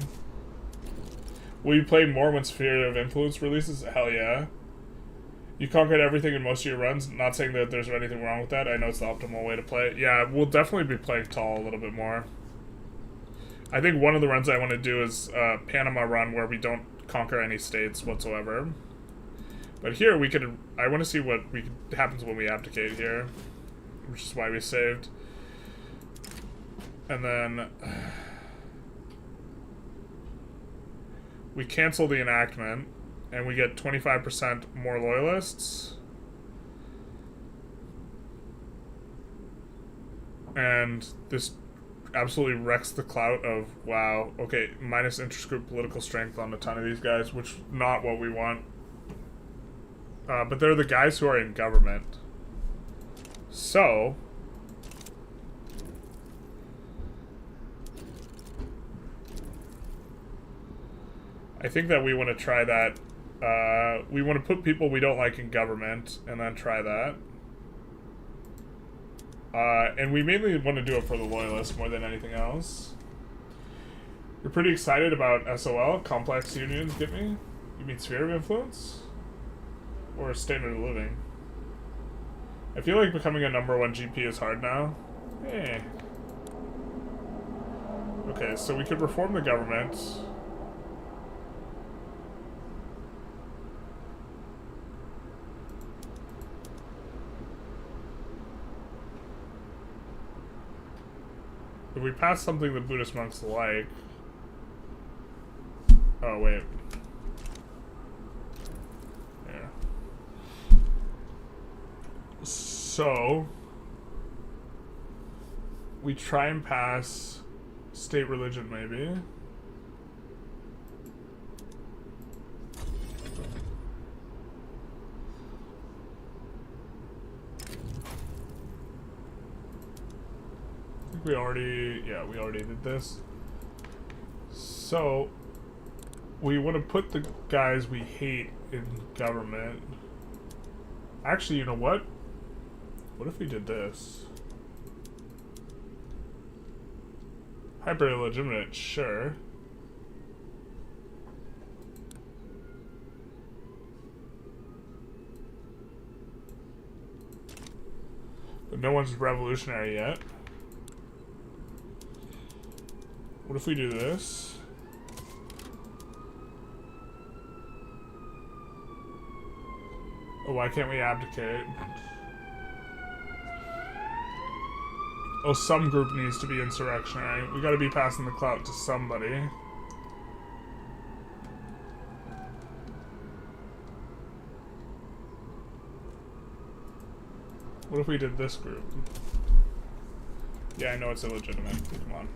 Will you play more when Sphere of Influence releases? Hell yeah. You conquered everything in most of your runs. Not saying that there's anything wrong with that. I know it's the optimal way to play it. Yeah, we'll definitely be playing tall a little bit more. I think one of the runs I want to do is Panama run where we don't conquer any states whatsoever. But here we could, I want to see what happens when we abdicate here, which is why we saved. And then we cancel the enactment and we get 25% more loyalists. And this absolutely wrecks the clout of, wow, okay, minus interest-group political strength on a ton of these guys, which is not what we want. But they're the guys who are in government. So I think that we want to try that. We want to put people we don't like in government and then try that. And we mainly want to do it for the loyalists more than anything else. You're pretty excited about SOL, complex unions, get me? You mean sphere of influence? Or standard of living? I feel like becoming a #1 GP is hard now. Eh. Okay, so we could reform the government. If we pass something the Buddhist monks like... Oh, wait. Yeah. So... we try and pass state religion, maybe. I think we already did this. So, we want to put the guys we hate in government. Actually, you know what? What if we did this? Hyper illegitimate, sure. But no one's revolutionary yet. What if we do this? Oh, why can't we abdicate? Oh, some group needs to be insurrectionary. We gotta be passing the clout to somebody. What if we did this group? Yeah, I know it's illegitimate. Come on.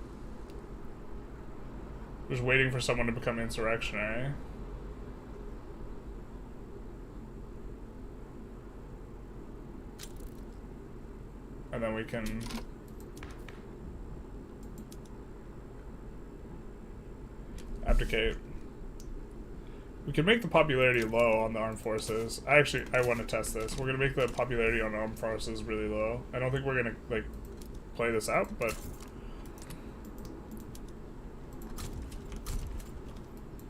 Just waiting for someone to become insurrectionary. And then we can... abdicate. We can make the popularity low on the armed forces. I want to test this. We're gonna make the popularity on armed forces really low. I don't think we're gonna like play this out, but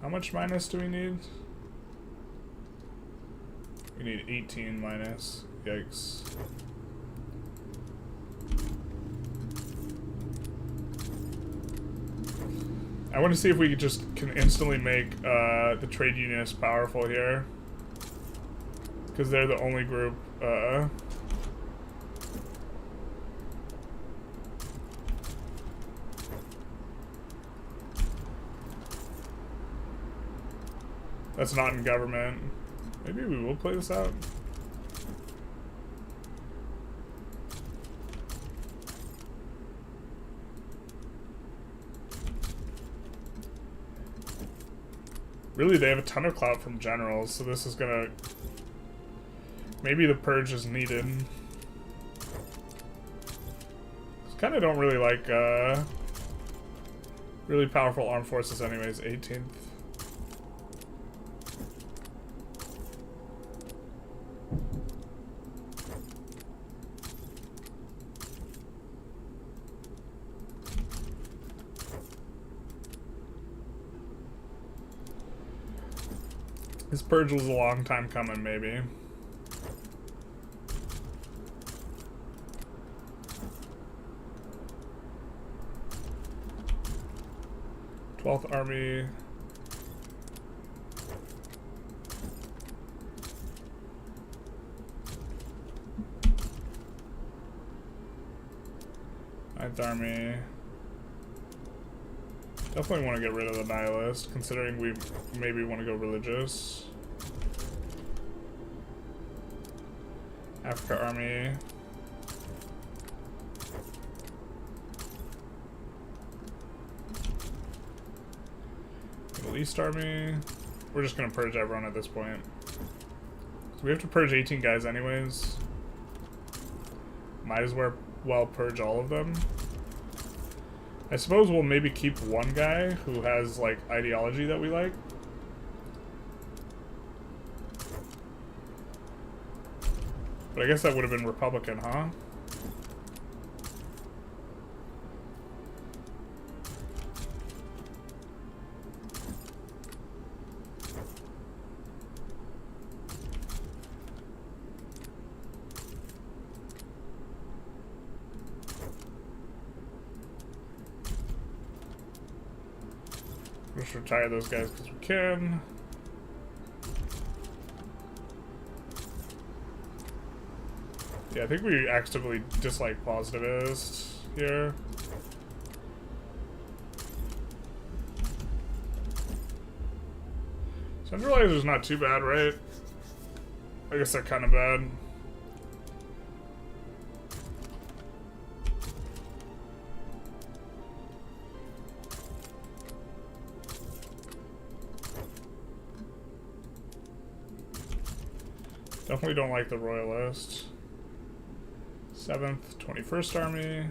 how much minus do we need? We need 18 minus. Yikes. I want to see if we can instantly make the trade unionists powerful here. Because they're the only group. That's not in government. Maybe we will play this out. Really, they have a ton of clout from generals, so this is gonna... Maybe the purge is needed. Kinda don't really like, really powerful armed forces anyways, 18th. This purge was a long time coming, maybe. Twelfth Army. Ninth Army. Definitely want to get rid of the Nihilist, considering we maybe want to go religious. Africa Army. Middle East Army. We're just going to purge everyone at this point. So we have to purge 18 guys anyways. Might as well purge all of them. I suppose we'll maybe keep one guy who has, like, ideology that we like. But I guess that would have been Republican, huh? Just retire those guys because we can. Yeah, I think we actively dislike positivists here. Centralizer's not too bad, right? I guess they're kind of bad. Definitely don't like the Royalists. 7th, 21st Army.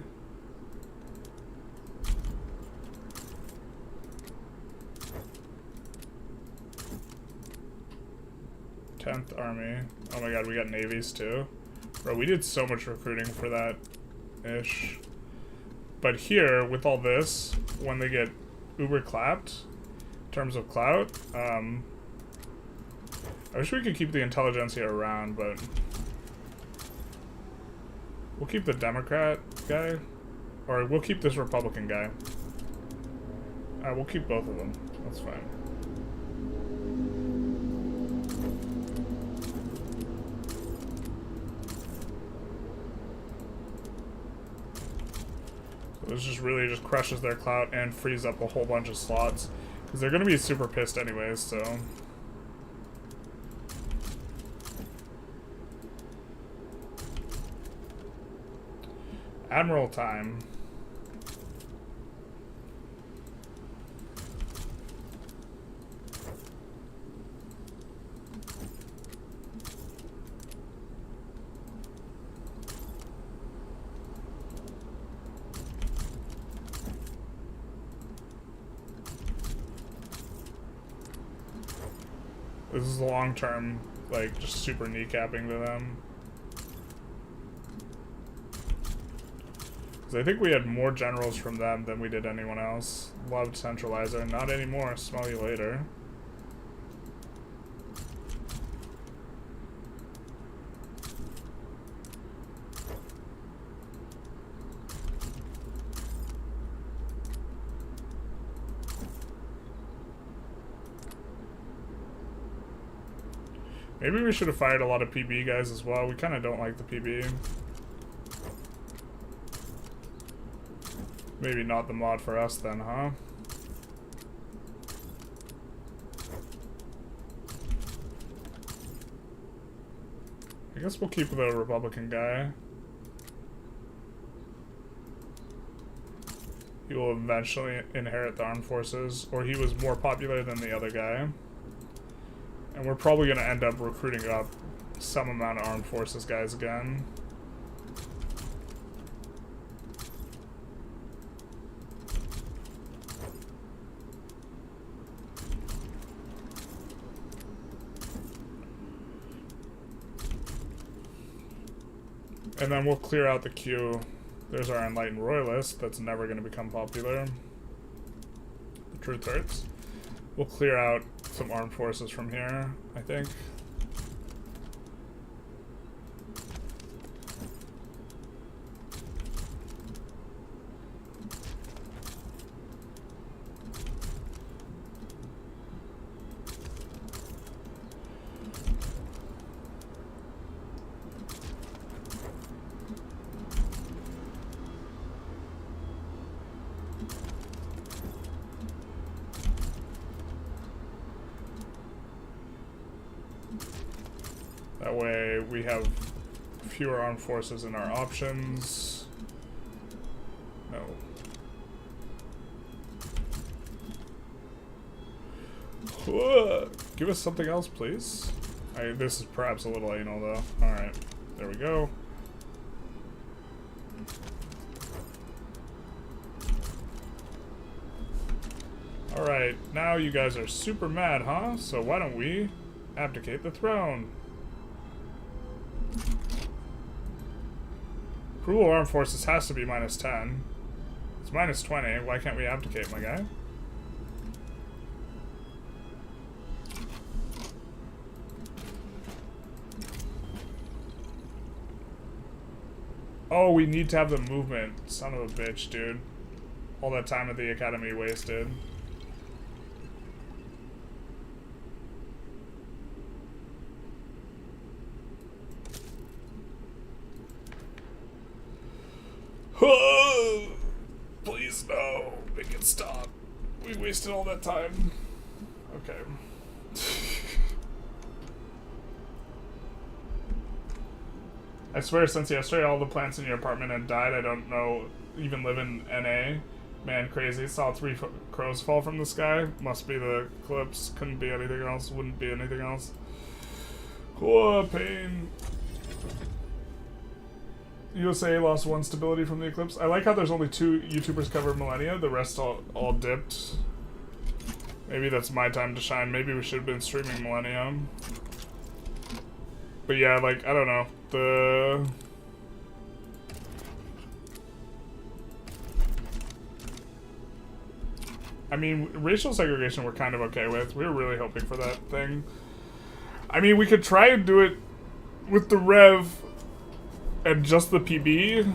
Tenth Army. Oh my god, we got navies too. Bro, we did so much recruiting for that ish. But here, with all this, when they get uber clapped, in terms of clout, I wish we could keep the Intelligentsia around, but we'll keep the Democrat guy, or we'll keep this Republican guy. We'll keep both of them. That's fine. So this just really just crushes their clout and frees up a whole bunch of slots, because they're going to be super pissed anyways, so... Admiral time. This is long term, like, just super kneecapping to them. I think we had more generals from them than we did anyone else. Loved Centralizer. Not anymore. Smell you later. Maybe we should have fired a lot of PB guys as well. We kind of don't like the PB. Maybe not the mod for us then, huh? I guess we'll keep the Republican guy. He will eventually inherit the armed forces, or he was more popular than the other guy. And we're probably going to end up recruiting up some amount of armed forces guys again. And then we'll clear out the queue. There's our Enlightened Royalist that's never going to become popular. The Truth Hurts. We'll clear out some armed forces from here, I think. That way we have fewer armed forces in our options. No. Give us something else, please. This is perhaps a little anal, though. Alright, there we go. Alright, now you guys are super mad, huh? So why don't we abdicate the throne? Approval of armed forces has to be -10. It's -20. Why can't we abdicate, my guy? Oh, we need to have the movement. Son of a bitch, dude. All that time at the academy wasted. Please no. Make it stop. We wasted all that time. Okay. I swear since yesterday all the plants in your apartment had died. I don't know, even live in NA. Man, crazy. Saw 3 crows fall from the sky. Must be the eclipse. Couldn't be anything else. Wouldn't be anything else. Oh, pain. USA lost 1 stability from the eclipse. I like how there's only 2 YouTubers cover Millennia. The rest all dipped. Maybe that's my time to shine. Maybe we should have been streaming Millennium. But yeah, like, I don't know. I mean, racial segregation we're kind of okay with. We were really hoping for that thing. I mean, we could try and do it with the Rev and just the PB.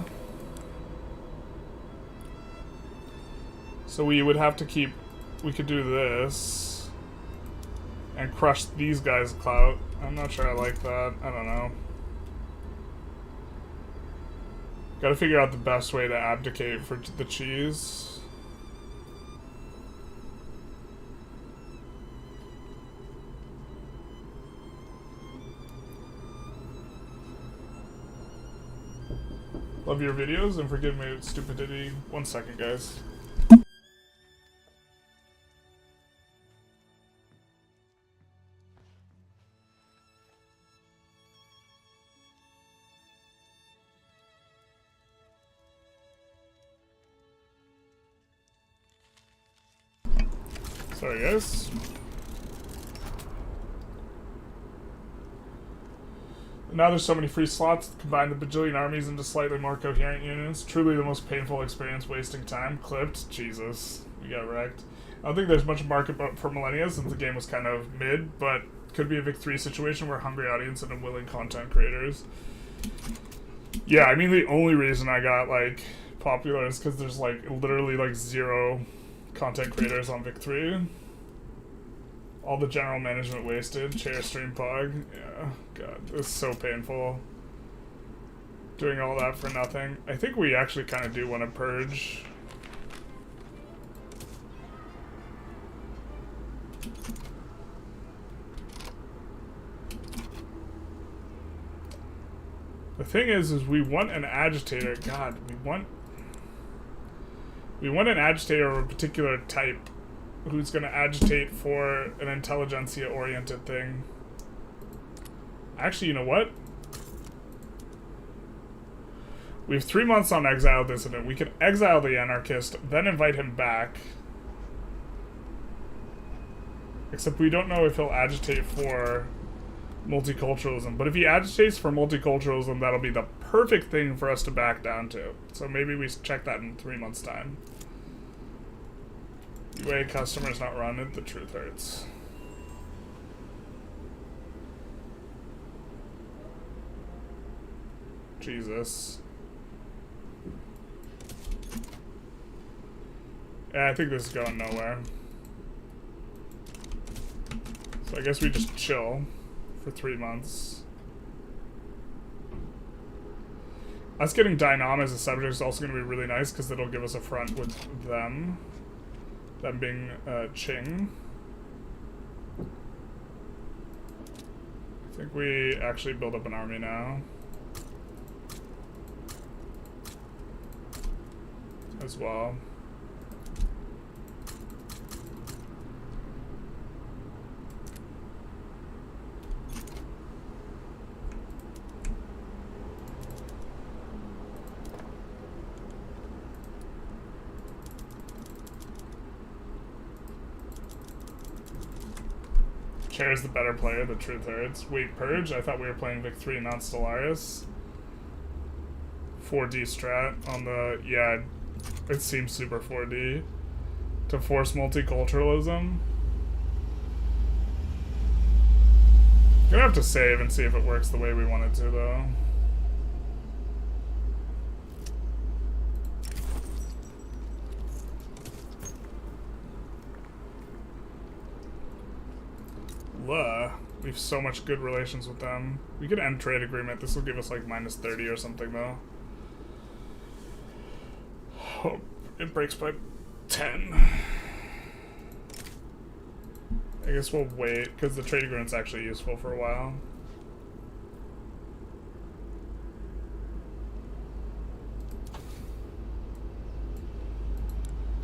So we would have to keep... We could do this and crush these guys' clout. I'm not sure I like that. I don't know. Gotta figure out the best way to abdicate for the cheese. Love your videos and forgive me stupidity. 1 second, guys. Sorry, guys. Now there's so many free slots to combine the bajillion armies into slightly more coherent units. Truly the most painful experience wasting time. Clipped. Jesus. We got wrecked. I don't think there's much market for Millennia since the game was kind of mid, but could be a Vic 3 situation where hungry audience and willing content creators. Yeah, I mean the only reason I got like popular is because there's like literally like 0 content creators on Vic 3. All the general management wasted. Chair stream pog. Yeah, God, this is so painful. Doing all that for nothing. I think we actually kind of do want to purge. The thing is we want an agitator. God, we want an agitator of a particular type who's going to agitate for an intelligentsia-oriented thing. Actually, you know what? We have 3 months on Exile Dissident. We can exile the anarchist, then invite him back. Except we don't know if he'll agitate for multiculturalism. But if he agitates for multiculturalism, that'll be the perfect thing for us to back down to. So maybe we check that in 3 months' time. UA customers not run it, the truth hurts. Jesus. Yeah, I think this is going nowhere. So I guess we just chill for 3 months. Us getting Dynam as a subject is also going to be really nice because it'll give us a front with them. Them being Qing. I think we actually build up an army now. As well. Chair's the better player, the truth hurts. Wait, Purge? I thought we were playing Vic 3, not Stellaris. 4D strat on the... Yeah, it seems super 4D. To force multiculturalism. Gonna have to save and see if it works the way we want it to, though. We have so much good relations with them. We could end trade agreement. This will give us like -30 or something, though. hope it breaks by 10. I guess we'll wait, because the trade agreement's actually useful for a while.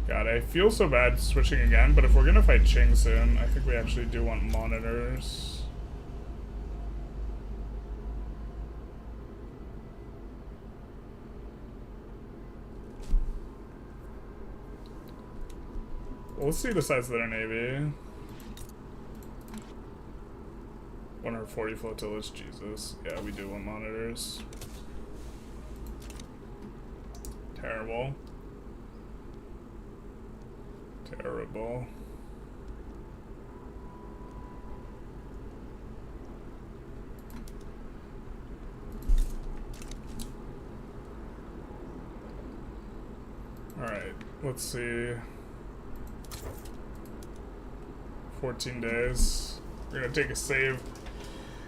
God, I feel so bad switching again, but if we're gonna fight Qing soon, I think we actually do want monitors. Well, let's see the size of their navy. 140 flotillas, Jesus. Yeah, we do want monitors. Terrible. Terrible. Alright, let's see. 14 days. We're gonna take a save.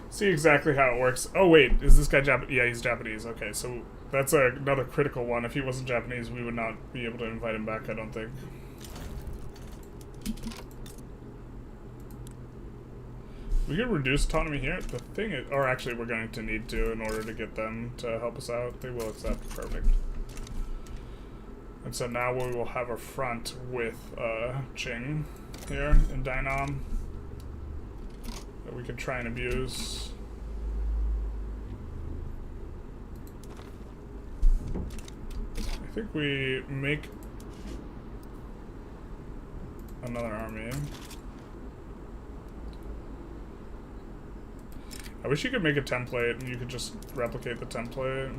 See exactly how it works. Oh wait, is this guy Japanese? Yeah, he's Japanese. Okay, so that's another critical one. If he wasn't Japanese, we would not be able to invite him back, I don't think. We could reduce autonomy here. The thing is, or actually we're going to need to in order to get them to help us out. They will accept. Perfect. And so now we will have a front with Qing here in Dainan that we could try and abuse. I think we make another army. I wish you could make a template and you could just replicate the template.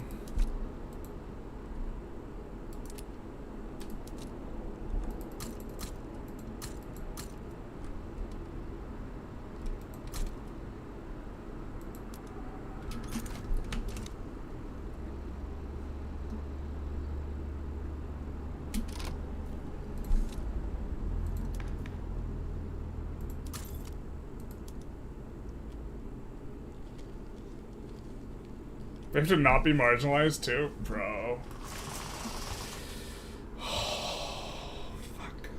They have to not be marginalized too? Bro. Fuck.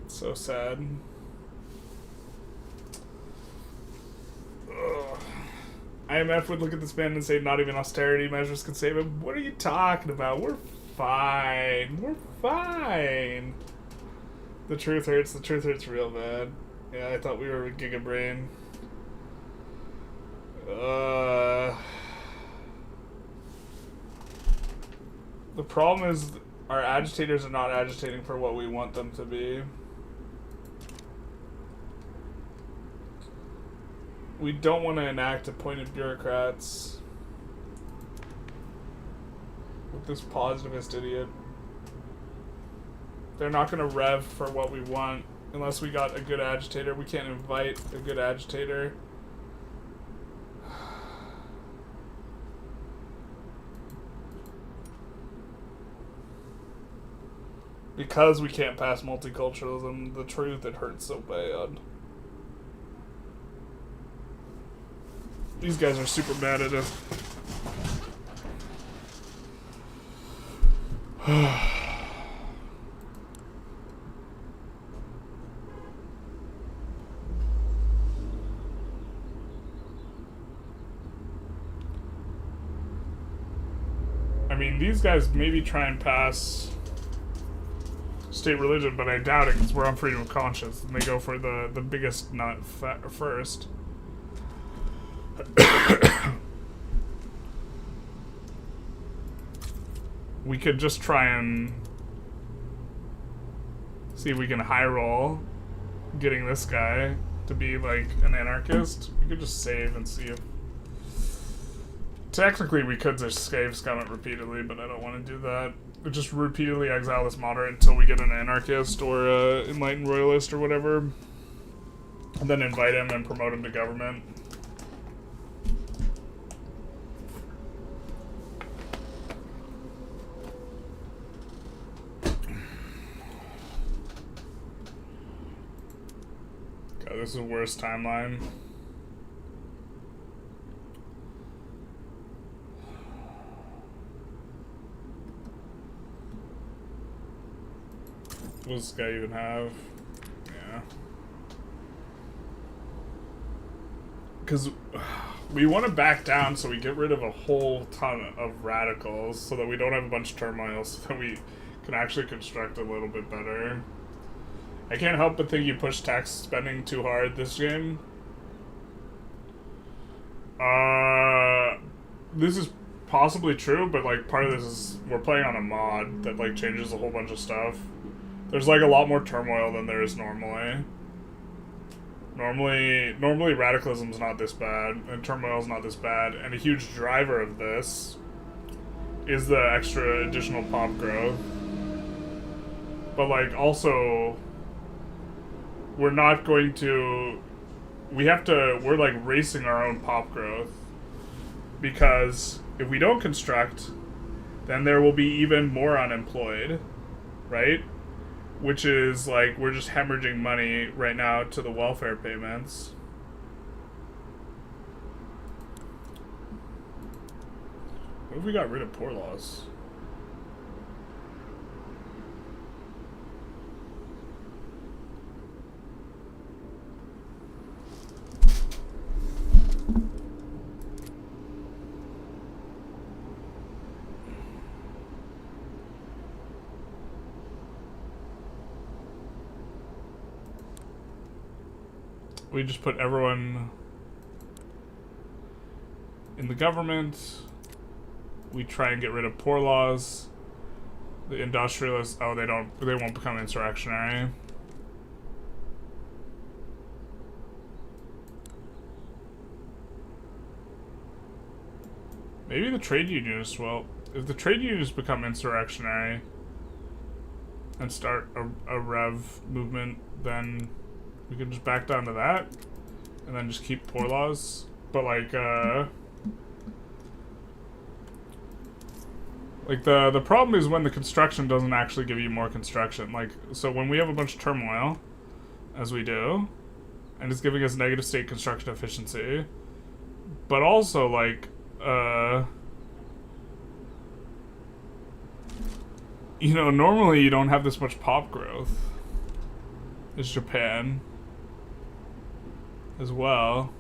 It's so sad. Ugh. IMF would look at this man and say not even austerity measures can save him. What are you talking about? We're fine. We're fine. The truth hurts. The truth hurts real bad. Yeah, I thought we were Giga Brain. The problem is our agitators are not agitating for what we want them to be. We don't want to enact appointed bureaucrats with this positivist idiot. They're not going to rev for what we want unless we got a good agitator. We can't invite a good agitator. Because we can't pass multiculturalism, the truth, it hurts so bad. These guys are super mad at us. I mean, these guys maybe try and pass state religion, but I doubt it because we're on freedom of conscience and they go for the biggest nut first. We could just try and see if we can high roll getting this guy to be like an anarchist. We could just save and see if... Technically, we could just scum it repeatedly, but I don't want to do that. We just repeatedly exile this moderate until we get an anarchist or a enlightened royalist or whatever. And then invite him and promote him to government. God, this is the worst timeline. What does this guy even have? Yeah. Because we want to back down so we get rid of a whole ton of radicals so that we don't have a bunch of turmoil, so that we can actually construct a little bit better. I can't help but think you push tax spending too hard this game. This is possibly true, but like part of this is we're playing on a mod that like changes a whole bunch of stuff. There's like a lot more turmoil than there is normally. Normally radicalism's not this bad, and turmoil's not this bad, and a huge driver of this is the extra additional pop growth. But like also, we're not going to, we're like racing our own pop growth, because if we don't construct, then there will be even more unemployed, right? Which is like, we're just hemorrhaging money right now to the welfare payments. What if we got rid of poor laws? We just put everyone in the government. We try and get rid of poor laws. The industrialists, oh, they won't become insurrectionary. Maybe the trade unionists will. If the trade unionists become insurrectionary and start a rev movement, then we can just back down to that, and then just keep poor laws. But like the problem is when the construction doesn't actually give you more construction. Like, so when we have a bunch of turmoil, as we do, and it's giving us negative state construction efficiency, but also like you know, normally you don't have this much pop growth. It's Japan as well.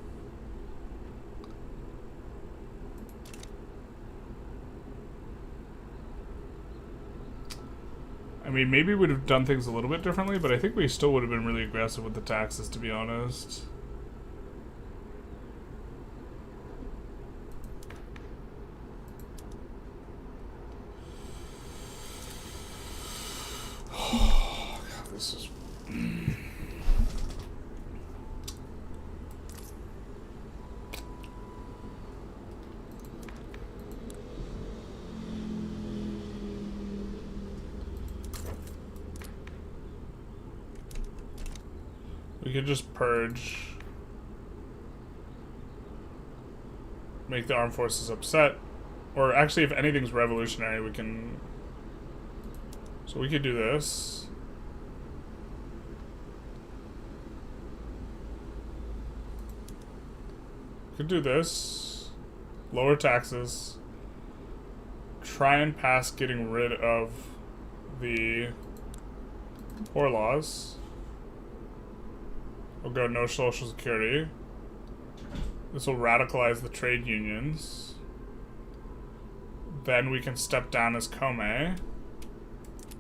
I mean, maybe we would have done things a little bit differently, but I think we still would have been really aggressive with the taxes, to be honest. Oh, God, this is... We could just purge. Make the armed forces upset. Or actually, if anything's revolutionary, we can... So we could do this. Could do this. Lower taxes. Try and pass getting rid of the poor laws. We'll go no social security. This will radicalize the trade unions. Then we can step down as Come.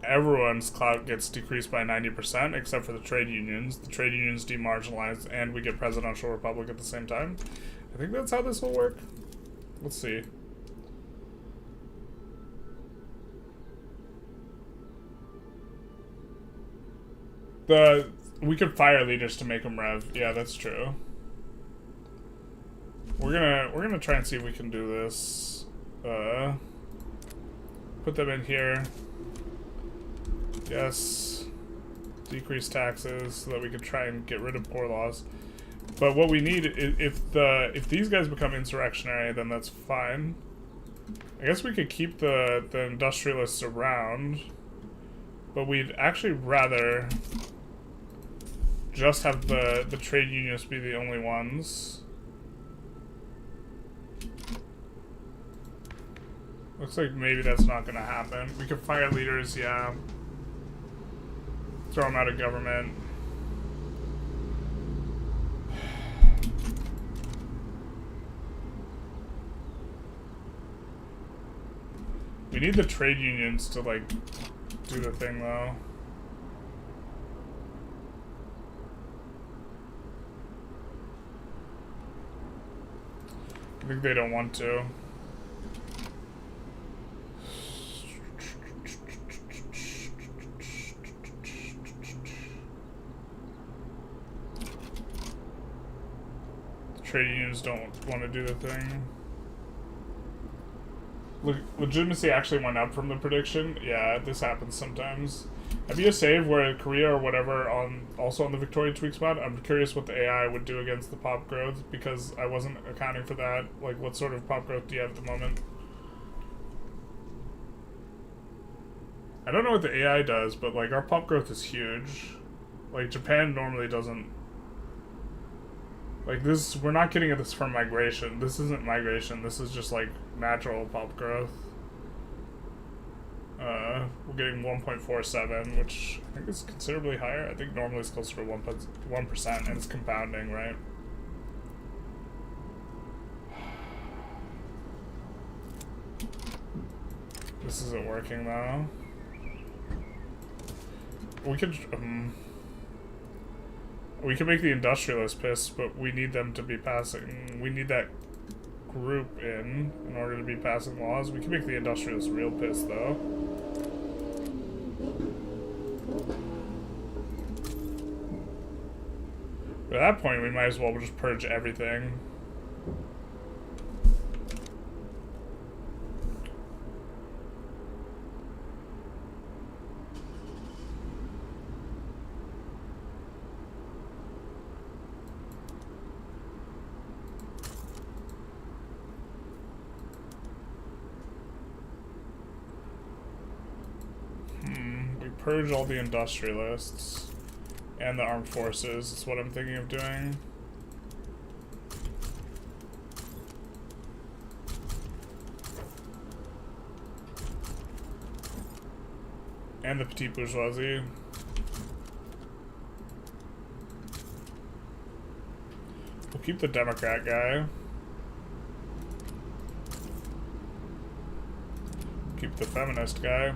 Everyone's clout gets decreased by 90%, except for the trade unions. The trade unions demarginalized, and we get presidential republic at the same time. I think that's how this will work. Let's see. We could fire leaders to make them rev. Yeah, that's true. We're gonna try and see if we can do this. Put them in here. Yes. Decrease taxes so that we can try and get rid of poor laws. But what we need is if these guys become insurrectionary, then that's fine. I guess we could keep the industrialists around, but we'd actually rather just have the trade unions be the only ones. Looks like maybe that's not gonna happen. We could fire leaders, yeah. Throw them out of government. We need the trade unions to, like, do the thing, though. I think they don't want to. The trade unions don't want to do the thing. Legitimacy actually went up from the prediction. Yeah, this happens sometimes. Have you a save where Korea or whatever also on the Victoria tweak spot? I'm curious what the AI would do against the pop growth because I wasn't accounting for that. Like, what sort of pop growth do you have at the moment? I don't know what the AI does, but like our pop growth is huge. Like Japan normally doesn't. Like this, we're not getting at this from migration. This isn't migration. This is just like natural pop growth. We're getting 1.47, which I think is considerably higher. I think normally it's closer to 1%, and it's compounding, right? This isn't working though. We could make the Industrialists pissed, but we need them to be passing. We need that group in order to be passing laws. We can make the Industrialists real pissed though. But at that point, we might as well just purge everything. Purge all the Industrialists and the armed forces is what I'm thinking of doing. And the petite bourgeoisie. We'll keep the Democrat guy. Keep the feminist guy.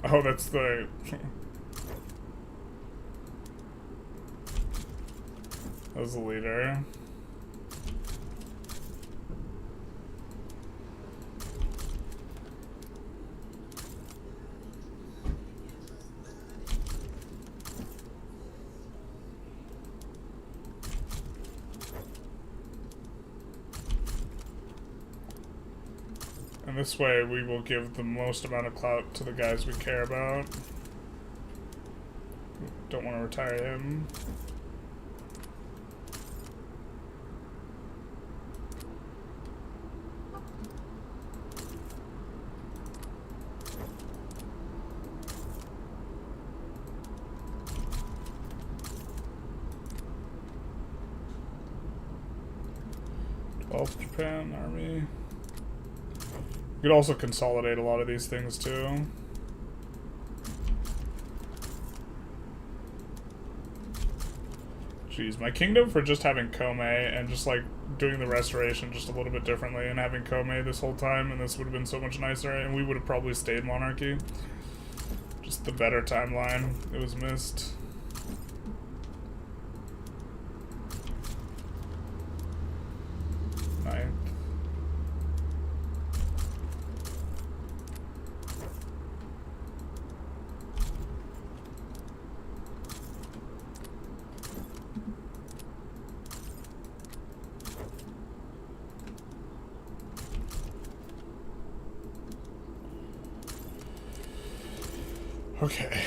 Oh, that's the... that was the leader. And this way we will give the most amount of clout to the guys we care about. Don't want to retire him. Japan army. You could also consolidate a lot of these things too. Jeez, my kingdom for just having Koumei and just like doing the restoration just a little bit differently and having Koumei this whole time, and this would have been so much nicer, and we would have probably stayed monarchy. Just the better timeline. It was missed. Ninth. Okay.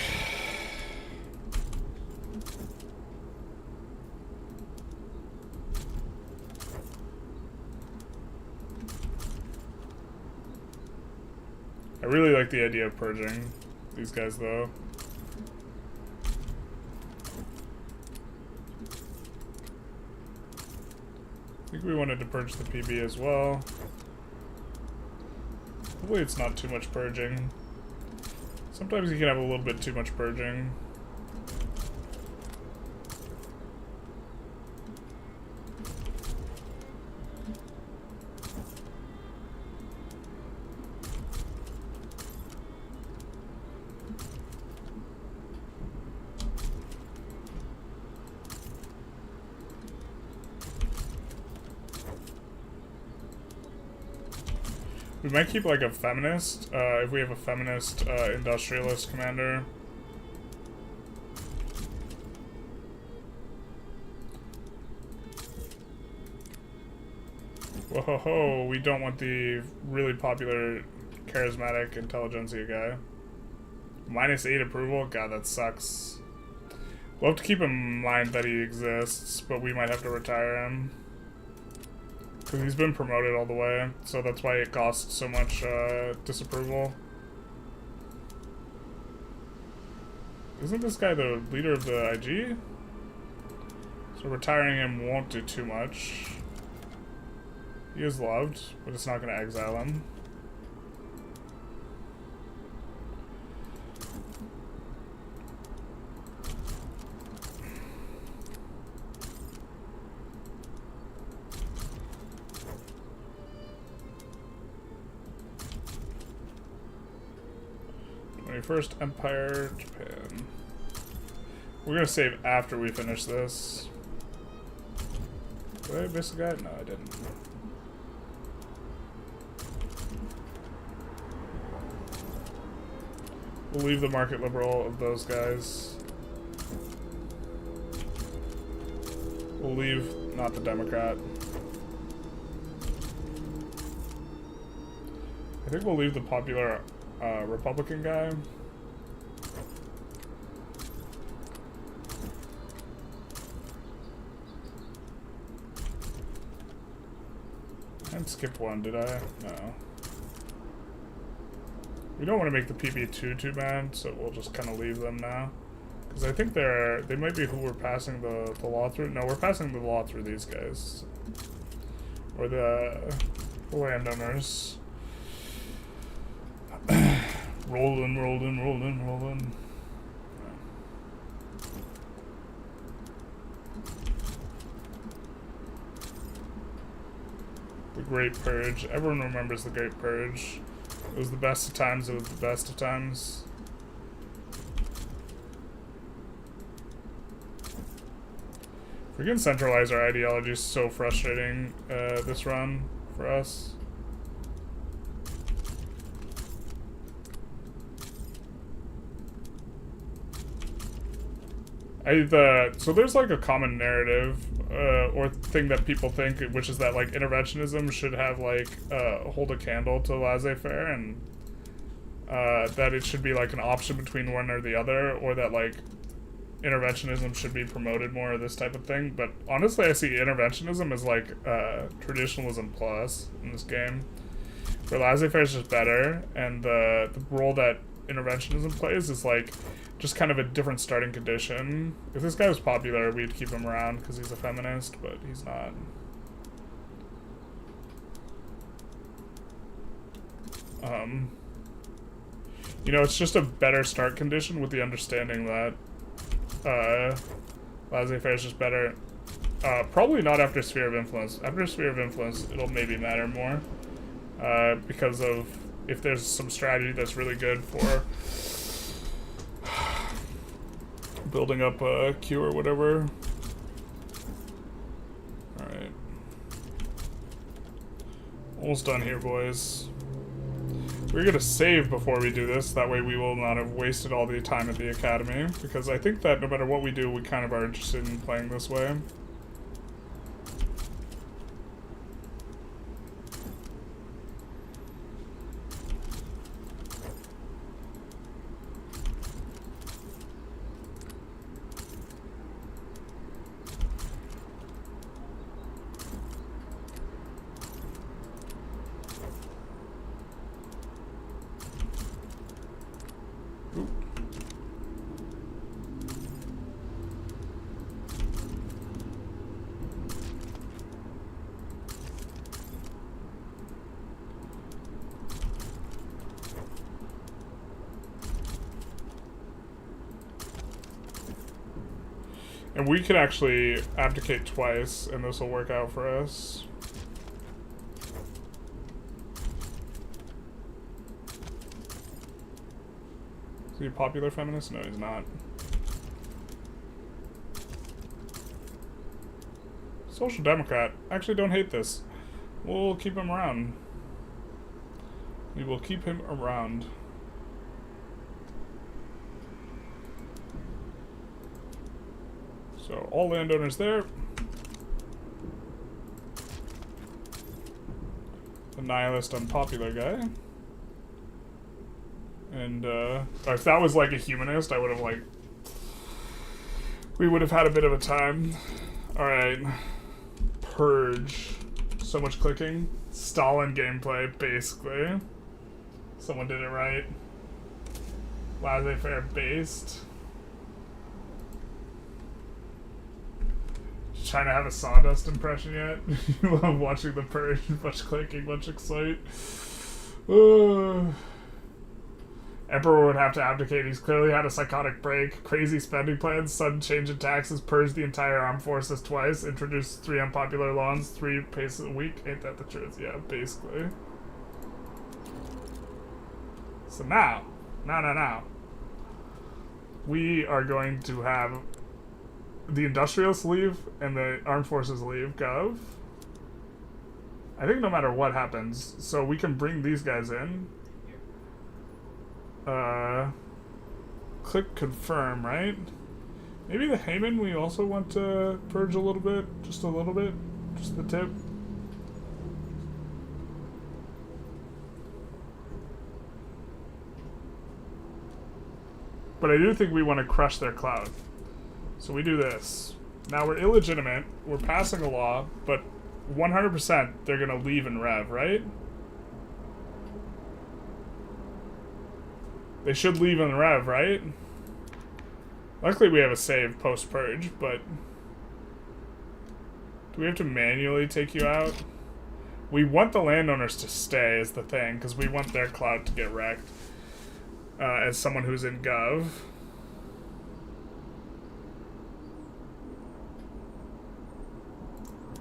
I really like the idea of purging these guys, though. think we wanted to purge the PB as well. Hopefully it's not too much purging. Sometimes you can have a little bit too much purging. We might keep like a feminist, if we have a feminist industrialist commander. Whoa ho ho, we don't want the really popular charismatic intelligentsia guy. -8 approval? God, that sucks. We'll have to keep in mind that he exists, but we might have to retire him. Because he's been promoted all the way, so that's why it costs so much disapproval. Isn't this guy the leader of the IG? So retiring him won't do too much. He is loved, but it's not going to exile him. First Empire, Japan. We're gonna save after we finish this. Did I miss a guy? No, I didn't. We'll leave the market liberal of those guys. We'll leave not the Democrat. I think we'll leave the popular Republican guy. I didn't skip one, did I? No. We don't want to make the PB too bad, so we'll just kind of leave them now. Because I think they might be who we're passing the law through. No, we're passing the law through these guys. Or the landowners. Rolling. The Great Purge. Everyone remembers the Great Purge. It was the best of times. It was the best of times. We can centralize our ideology is so frustrating this run for us. So there's like a common narrative or thing that people think, which is that like interventionism should have like hold a candle to laissez-faire, and that it should be like an option between one or the other, or that like interventionism should be promoted more, or this type of thing. But honestly, I see interventionism as like traditionalism plus in this game, where laissez-faire is just better, and the role that interventionism plays is like just kind of a different starting condition. If this guy was popular, we'd keep him around because he's a feminist, but he's not. You know, it's just a better start condition with the understanding that laissez-faire is just better. Probably not after Sphere of Influence. After Sphere of Influence, it'll maybe matter more. Because of if there's some strategy that's really good for building up a queue or whatever. Alright. Almost done here, boys. We're gonna save before we do this, that way we will not have wasted all the time at the academy, because I think that no matter what we do, we kind of are interested in playing this way. And we could actually abdicate twice, and this will work out for us. Is he a popular feminist? No, he's not. Social Democrat. Actually, don't hate this. We'll keep him around. We will keep him around. So, all landowners there. The nihilist unpopular guy. And, if that was like a humanist, I would have like... We would have had a bit of a time. Alright. Purge. So much clicking. Stalin gameplay, basically. Someone did it right. Laissez-faire based. Trying to have a Sawdust impression yet? You love watching the Purge, much clicking, much excite. Emperor would have to abdicate. He's clearly had a psychotic break. Crazy spending plans, sudden change in taxes, purge the entire armed forces twice, introduce 3 unpopular laws, 3 paces a week. Ain't that the truth? Yeah, basically. So now, we are going to have the Industrialists leave and the armed forces leave, Gov. I think no matter what happens, so we can bring these guys in. Click confirm, right? Maybe the Haman we also want to purge a little bit, just the tip. But I do think we want to crush their clout. So we do this. Now we're illegitimate, we're passing a law, but 100% they're gonna leave and rev, right? They should leave and rev, right? Luckily we have a save post-purge, but... Do we have to manually take you out? We want the landowners to stay is the thing, because we want their clout to get wrecked. As someone who's in Gov.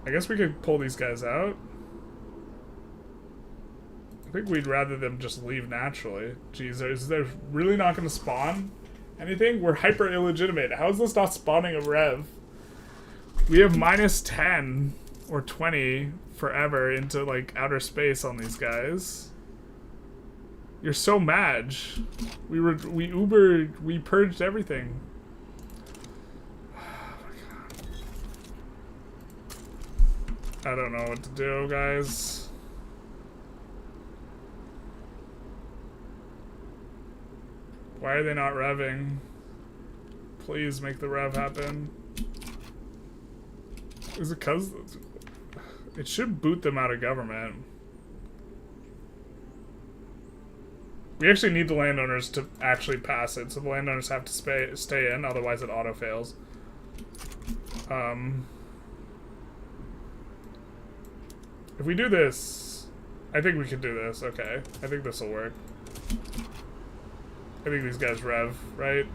I guess we could pull these guys out. I think we'd rather them just leave naturally. Jeez, is there really not going to spawn anything? We're hyper illegitimate. How is this not spawning a rev? We have minus 10 or 20 forever into like outer space on these guys. You're so mad. We Ubered, we purged everything. I don't know what to do, guys. Why are they not revving? Please make the rev happen. Is it because it should boot them out of government? We actually need the landowners to actually pass it, so the landowners have to stay in, otherwise it auto fails. If we do this, I think we can do this. Okay, I think this will work. I think these guys rev, right?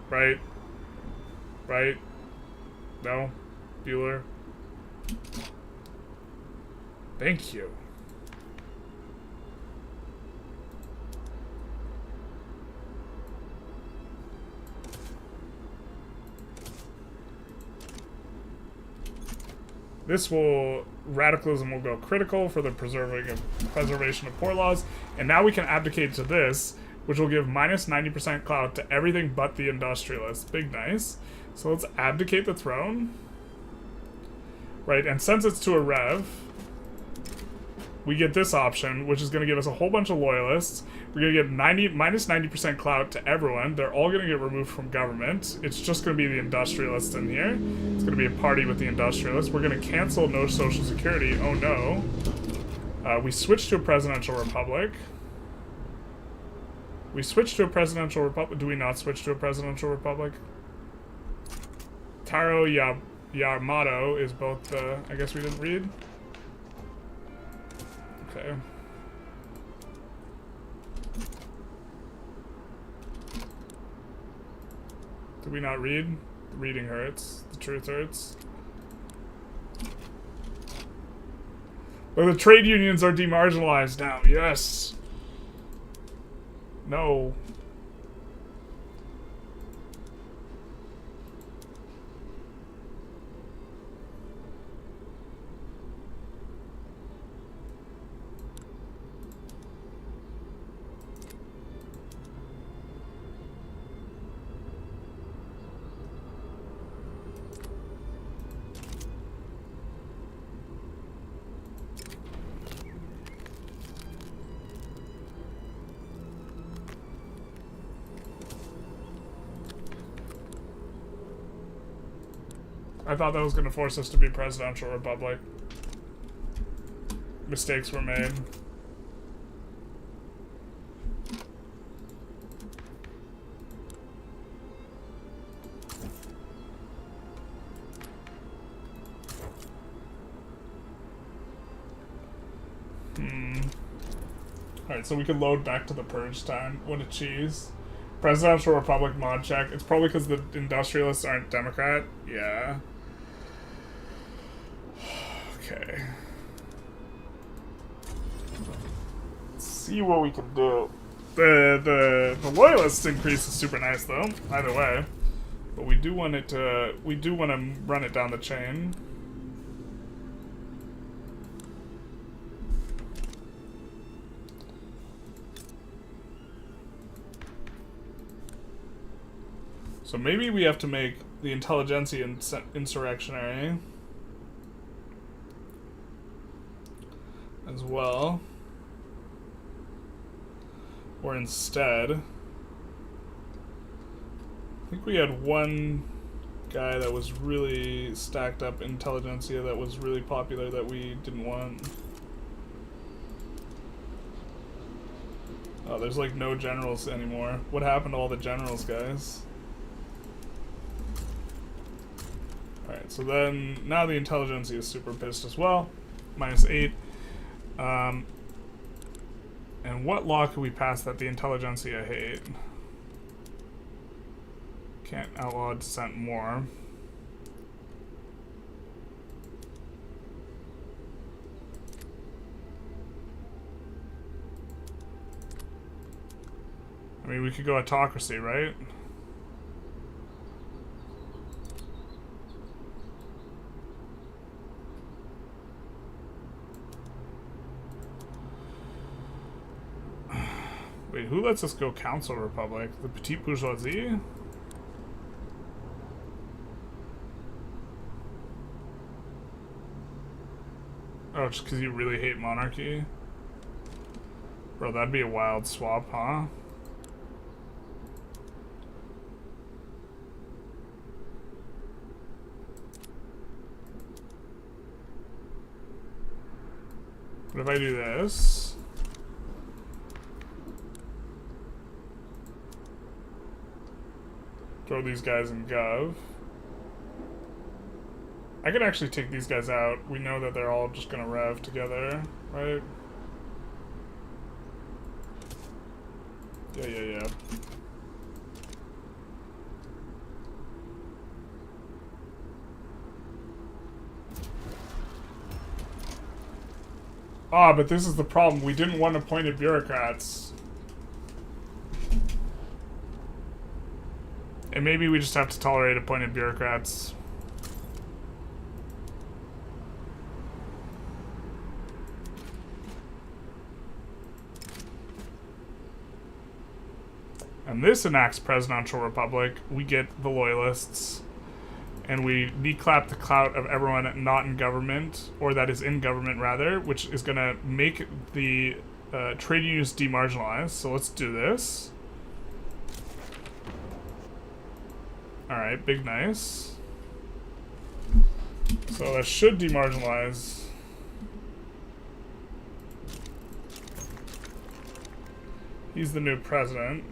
Right? Right? No? Bueller? Thank you. This will, radicalism will go critical for the preservation of poor laws, and now we can abdicate to this, which will give minus 90% clout to everything but the industrialists. Big nice. So let's abdicate the throne. Right, and since it's to a rev, we get this option, which is going to give us a whole bunch of loyalists. We're going to get minus 90% clout to everyone. They're all going to get removed from government. It's just going to be the industrialists in here. It's going to be a party with the industrialists. We're going to cancel no social security. Oh no. We switch to a presidential republic. We switch to a presidential republic. Do we not switch to a presidential republic? Taro Yamato is both the... I guess we didn't read. Okay. Did we not read? The reading hurts. The truth hurts. But the trade unions are demarginalized now. Yes. No. I thought that was going to force us to be presidential republic. Mistakes were made. Alright, so we can load back to the purge time. What a cheese. Presidential republic mod check. It's probably because the industrialists aren't Democrat. Yeah. Okay. Let's see what we can do. The loyalists increase is super nice though, either way. But we do want it to run it down the chain. So maybe we have to make the Intelligentsia insurrectionary as well. Or instead, I think we had one guy that was really stacked up Intelligentsia that was really popular that we didn't want. Oh, there's like no generals anymore. What happened to all the generals, guys? Alright, so then now the Intelligentsia is super pissed as well. -8. And what law could we pass that the Intelligentsia hate? Can't outlaw dissent more. I mean, we could go autocracy, right? Wait, who lets us go council republic? The petite bourgeoisie? Oh, just because you really hate monarchy? Bro, that'd be a wild swap, huh? What if I do this? Throw these guys in Gov. I could actually take these guys out. We know that they're all just gonna rev together, right? Yeah. Ah, but this is the problem. We didn't want appointed bureaucrats. And maybe we just have to tolerate appointed bureaucrats. And this enacts presidential republic. We get the loyalists. And we declap the clout of everyone not in government, or that is in government rather, which is going to make the trade unions demarginalized. So let's do this. Alright, big nice. So that should demarginalize. He's the new president.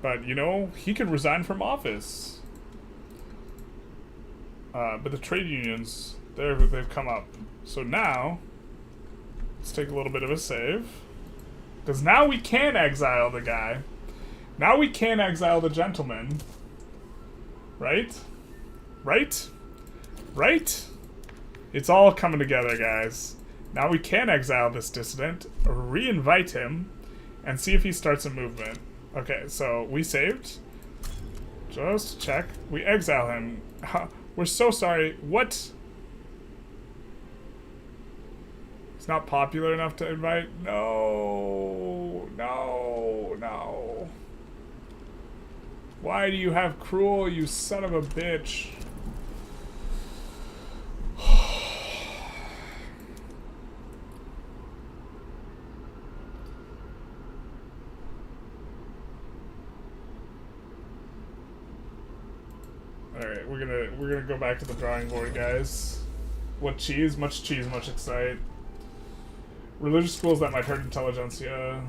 But, you know, he could resign from office. But the trade unions, they've come up. So now, let's take a little bit of a save. Because now we can exile the guy. Now we can exile the gentleman. Right? Right? Right? It's all coming together, guys. Now we can exile this dissident, re-invite him, and see if he starts a movement. Okay, so we saved. Just check. We exile him. We're so sorry. What? He's not popular enough to invite? No. No. No. Why do you have cruel, you son of a bitch? Alright, we're gonna go back to the drawing board, guys. What cheese? Much cheese, much excite. Religious schools that might hurt intelligentsia.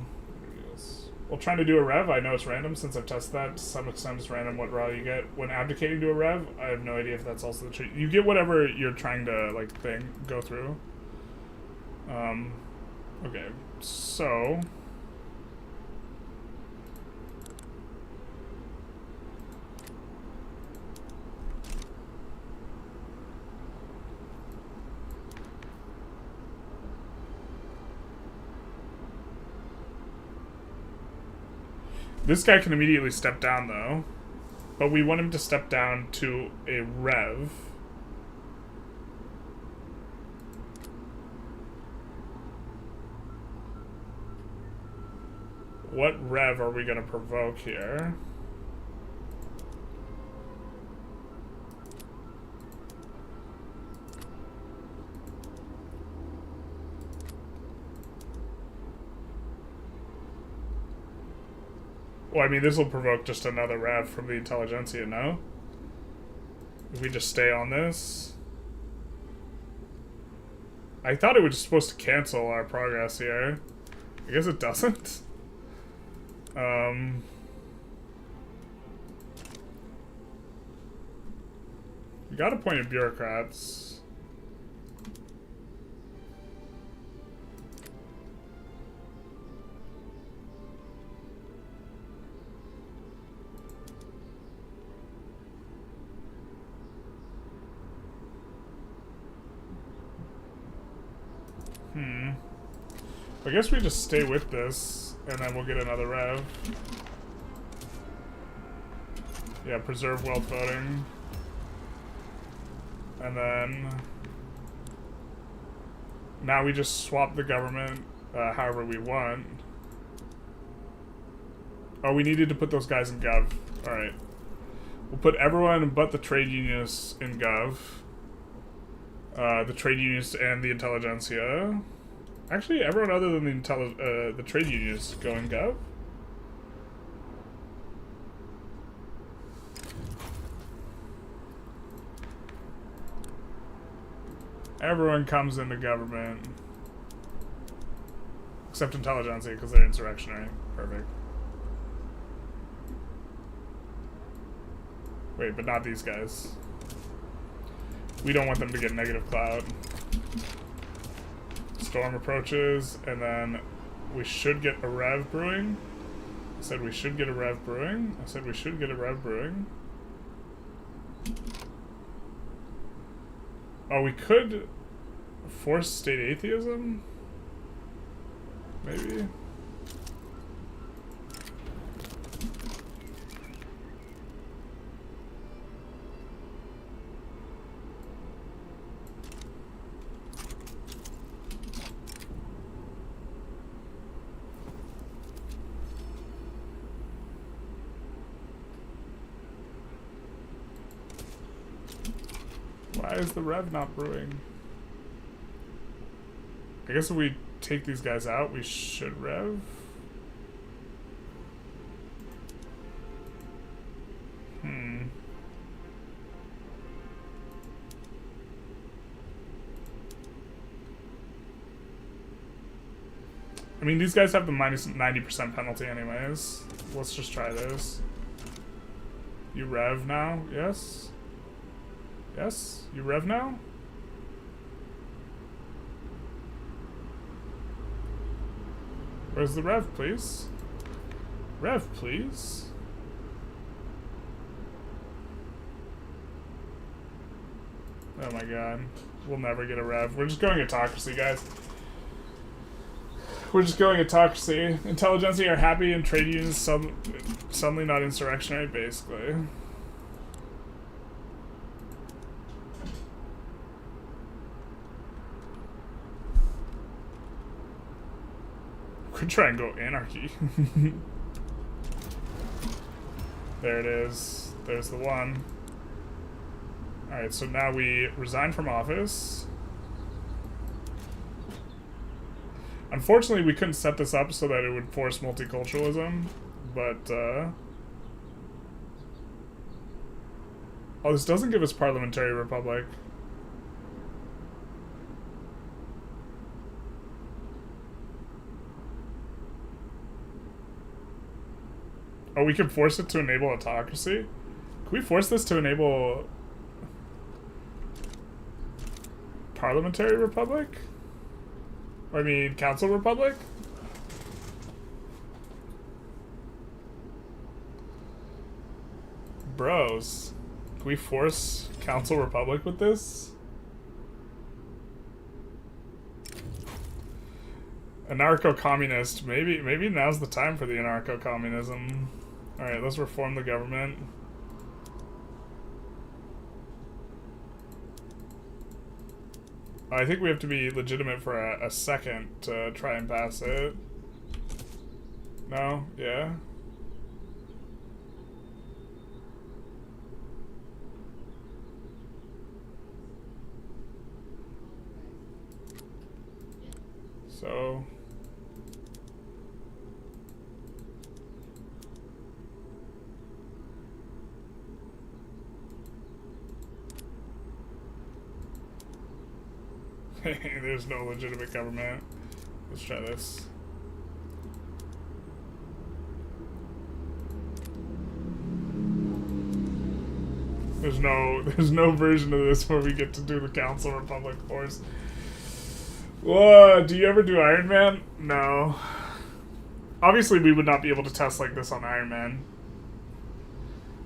While trying to do a rev, I know it's random since I've tested that. To some extent, it's random what raw you get. When abdicating to a rev, I have no idea if that's also the truth. You get whatever you're trying to, like, go through. Okay, so... This guy can immediately step down, though. But we want him to step down to a rev. What rev are we going to provoke here? Well, I mean, this will provoke just another rev from the Intelligentsia, no? If we just stay on this? I thought it was supposed to cancel our progress here. I guess it doesn't. We got appointed bureaucrats. I guess we just stay with this, and then we'll get another rev. Yeah, preserve wealth voting. And then... now we just swap the government however we want. Oh, we needed to put those guys in Gov. Alright. We'll put everyone but the trade unionists in Gov. The trade unionists and the Intelligentsia. Actually, everyone other than the trade unionists go in Gov. Everyone comes into government. Except Intelligentsia, because they're insurrectionary. Perfect. Wait, but not these guys. We don't want them to get negative clout. Storm approaches, and then we should get a rev brewing. I said we should get a rev brewing. I said we should get a rev brewing. Oh, we could force state atheism? Maybe? Why is the rev not brewing? I guess if we take these guys out, we should rev. I mean, these guys have the minus 90% penalty anyways. Let's just try this. You rev now? Yes? Yes? You rev now? Where's the rev, please? Rev, please. Oh my god. We'll never get a rev. We're just going autocracy, guys. We're just going autocracy. Intelligentsia are happy and trade unions suddenly not insurrectionary, basically. Could try and go anarchy. There it is. There's the one. Alright, so now we resign from office. Unfortunately, we couldn't set this up so that it would force multiculturalism, but, oh, this doesn't give us parliamentary republic. Oh, we can force it to enable autocracy? Can we force this to enable parliamentary republic? I mean, council republic? Bros, can we force council republic with this? Anarcho-communist. Maybe now's the time for the anarcho-communism. Alright, let's reform the government. I think we have to be legitimate for a second to try and pass it. No? Yeah? So... There's no legitimate government. Let's try this. There's no version of this where we get to do the Council Republic Force. Whoa, do you ever do Iron Man? No. Obviously, we would not be able to test like this on Iron Man.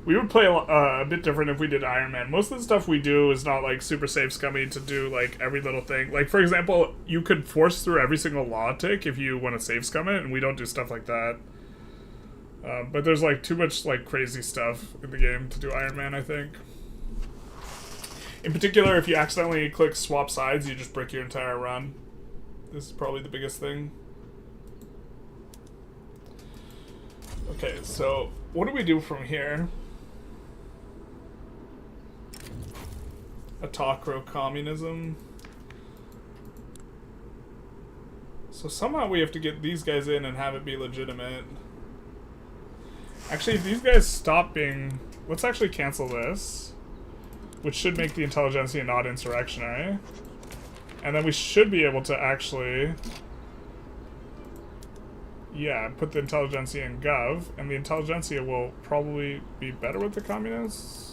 We would play a bit different if we did Iron Man. Most of the stuff we do is not like super safe scummy to do like every little thing. Like for example, you could force through every single law tick if you want to save scum it, and we don't do stuff like that. But there's like too much like crazy stuff in the game to do Iron Man, I think. In particular, if you accidentally click swap sides, you just break your entire run. This is probably the biggest thing. Okay, so what do we do from here? Autocro communism. So somehow we have to get these guys in and have it be legitimate. Actually, if these guys stop being... Let's actually cancel this. Which should make the Intelligentsia not insurrectionary. And then we should be able to actually... Yeah, put the Intelligentsia in Gov. And the Intelligentsia will probably be better with the communists.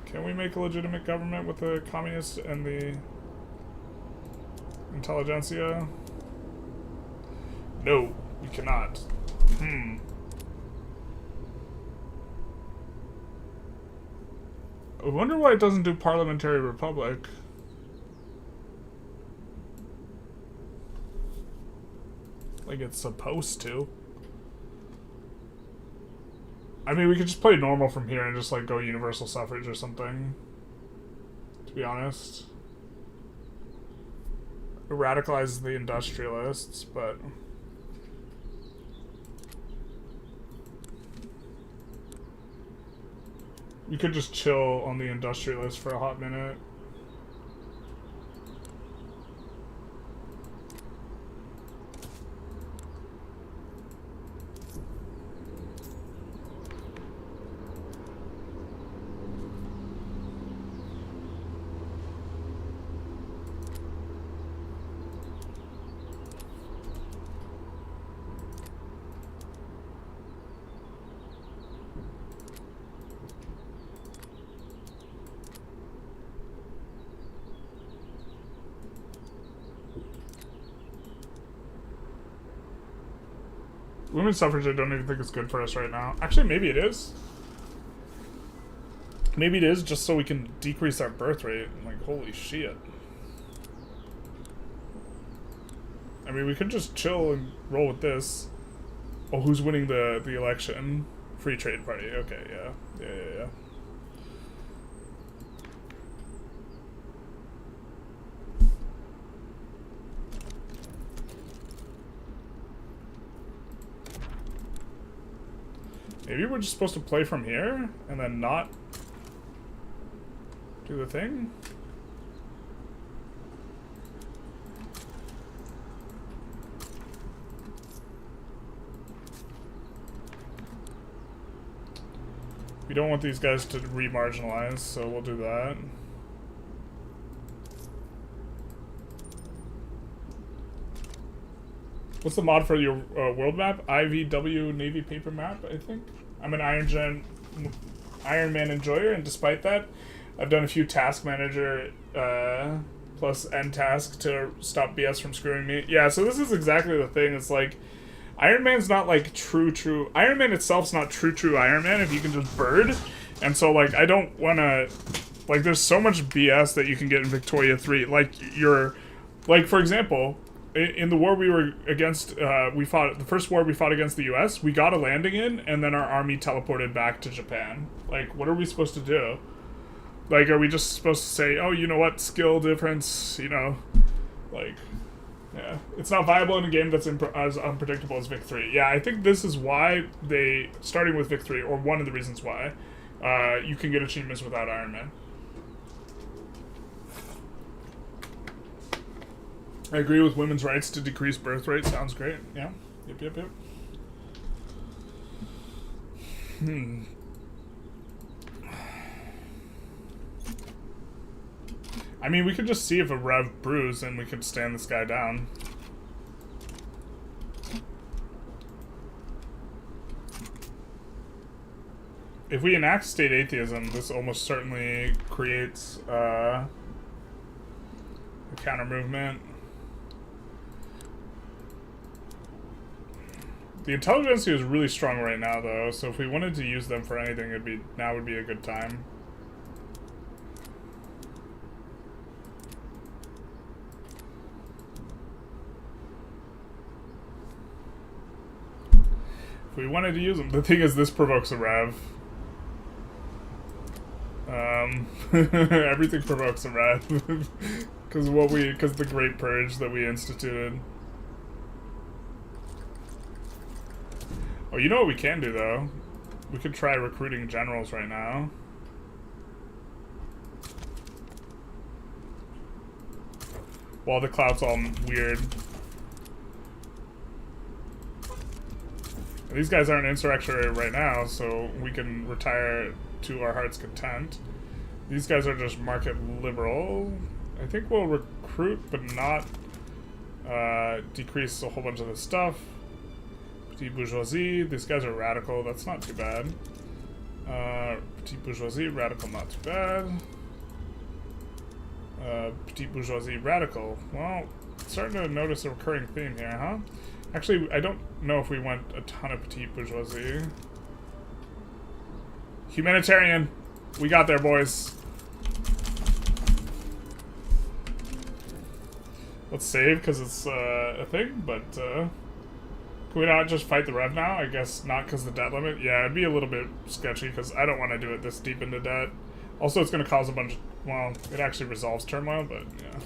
Can we make a legitimate government with the communists and the Intelligentsia? No, we cannot. I wonder why it doesn't do parliamentary republic. Like it's supposed to. I mean, we could just play normal from here and just like go universal suffrage or something. To be honest. It radicalizes the industrialists, but... We could just chill on the industrialists for a hot minute. Women's suffrage I don't even think is good for us right now. Actually, maybe it is. Maybe it is just so we can decrease our birth rate. Like, holy shit. I mean, we could just chill and roll with this. Oh, who's winning the election? Free Trade Party. Okay, yeah. Yeah. Maybe we're just supposed to play from here and then not do the thing? We don't want these guys to re-marginalize, so we'll do that. What's the mod for your world map? IVW Navy paper map, I think. I'm an Iron Man enjoyer, and despite that, I've done a few task manager plus end task to stop BS from screwing me. Yeah, so this is exactly the thing. It's like Iron Man's not like true. Iron Man itself's not true Iron Man if you can just bird. And so like I don't want to like there's so much BS that you can get in Victoria 3. Like for example, in the war we were against, the first war we fought against the US, we got a landing in, and then our army teleported back to Japan. Like, what are we supposed to do? Like, are we just supposed to say, oh, you know what, skill difference, you know, like, yeah. It's not viable in a game that's as unpredictable as Vic 3. Yeah, I think this is why starting with Vic 3, or one of the reasons why, you can get achievements without Iron Man. I agree with women's rights to decrease birth rate. Sounds great. Yeah. Yep. I mean, we could just see if a Rev brews and we could stand this guy down. If we enact state atheism, this almost certainly creates a counter movement. The Intelligentsia is really strong right now, though, so if we wanted to use them for anything, now would be a good time. If we wanted to use them, the thing is, this provokes a rev. Everything provokes a rev because the Great Purge that we instituted. Oh, you know what we can do, though? We could try recruiting generals right now. While the clout's all weird. These guys aren't insurrectionary right now, so we can retire to our heart's content. These guys are just market liberal. I think we'll recruit, but not decrease a whole bunch of this stuff. Petit bourgeoisie, these guys are radical, that's not too bad. Petit bourgeoisie, radical, not too bad. Petit bourgeoisie, radical. Well, starting to notice a recurring theme here, huh? Actually, I don't know if we want a ton of petit bourgeoisie. Humanitarian! We got there, boys. Let's save, because it's a thing, but can we not just fight the rev now? I guess not, because the debt limit. Yeah, it'd be a little bit sketchy, because I don't want to do it this deep into debt. Also, it's going to cause a bunch of, well, it actually resolves turmoil, but yeah.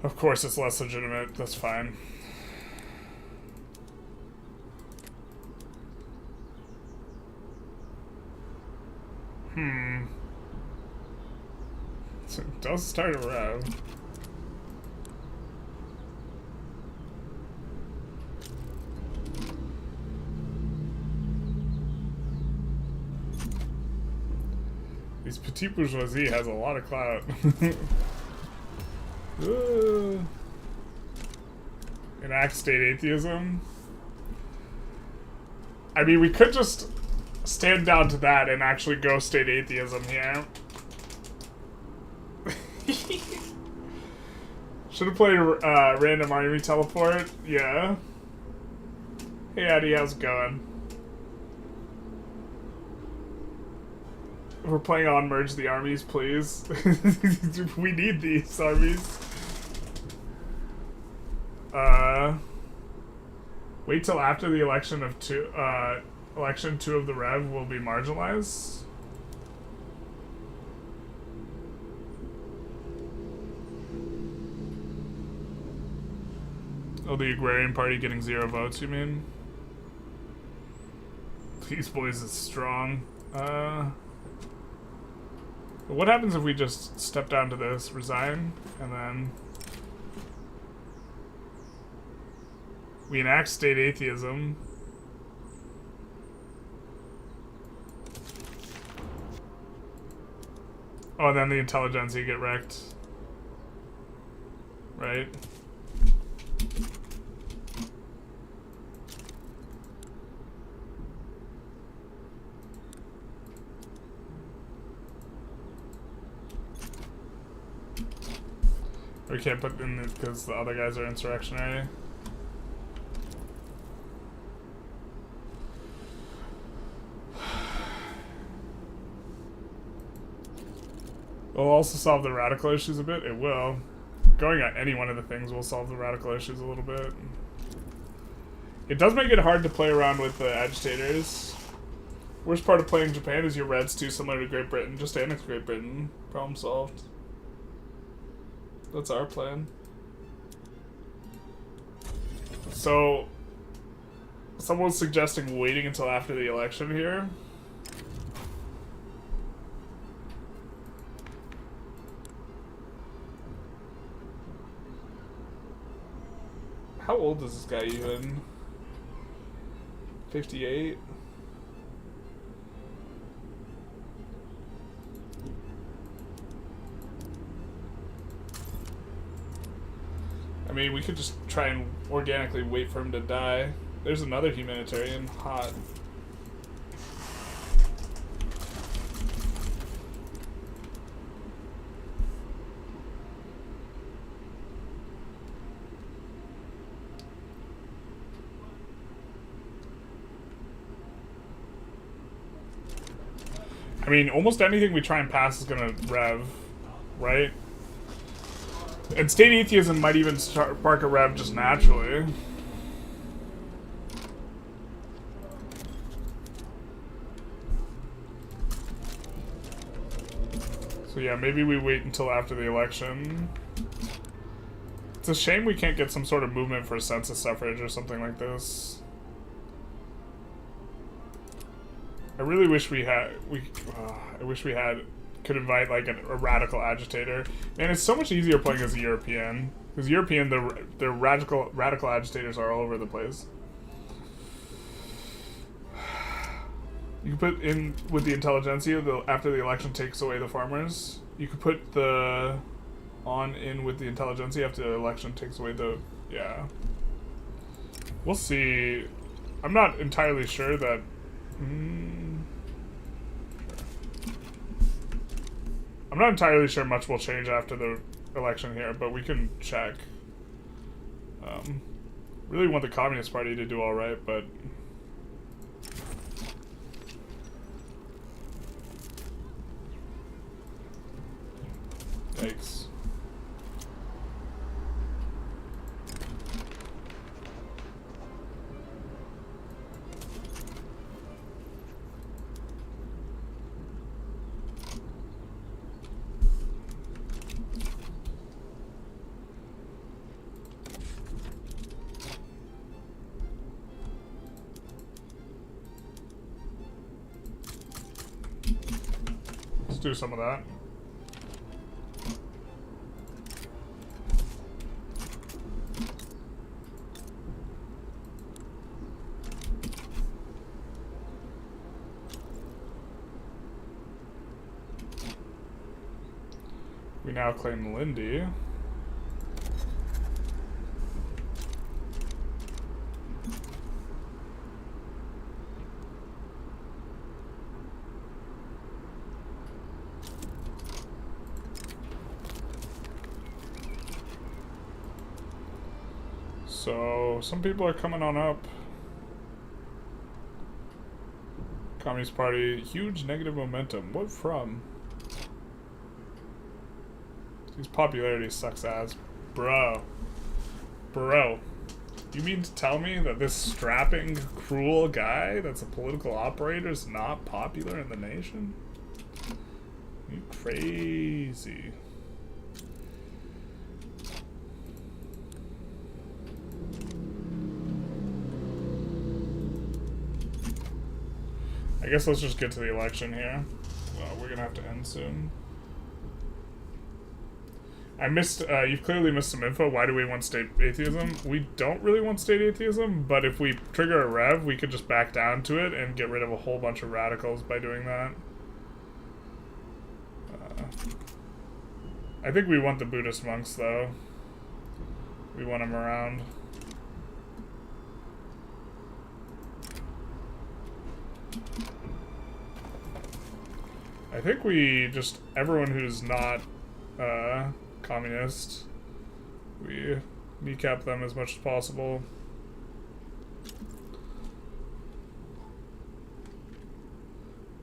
Of course it's less legitimate, that's fine. So it does start a rev. These petit bourgeoisie has a lot of clout. Enact state atheism. I mean, we could just stand down to that and actually go state atheism here. Should have played random army teleport. Yeah. Hey Eddie, how's it going? We're playing on merge the armies, please. We need these armies. Wait till after the election of two of the Rev will be marginalized. Oh, the Agrarian Party getting 0 votes, you mean? These boys is strong. What happens if we just step down to this, resign, and then we enact state atheism? Oh, and then the Intelligentsia get wrecked. Right? We can't put in it because the other guys are insurrectionary. It'll also solve the radical issues a bit. It will. Going at any one of the things will solve the radical issues a little bit. It does make it hard to play around with the agitators. Worst part of playing Japan is your red's too similar to Great Britain. Just annex Great Britain. Problem solved. That's our plan. So, someone's suggesting waiting until after the election here. How old is this guy even? 58? I mean, we could just try and organically wait for him to die. There's another humanitarian. Hot. I mean, almost anything we try and pass is gonna rev, right? And state atheism might even spark a rev just naturally. So yeah, maybe we wait until after the election. It's a shame we can't get some sort of movement for census suffrage or something like this. I really wish we had. I wish we had. Could invite like a radical agitator. Man, it's so much easier playing as a European. Because European, the radical agitators are all over the place. You can put in with the Intelligentsia, after the election takes away the farmers. You could put the in with the Intelligentsia after the election takes away the, yeah. We'll see. I'm not entirely sure that, I'm not entirely sure much will change after the election here, but we can check. Really want the Communist Party to do alright, but... Yikes. Do some of that. We now claim Lindy. So, some people are coming on up. Communist Party, huge negative momentum. What from? His popularity sucks ass. Bro. Bro. You mean to tell me that this strapping, cruel guy that's a political operator is not popular in the nation? You crazy. I guess let's just get to the election here. We're gonna have to end soon. I missed, you've clearly missed some info. Why do we want state atheism? We don't really want state atheism, but if we trigger a rev, we could just back down to it and get rid of a whole bunch of radicals by doing that. I think we want the Buddhist monks, though. We want them around. I think we just, everyone who's not, communist, we kneecap them as much as possible.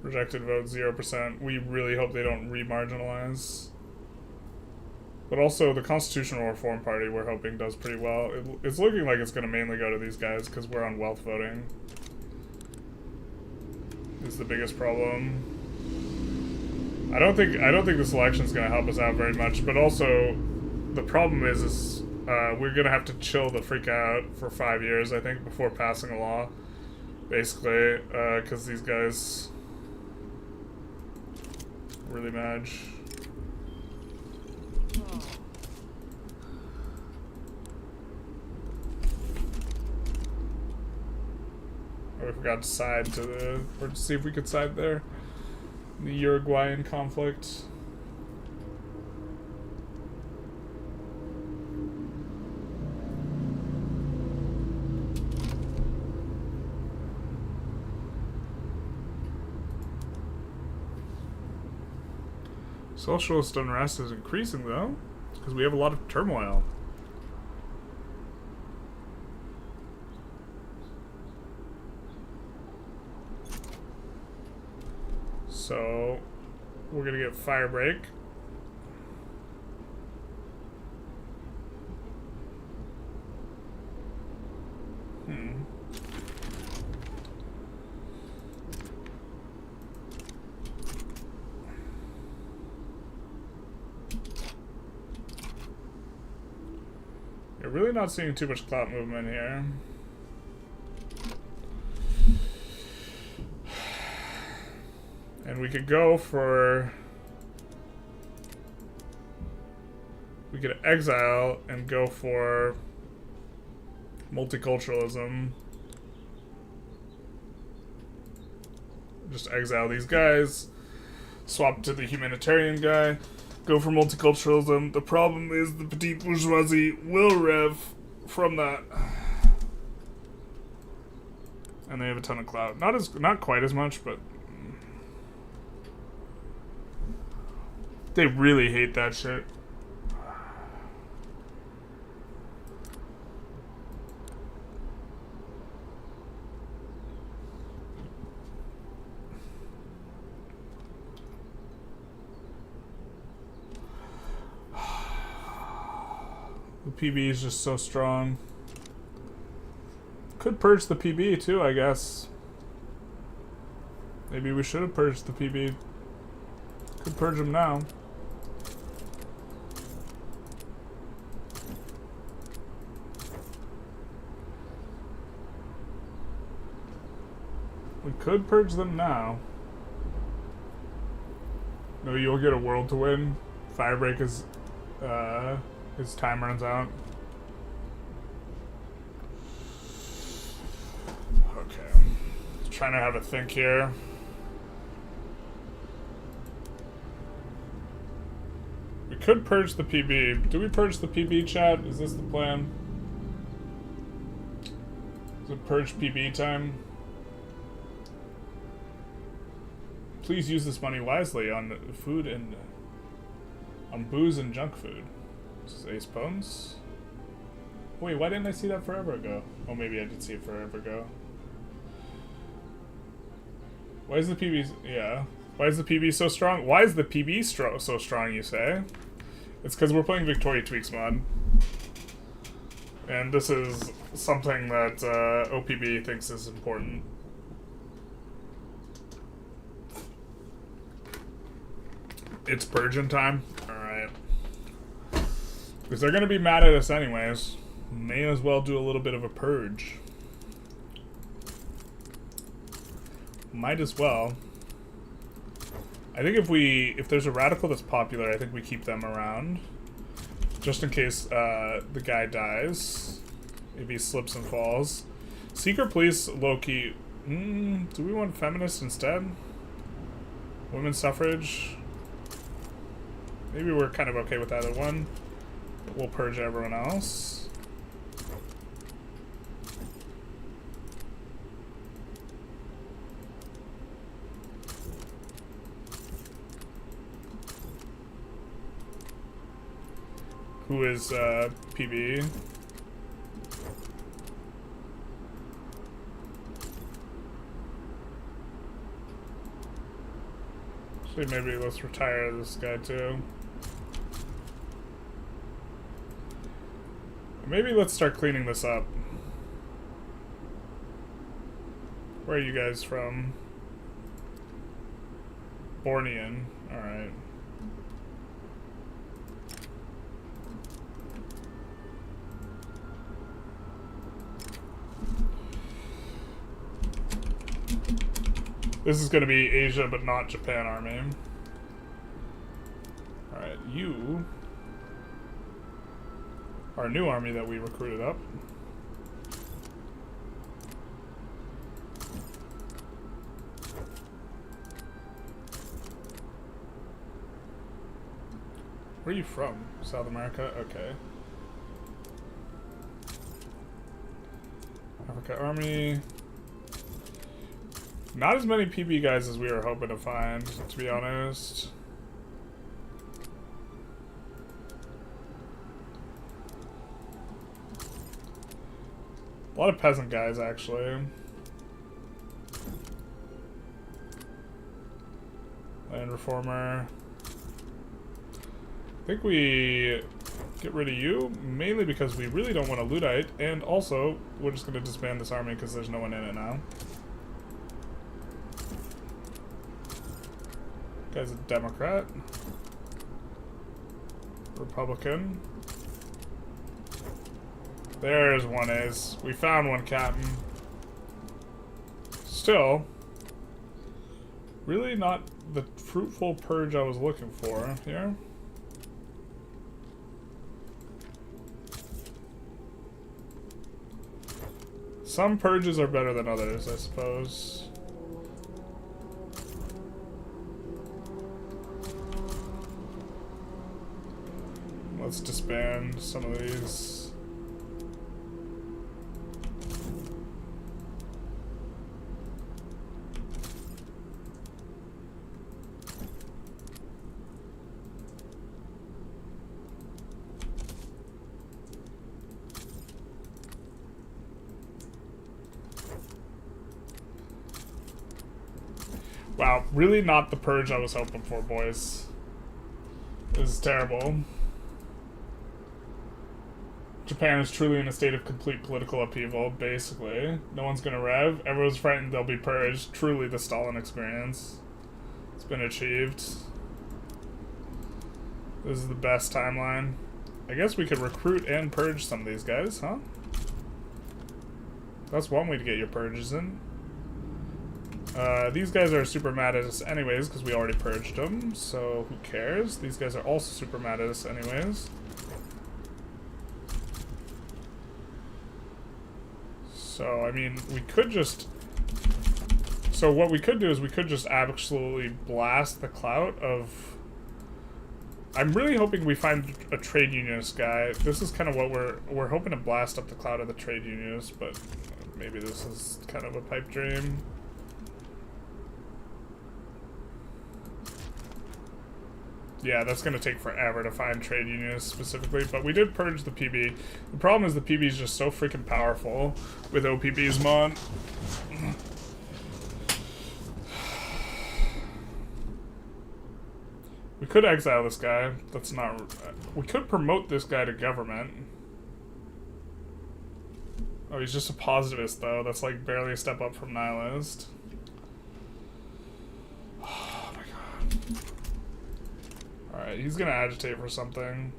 Rejected vote 0%. We really hope they don't re-marginalize. But also the Constitutional Reform Party, we're hoping, does pretty well. It's looking like it's going to mainly go to these guys because we're on wealth voting. Is the biggest problem. I don't think this election is going to help us out very much, but also the problem is we're going to have to chill the freak out for 5 years, I think, before passing a law, basically, because these guys really match. Oh, we forgot to side to the, or to see if we could side there. The Uruguayan conflict. Socialist unrest is increasing, though, because we have a lot of turmoil. So, we're gonna get Firebreak. You're really not seeing too much clout movement here. And we could go for... We could exile and go for multiculturalism. Just exile these guys. Swap to the humanitarian guy. Go for multiculturalism. The problem is the petite bourgeoisie will rev from that. And they have a ton of clout. Not quite as much, but... They really hate that shit. The PB is just so strong. Could purge the PB too, I guess. Maybe we should have purged the PB. Could purge them now. We could purge them now. No, you'll get a world to win. Firebreak is, his time runs out. Okay. Trying to have a think here. We could purge the PB. Do we purge the PB, chat? Is this the plan? Is it purge PB time? Please use this money wisely on food and on booze and junk food. This is Ace Bones. Wait, why didn't I see that forever ago? Oh, maybe I did see it forever ago. Why is the PB... Yeah. Why is the PB so strong? Why is the PB so strong, you say? It's because we're playing Victoria Tweaks mod. And this is something that OPB thinks is important. It's purging time? Alright. Because they're going to be mad at us anyways. May as well do a little bit of a purge. Might as well. I think if there's a radical that's popular, I think we keep them around. Just in case the guy dies. If he slips and falls. Secret police, low-key. Do we want feminists instead? Women's suffrage? Maybe we're kind of okay with either one. But we'll purge everyone else. Who is PB? Actually, maybe let's retire this guy too. Maybe let's start cleaning this up. Where are you guys from? Bornean. Alright. This is going to be Asia, but not Japan army. Alright, you... our new army that we recruited up. Where are you from? South America? Okay. Africa army. Not as many PB guys as we were hoping to find, to be honest. A lot of peasant guys, actually. Land reformer. I think we get rid of you, mainly because we really don't want a Luddite, and also, we're just going to disband this army because there's no one in it now. Guy's a Democrat. Republican. There's one is. We found one, Captain. Still, really not the fruitful purge I was looking for here. Some purges are better than others, I suppose. Let's disband some of these. Wow, really not the purge I was hoping for, boys. This is terrible. Japan is truly in a state of complete political upheaval, basically. No one's gonna rev. Everyone's frightened they'll be purged. Truly the Stalin experience. It's been achieved. This is the best timeline. I guess we could recruit and purge some of these guys, huh? That's one way to get your purges in. These guys are super mad at us anyways, because we already purged them, so who cares? These guys are also super mad at us anyways. So, I mean, we could just... So what we could do is we could just absolutely blast the clout of... I'm really hoping we find a trade unionist guy. This is kind of what we're hoping to blast up the clout of the trade unionists, but maybe this is kind of a pipe dream. Yeah, that's going to take forever to find trade unionists specifically, but we did purge the PB. The problem is the PB is just so freaking powerful with OPB's mod. We could exile this guy. That's not... We could promote this guy to government. Oh, he's just a positivist, though. That's like barely a step up from nihilist. Oh my god. Alright, he's gonna agitate for something.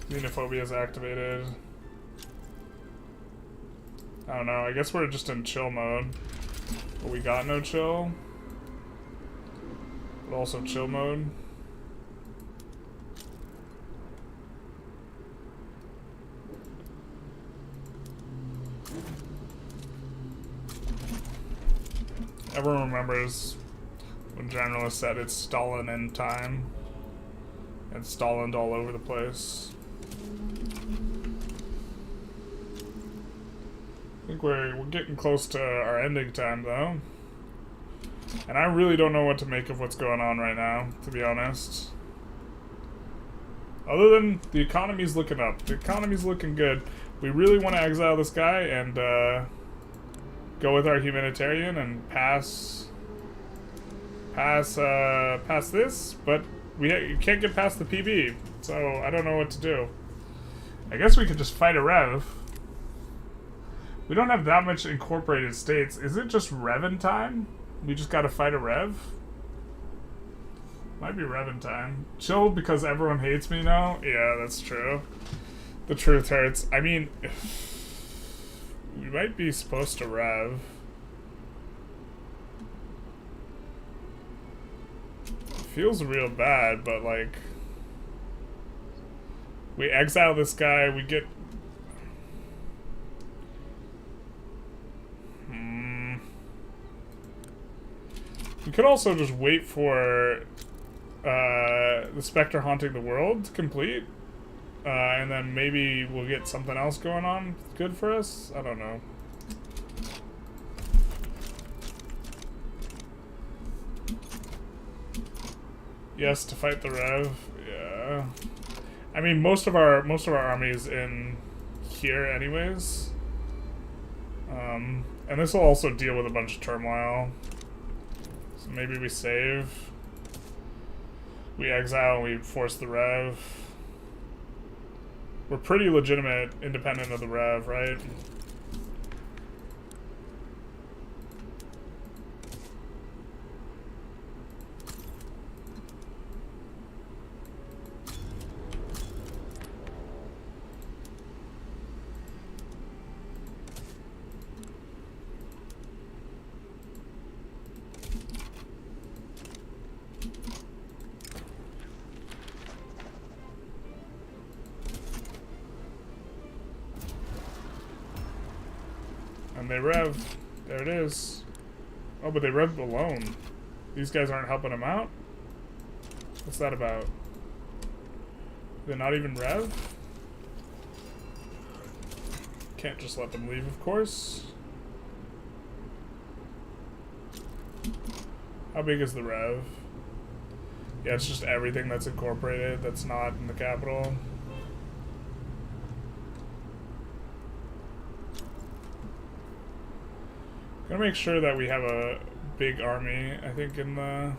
Xenophobia is activated. I don't know, I guess we're just in chill mode. But we got no chill. But also chill mode. Everyone remembers when Generalist said it's Stalin in time. And Stalined all over the place. I think we're getting close to our ending time, though. And I really don't know what to make of what's going on right now, to be honest. Other than the economy's looking up. The economy's looking good. We really want to exile this guy and go with our humanitarian and pass this, but you can't get past the PB, so I don't know what to do. I guess we could just fight a rev. We don't have that much incorporated states. Is it just Revan time? We just gotta fight a rev? Might be Revan time. Chill because everyone hates me now? Yeah, that's true. The truth hurts. I mean, we might be supposed to rev. Feels real bad, but like, we exile this guy, we get we could also just wait for the Spectre haunting the world to complete, and then maybe we'll get something else going on good for us. I don't know. Yes, to fight the Rev. Yeah. I mean, most of our army is in here, anyways. And this will also deal with a bunch of turmoil. So maybe we save. We exile and we force the Rev. We're pretty legitimate, independent of the Rev, right? And they rev. There it is. Oh, but they revved alone. These guys aren't helping them out? What's that about? They're not even rev? Can't just let them leave, of course. How big is the rev? Yeah, it's just everything that's incorporated that's not in the capital. Gonna make sure that we have a big army, I think, in the...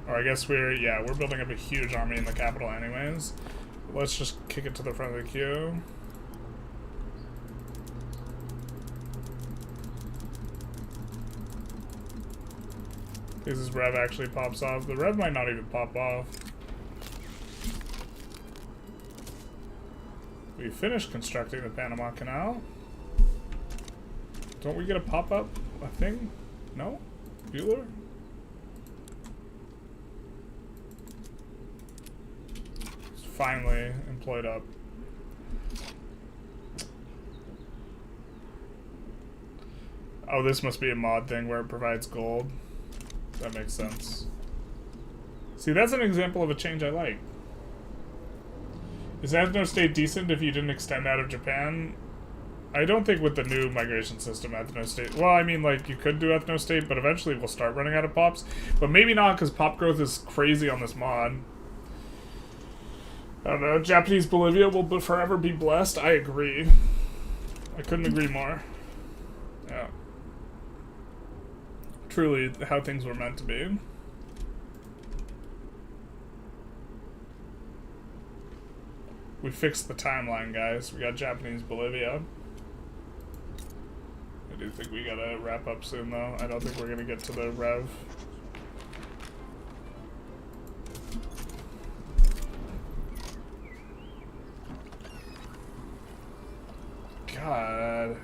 Or I guess we're building up a huge army in the capital anyways. Let's just kick it to the front of the queue. Because this rev actually pops off. The rev might not even pop off. We finished constructing the Panama Canal. Don't we get a pop-up? A thing? No? Bueller? It's finally employed up. Oh, this must be a mod thing where it provides gold. That makes sense. See, that's an example of a change I like. Is Ethno State decent if you didn't extend out of Japan? I don't think with the new migration system, ethno-state... Well, I mean, like, you could do ethno-state, but eventually we'll start running out of pops. But maybe not, because pop growth is crazy on this mod. I don't know. Japanese Bolivia will forever be blessed. I agree. I couldn't agree more. Yeah. Truly how things were meant to be. We fixed the timeline, guys. We got Japanese Bolivia. I do think we gotta wrap up soon, though. I don't think we're gonna get to the rev. God.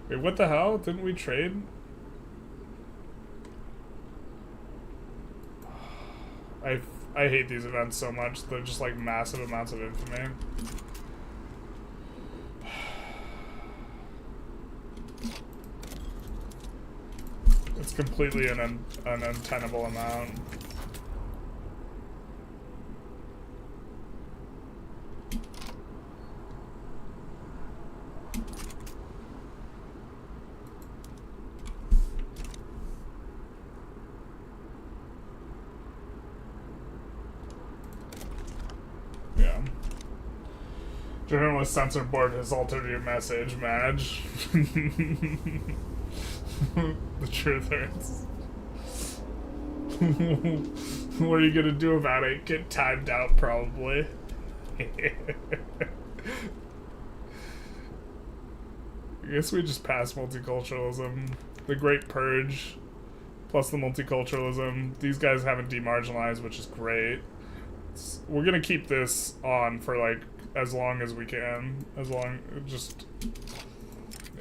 Wait, what the hell? Didn't we trade? I hate these events so much. They're just like massive amounts of infamy. It's completely an untenable amount. Yeah. Generalist censor board has altered your message, Madge. The truth hurts. What are you gonna do about it? Get timed out, probably. I guess we just passed multiculturalism. The Great Purge, plus the multiculturalism. These guys haven't demarginalized, which is great. We're gonna keep this on for like as long as we can.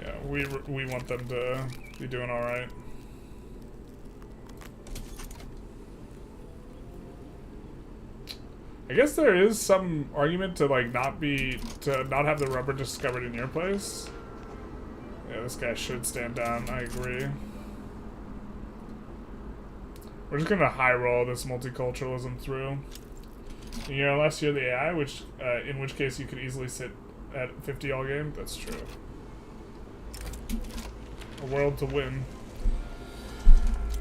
Yeah, we want them to be doing all right. I guess there is some argument to like not have the rubber discovered in your place. Yeah, this guy should stand down. I agree. We're just gonna high roll this multiculturalism through. You know, unless you're the AI, which in which case you could easily sit at 50 all game. That's true. A world to win.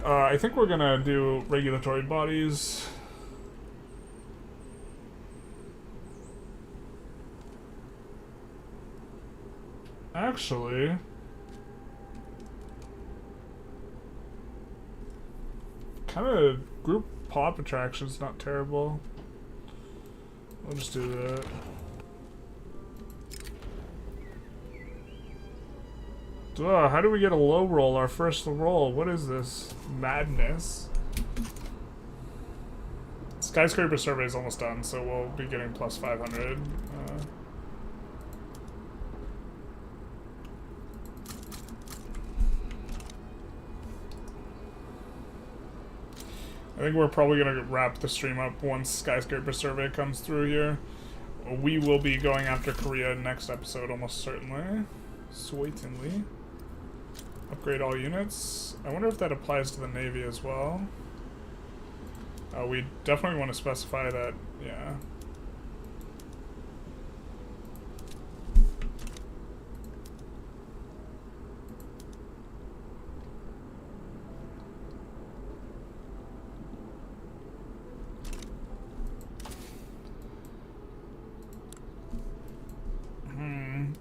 I think we're gonna do regulatory bodies. Actually, kind of group pop attraction's not terrible. I'll just do that. Ugh, how do we get a low roll? Our first roll. What is this? Madness. Skyscraper survey is almost done, so we'll be getting plus 500. I think we're probably going to wrap the stream up once Skyscraper Survey comes through here. We will be going after Korea next episode, almost certainly. Sweetenly. Upgrade all units. I wonder if that applies to the Navy as well. We definitely want to specify that, yeah.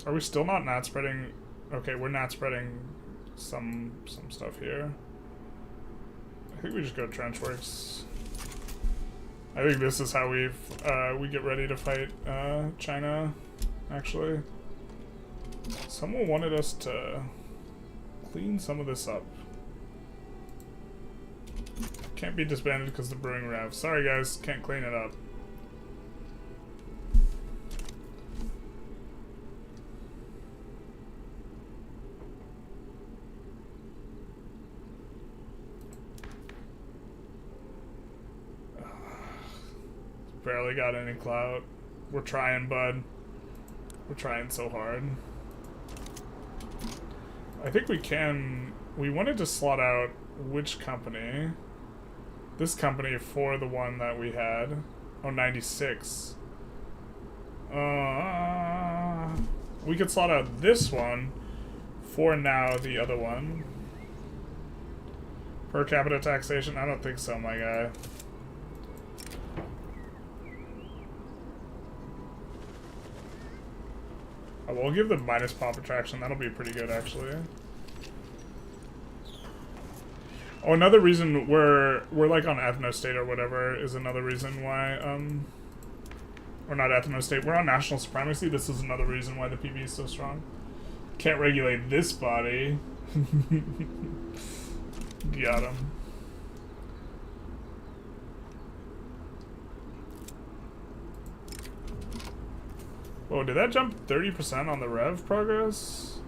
Are we still not spreading? Okay, we're not spreading some stuff here. I think we just go trench works. I think this is how we get ready to fight China. Actually, someone wanted us to clean some of this up. Can't be disbanded because the brewing rev. Sorry guys, can't clean it up. Barely got any clout. We're trying, bud. We're trying so hard. I think we can... We wanted to slot out which company. This company for the one that we had. Oh, 96. We could slot out this one for now the other one. Per capita taxation? I don't think so, my guy. Oh, we'll give the minus pop attraction. That'll be pretty good, actually. Oh, another reason we're like on ethno-state or whatever is another reason why, we're not ethno-state. We're on national supremacy. This is another reason why the PB is so strong. Can't regulate this body. Got him. Oh, did that jump 30% on the rev progress?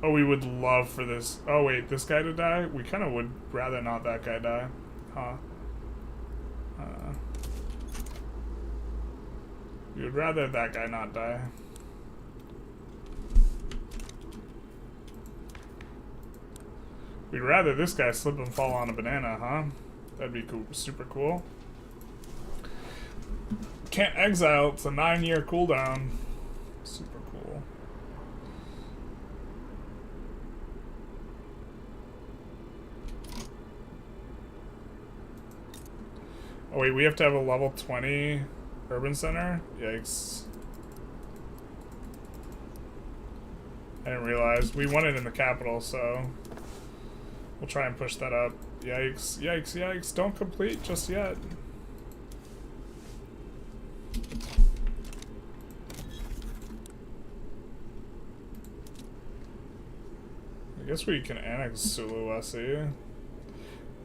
Oh, we would love for this. Oh, wait, this guy to die? We kind of would rather not that guy die. Huh. We would rather that guy not die. We'd rather this guy slip and fall on a banana, huh? That'd be cool, super cool. Can't exile, it's a 9-year cooldown. Super cool. Oh wait, we have to have a level 20 urban center? Yikes. I didn't realize. We won it in the capital, so we'll try and push that up. Yikes, yikes, yikes. Don't complete just yet. I guess we can annex Sulawesi.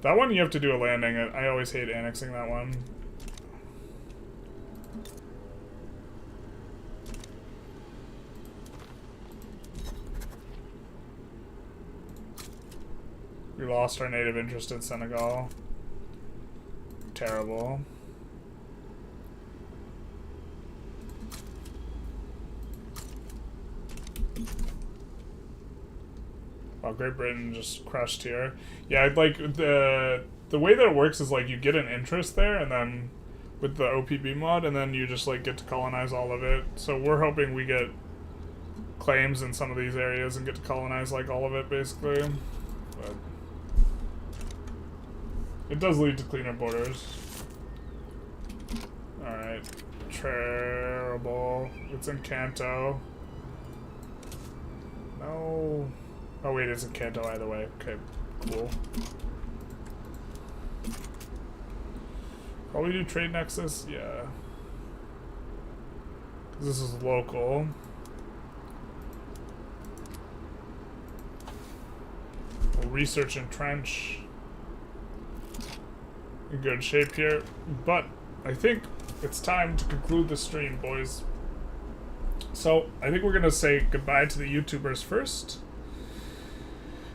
That one you have to do a landing. I always hate annexing that one. We lost our native interest in Senegal. Terrible. Wow, Great Britain just crushed here. Yeah, like the way that it works is like you get an interest there, and then with the OPB mod, and then you just like get to colonize all of it. So we're hoping we get claims in some of these areas and get to colonize like all of it, basically. But it does lead to cleaner borders. Alright. Terrible. It's in Kanto. No. Oh wait, it's in Kanto either way. Okay, cool. Probably do trade nexus? Yeah. 'Cause this is local. We'll research and trench. In good shape here, but I think it's time to conclude the stream, boys. So I think we're gonna say goodbye to the YouTubers first,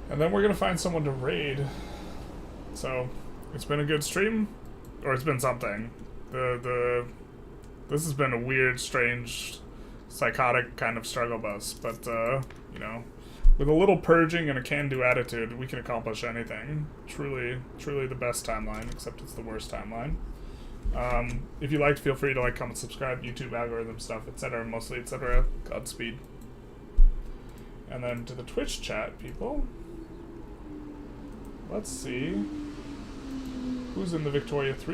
and then we're gonna find someone to raid. So it's been a good stream, or it's been something. This has been a weird, strange, psychotic kind of struggle bus, but you know, with a little purging and a can-do attitude, we can accomplish anything. Truly, truly the best timeline, except it's the worst timeline. If you liked, feel free to like, comment, subscribe, YouTube algorithm stuff, etc., mostly, etc. Godspeed. And then to the Twitch chat, people. Let's see. Who's in the Victoria 3?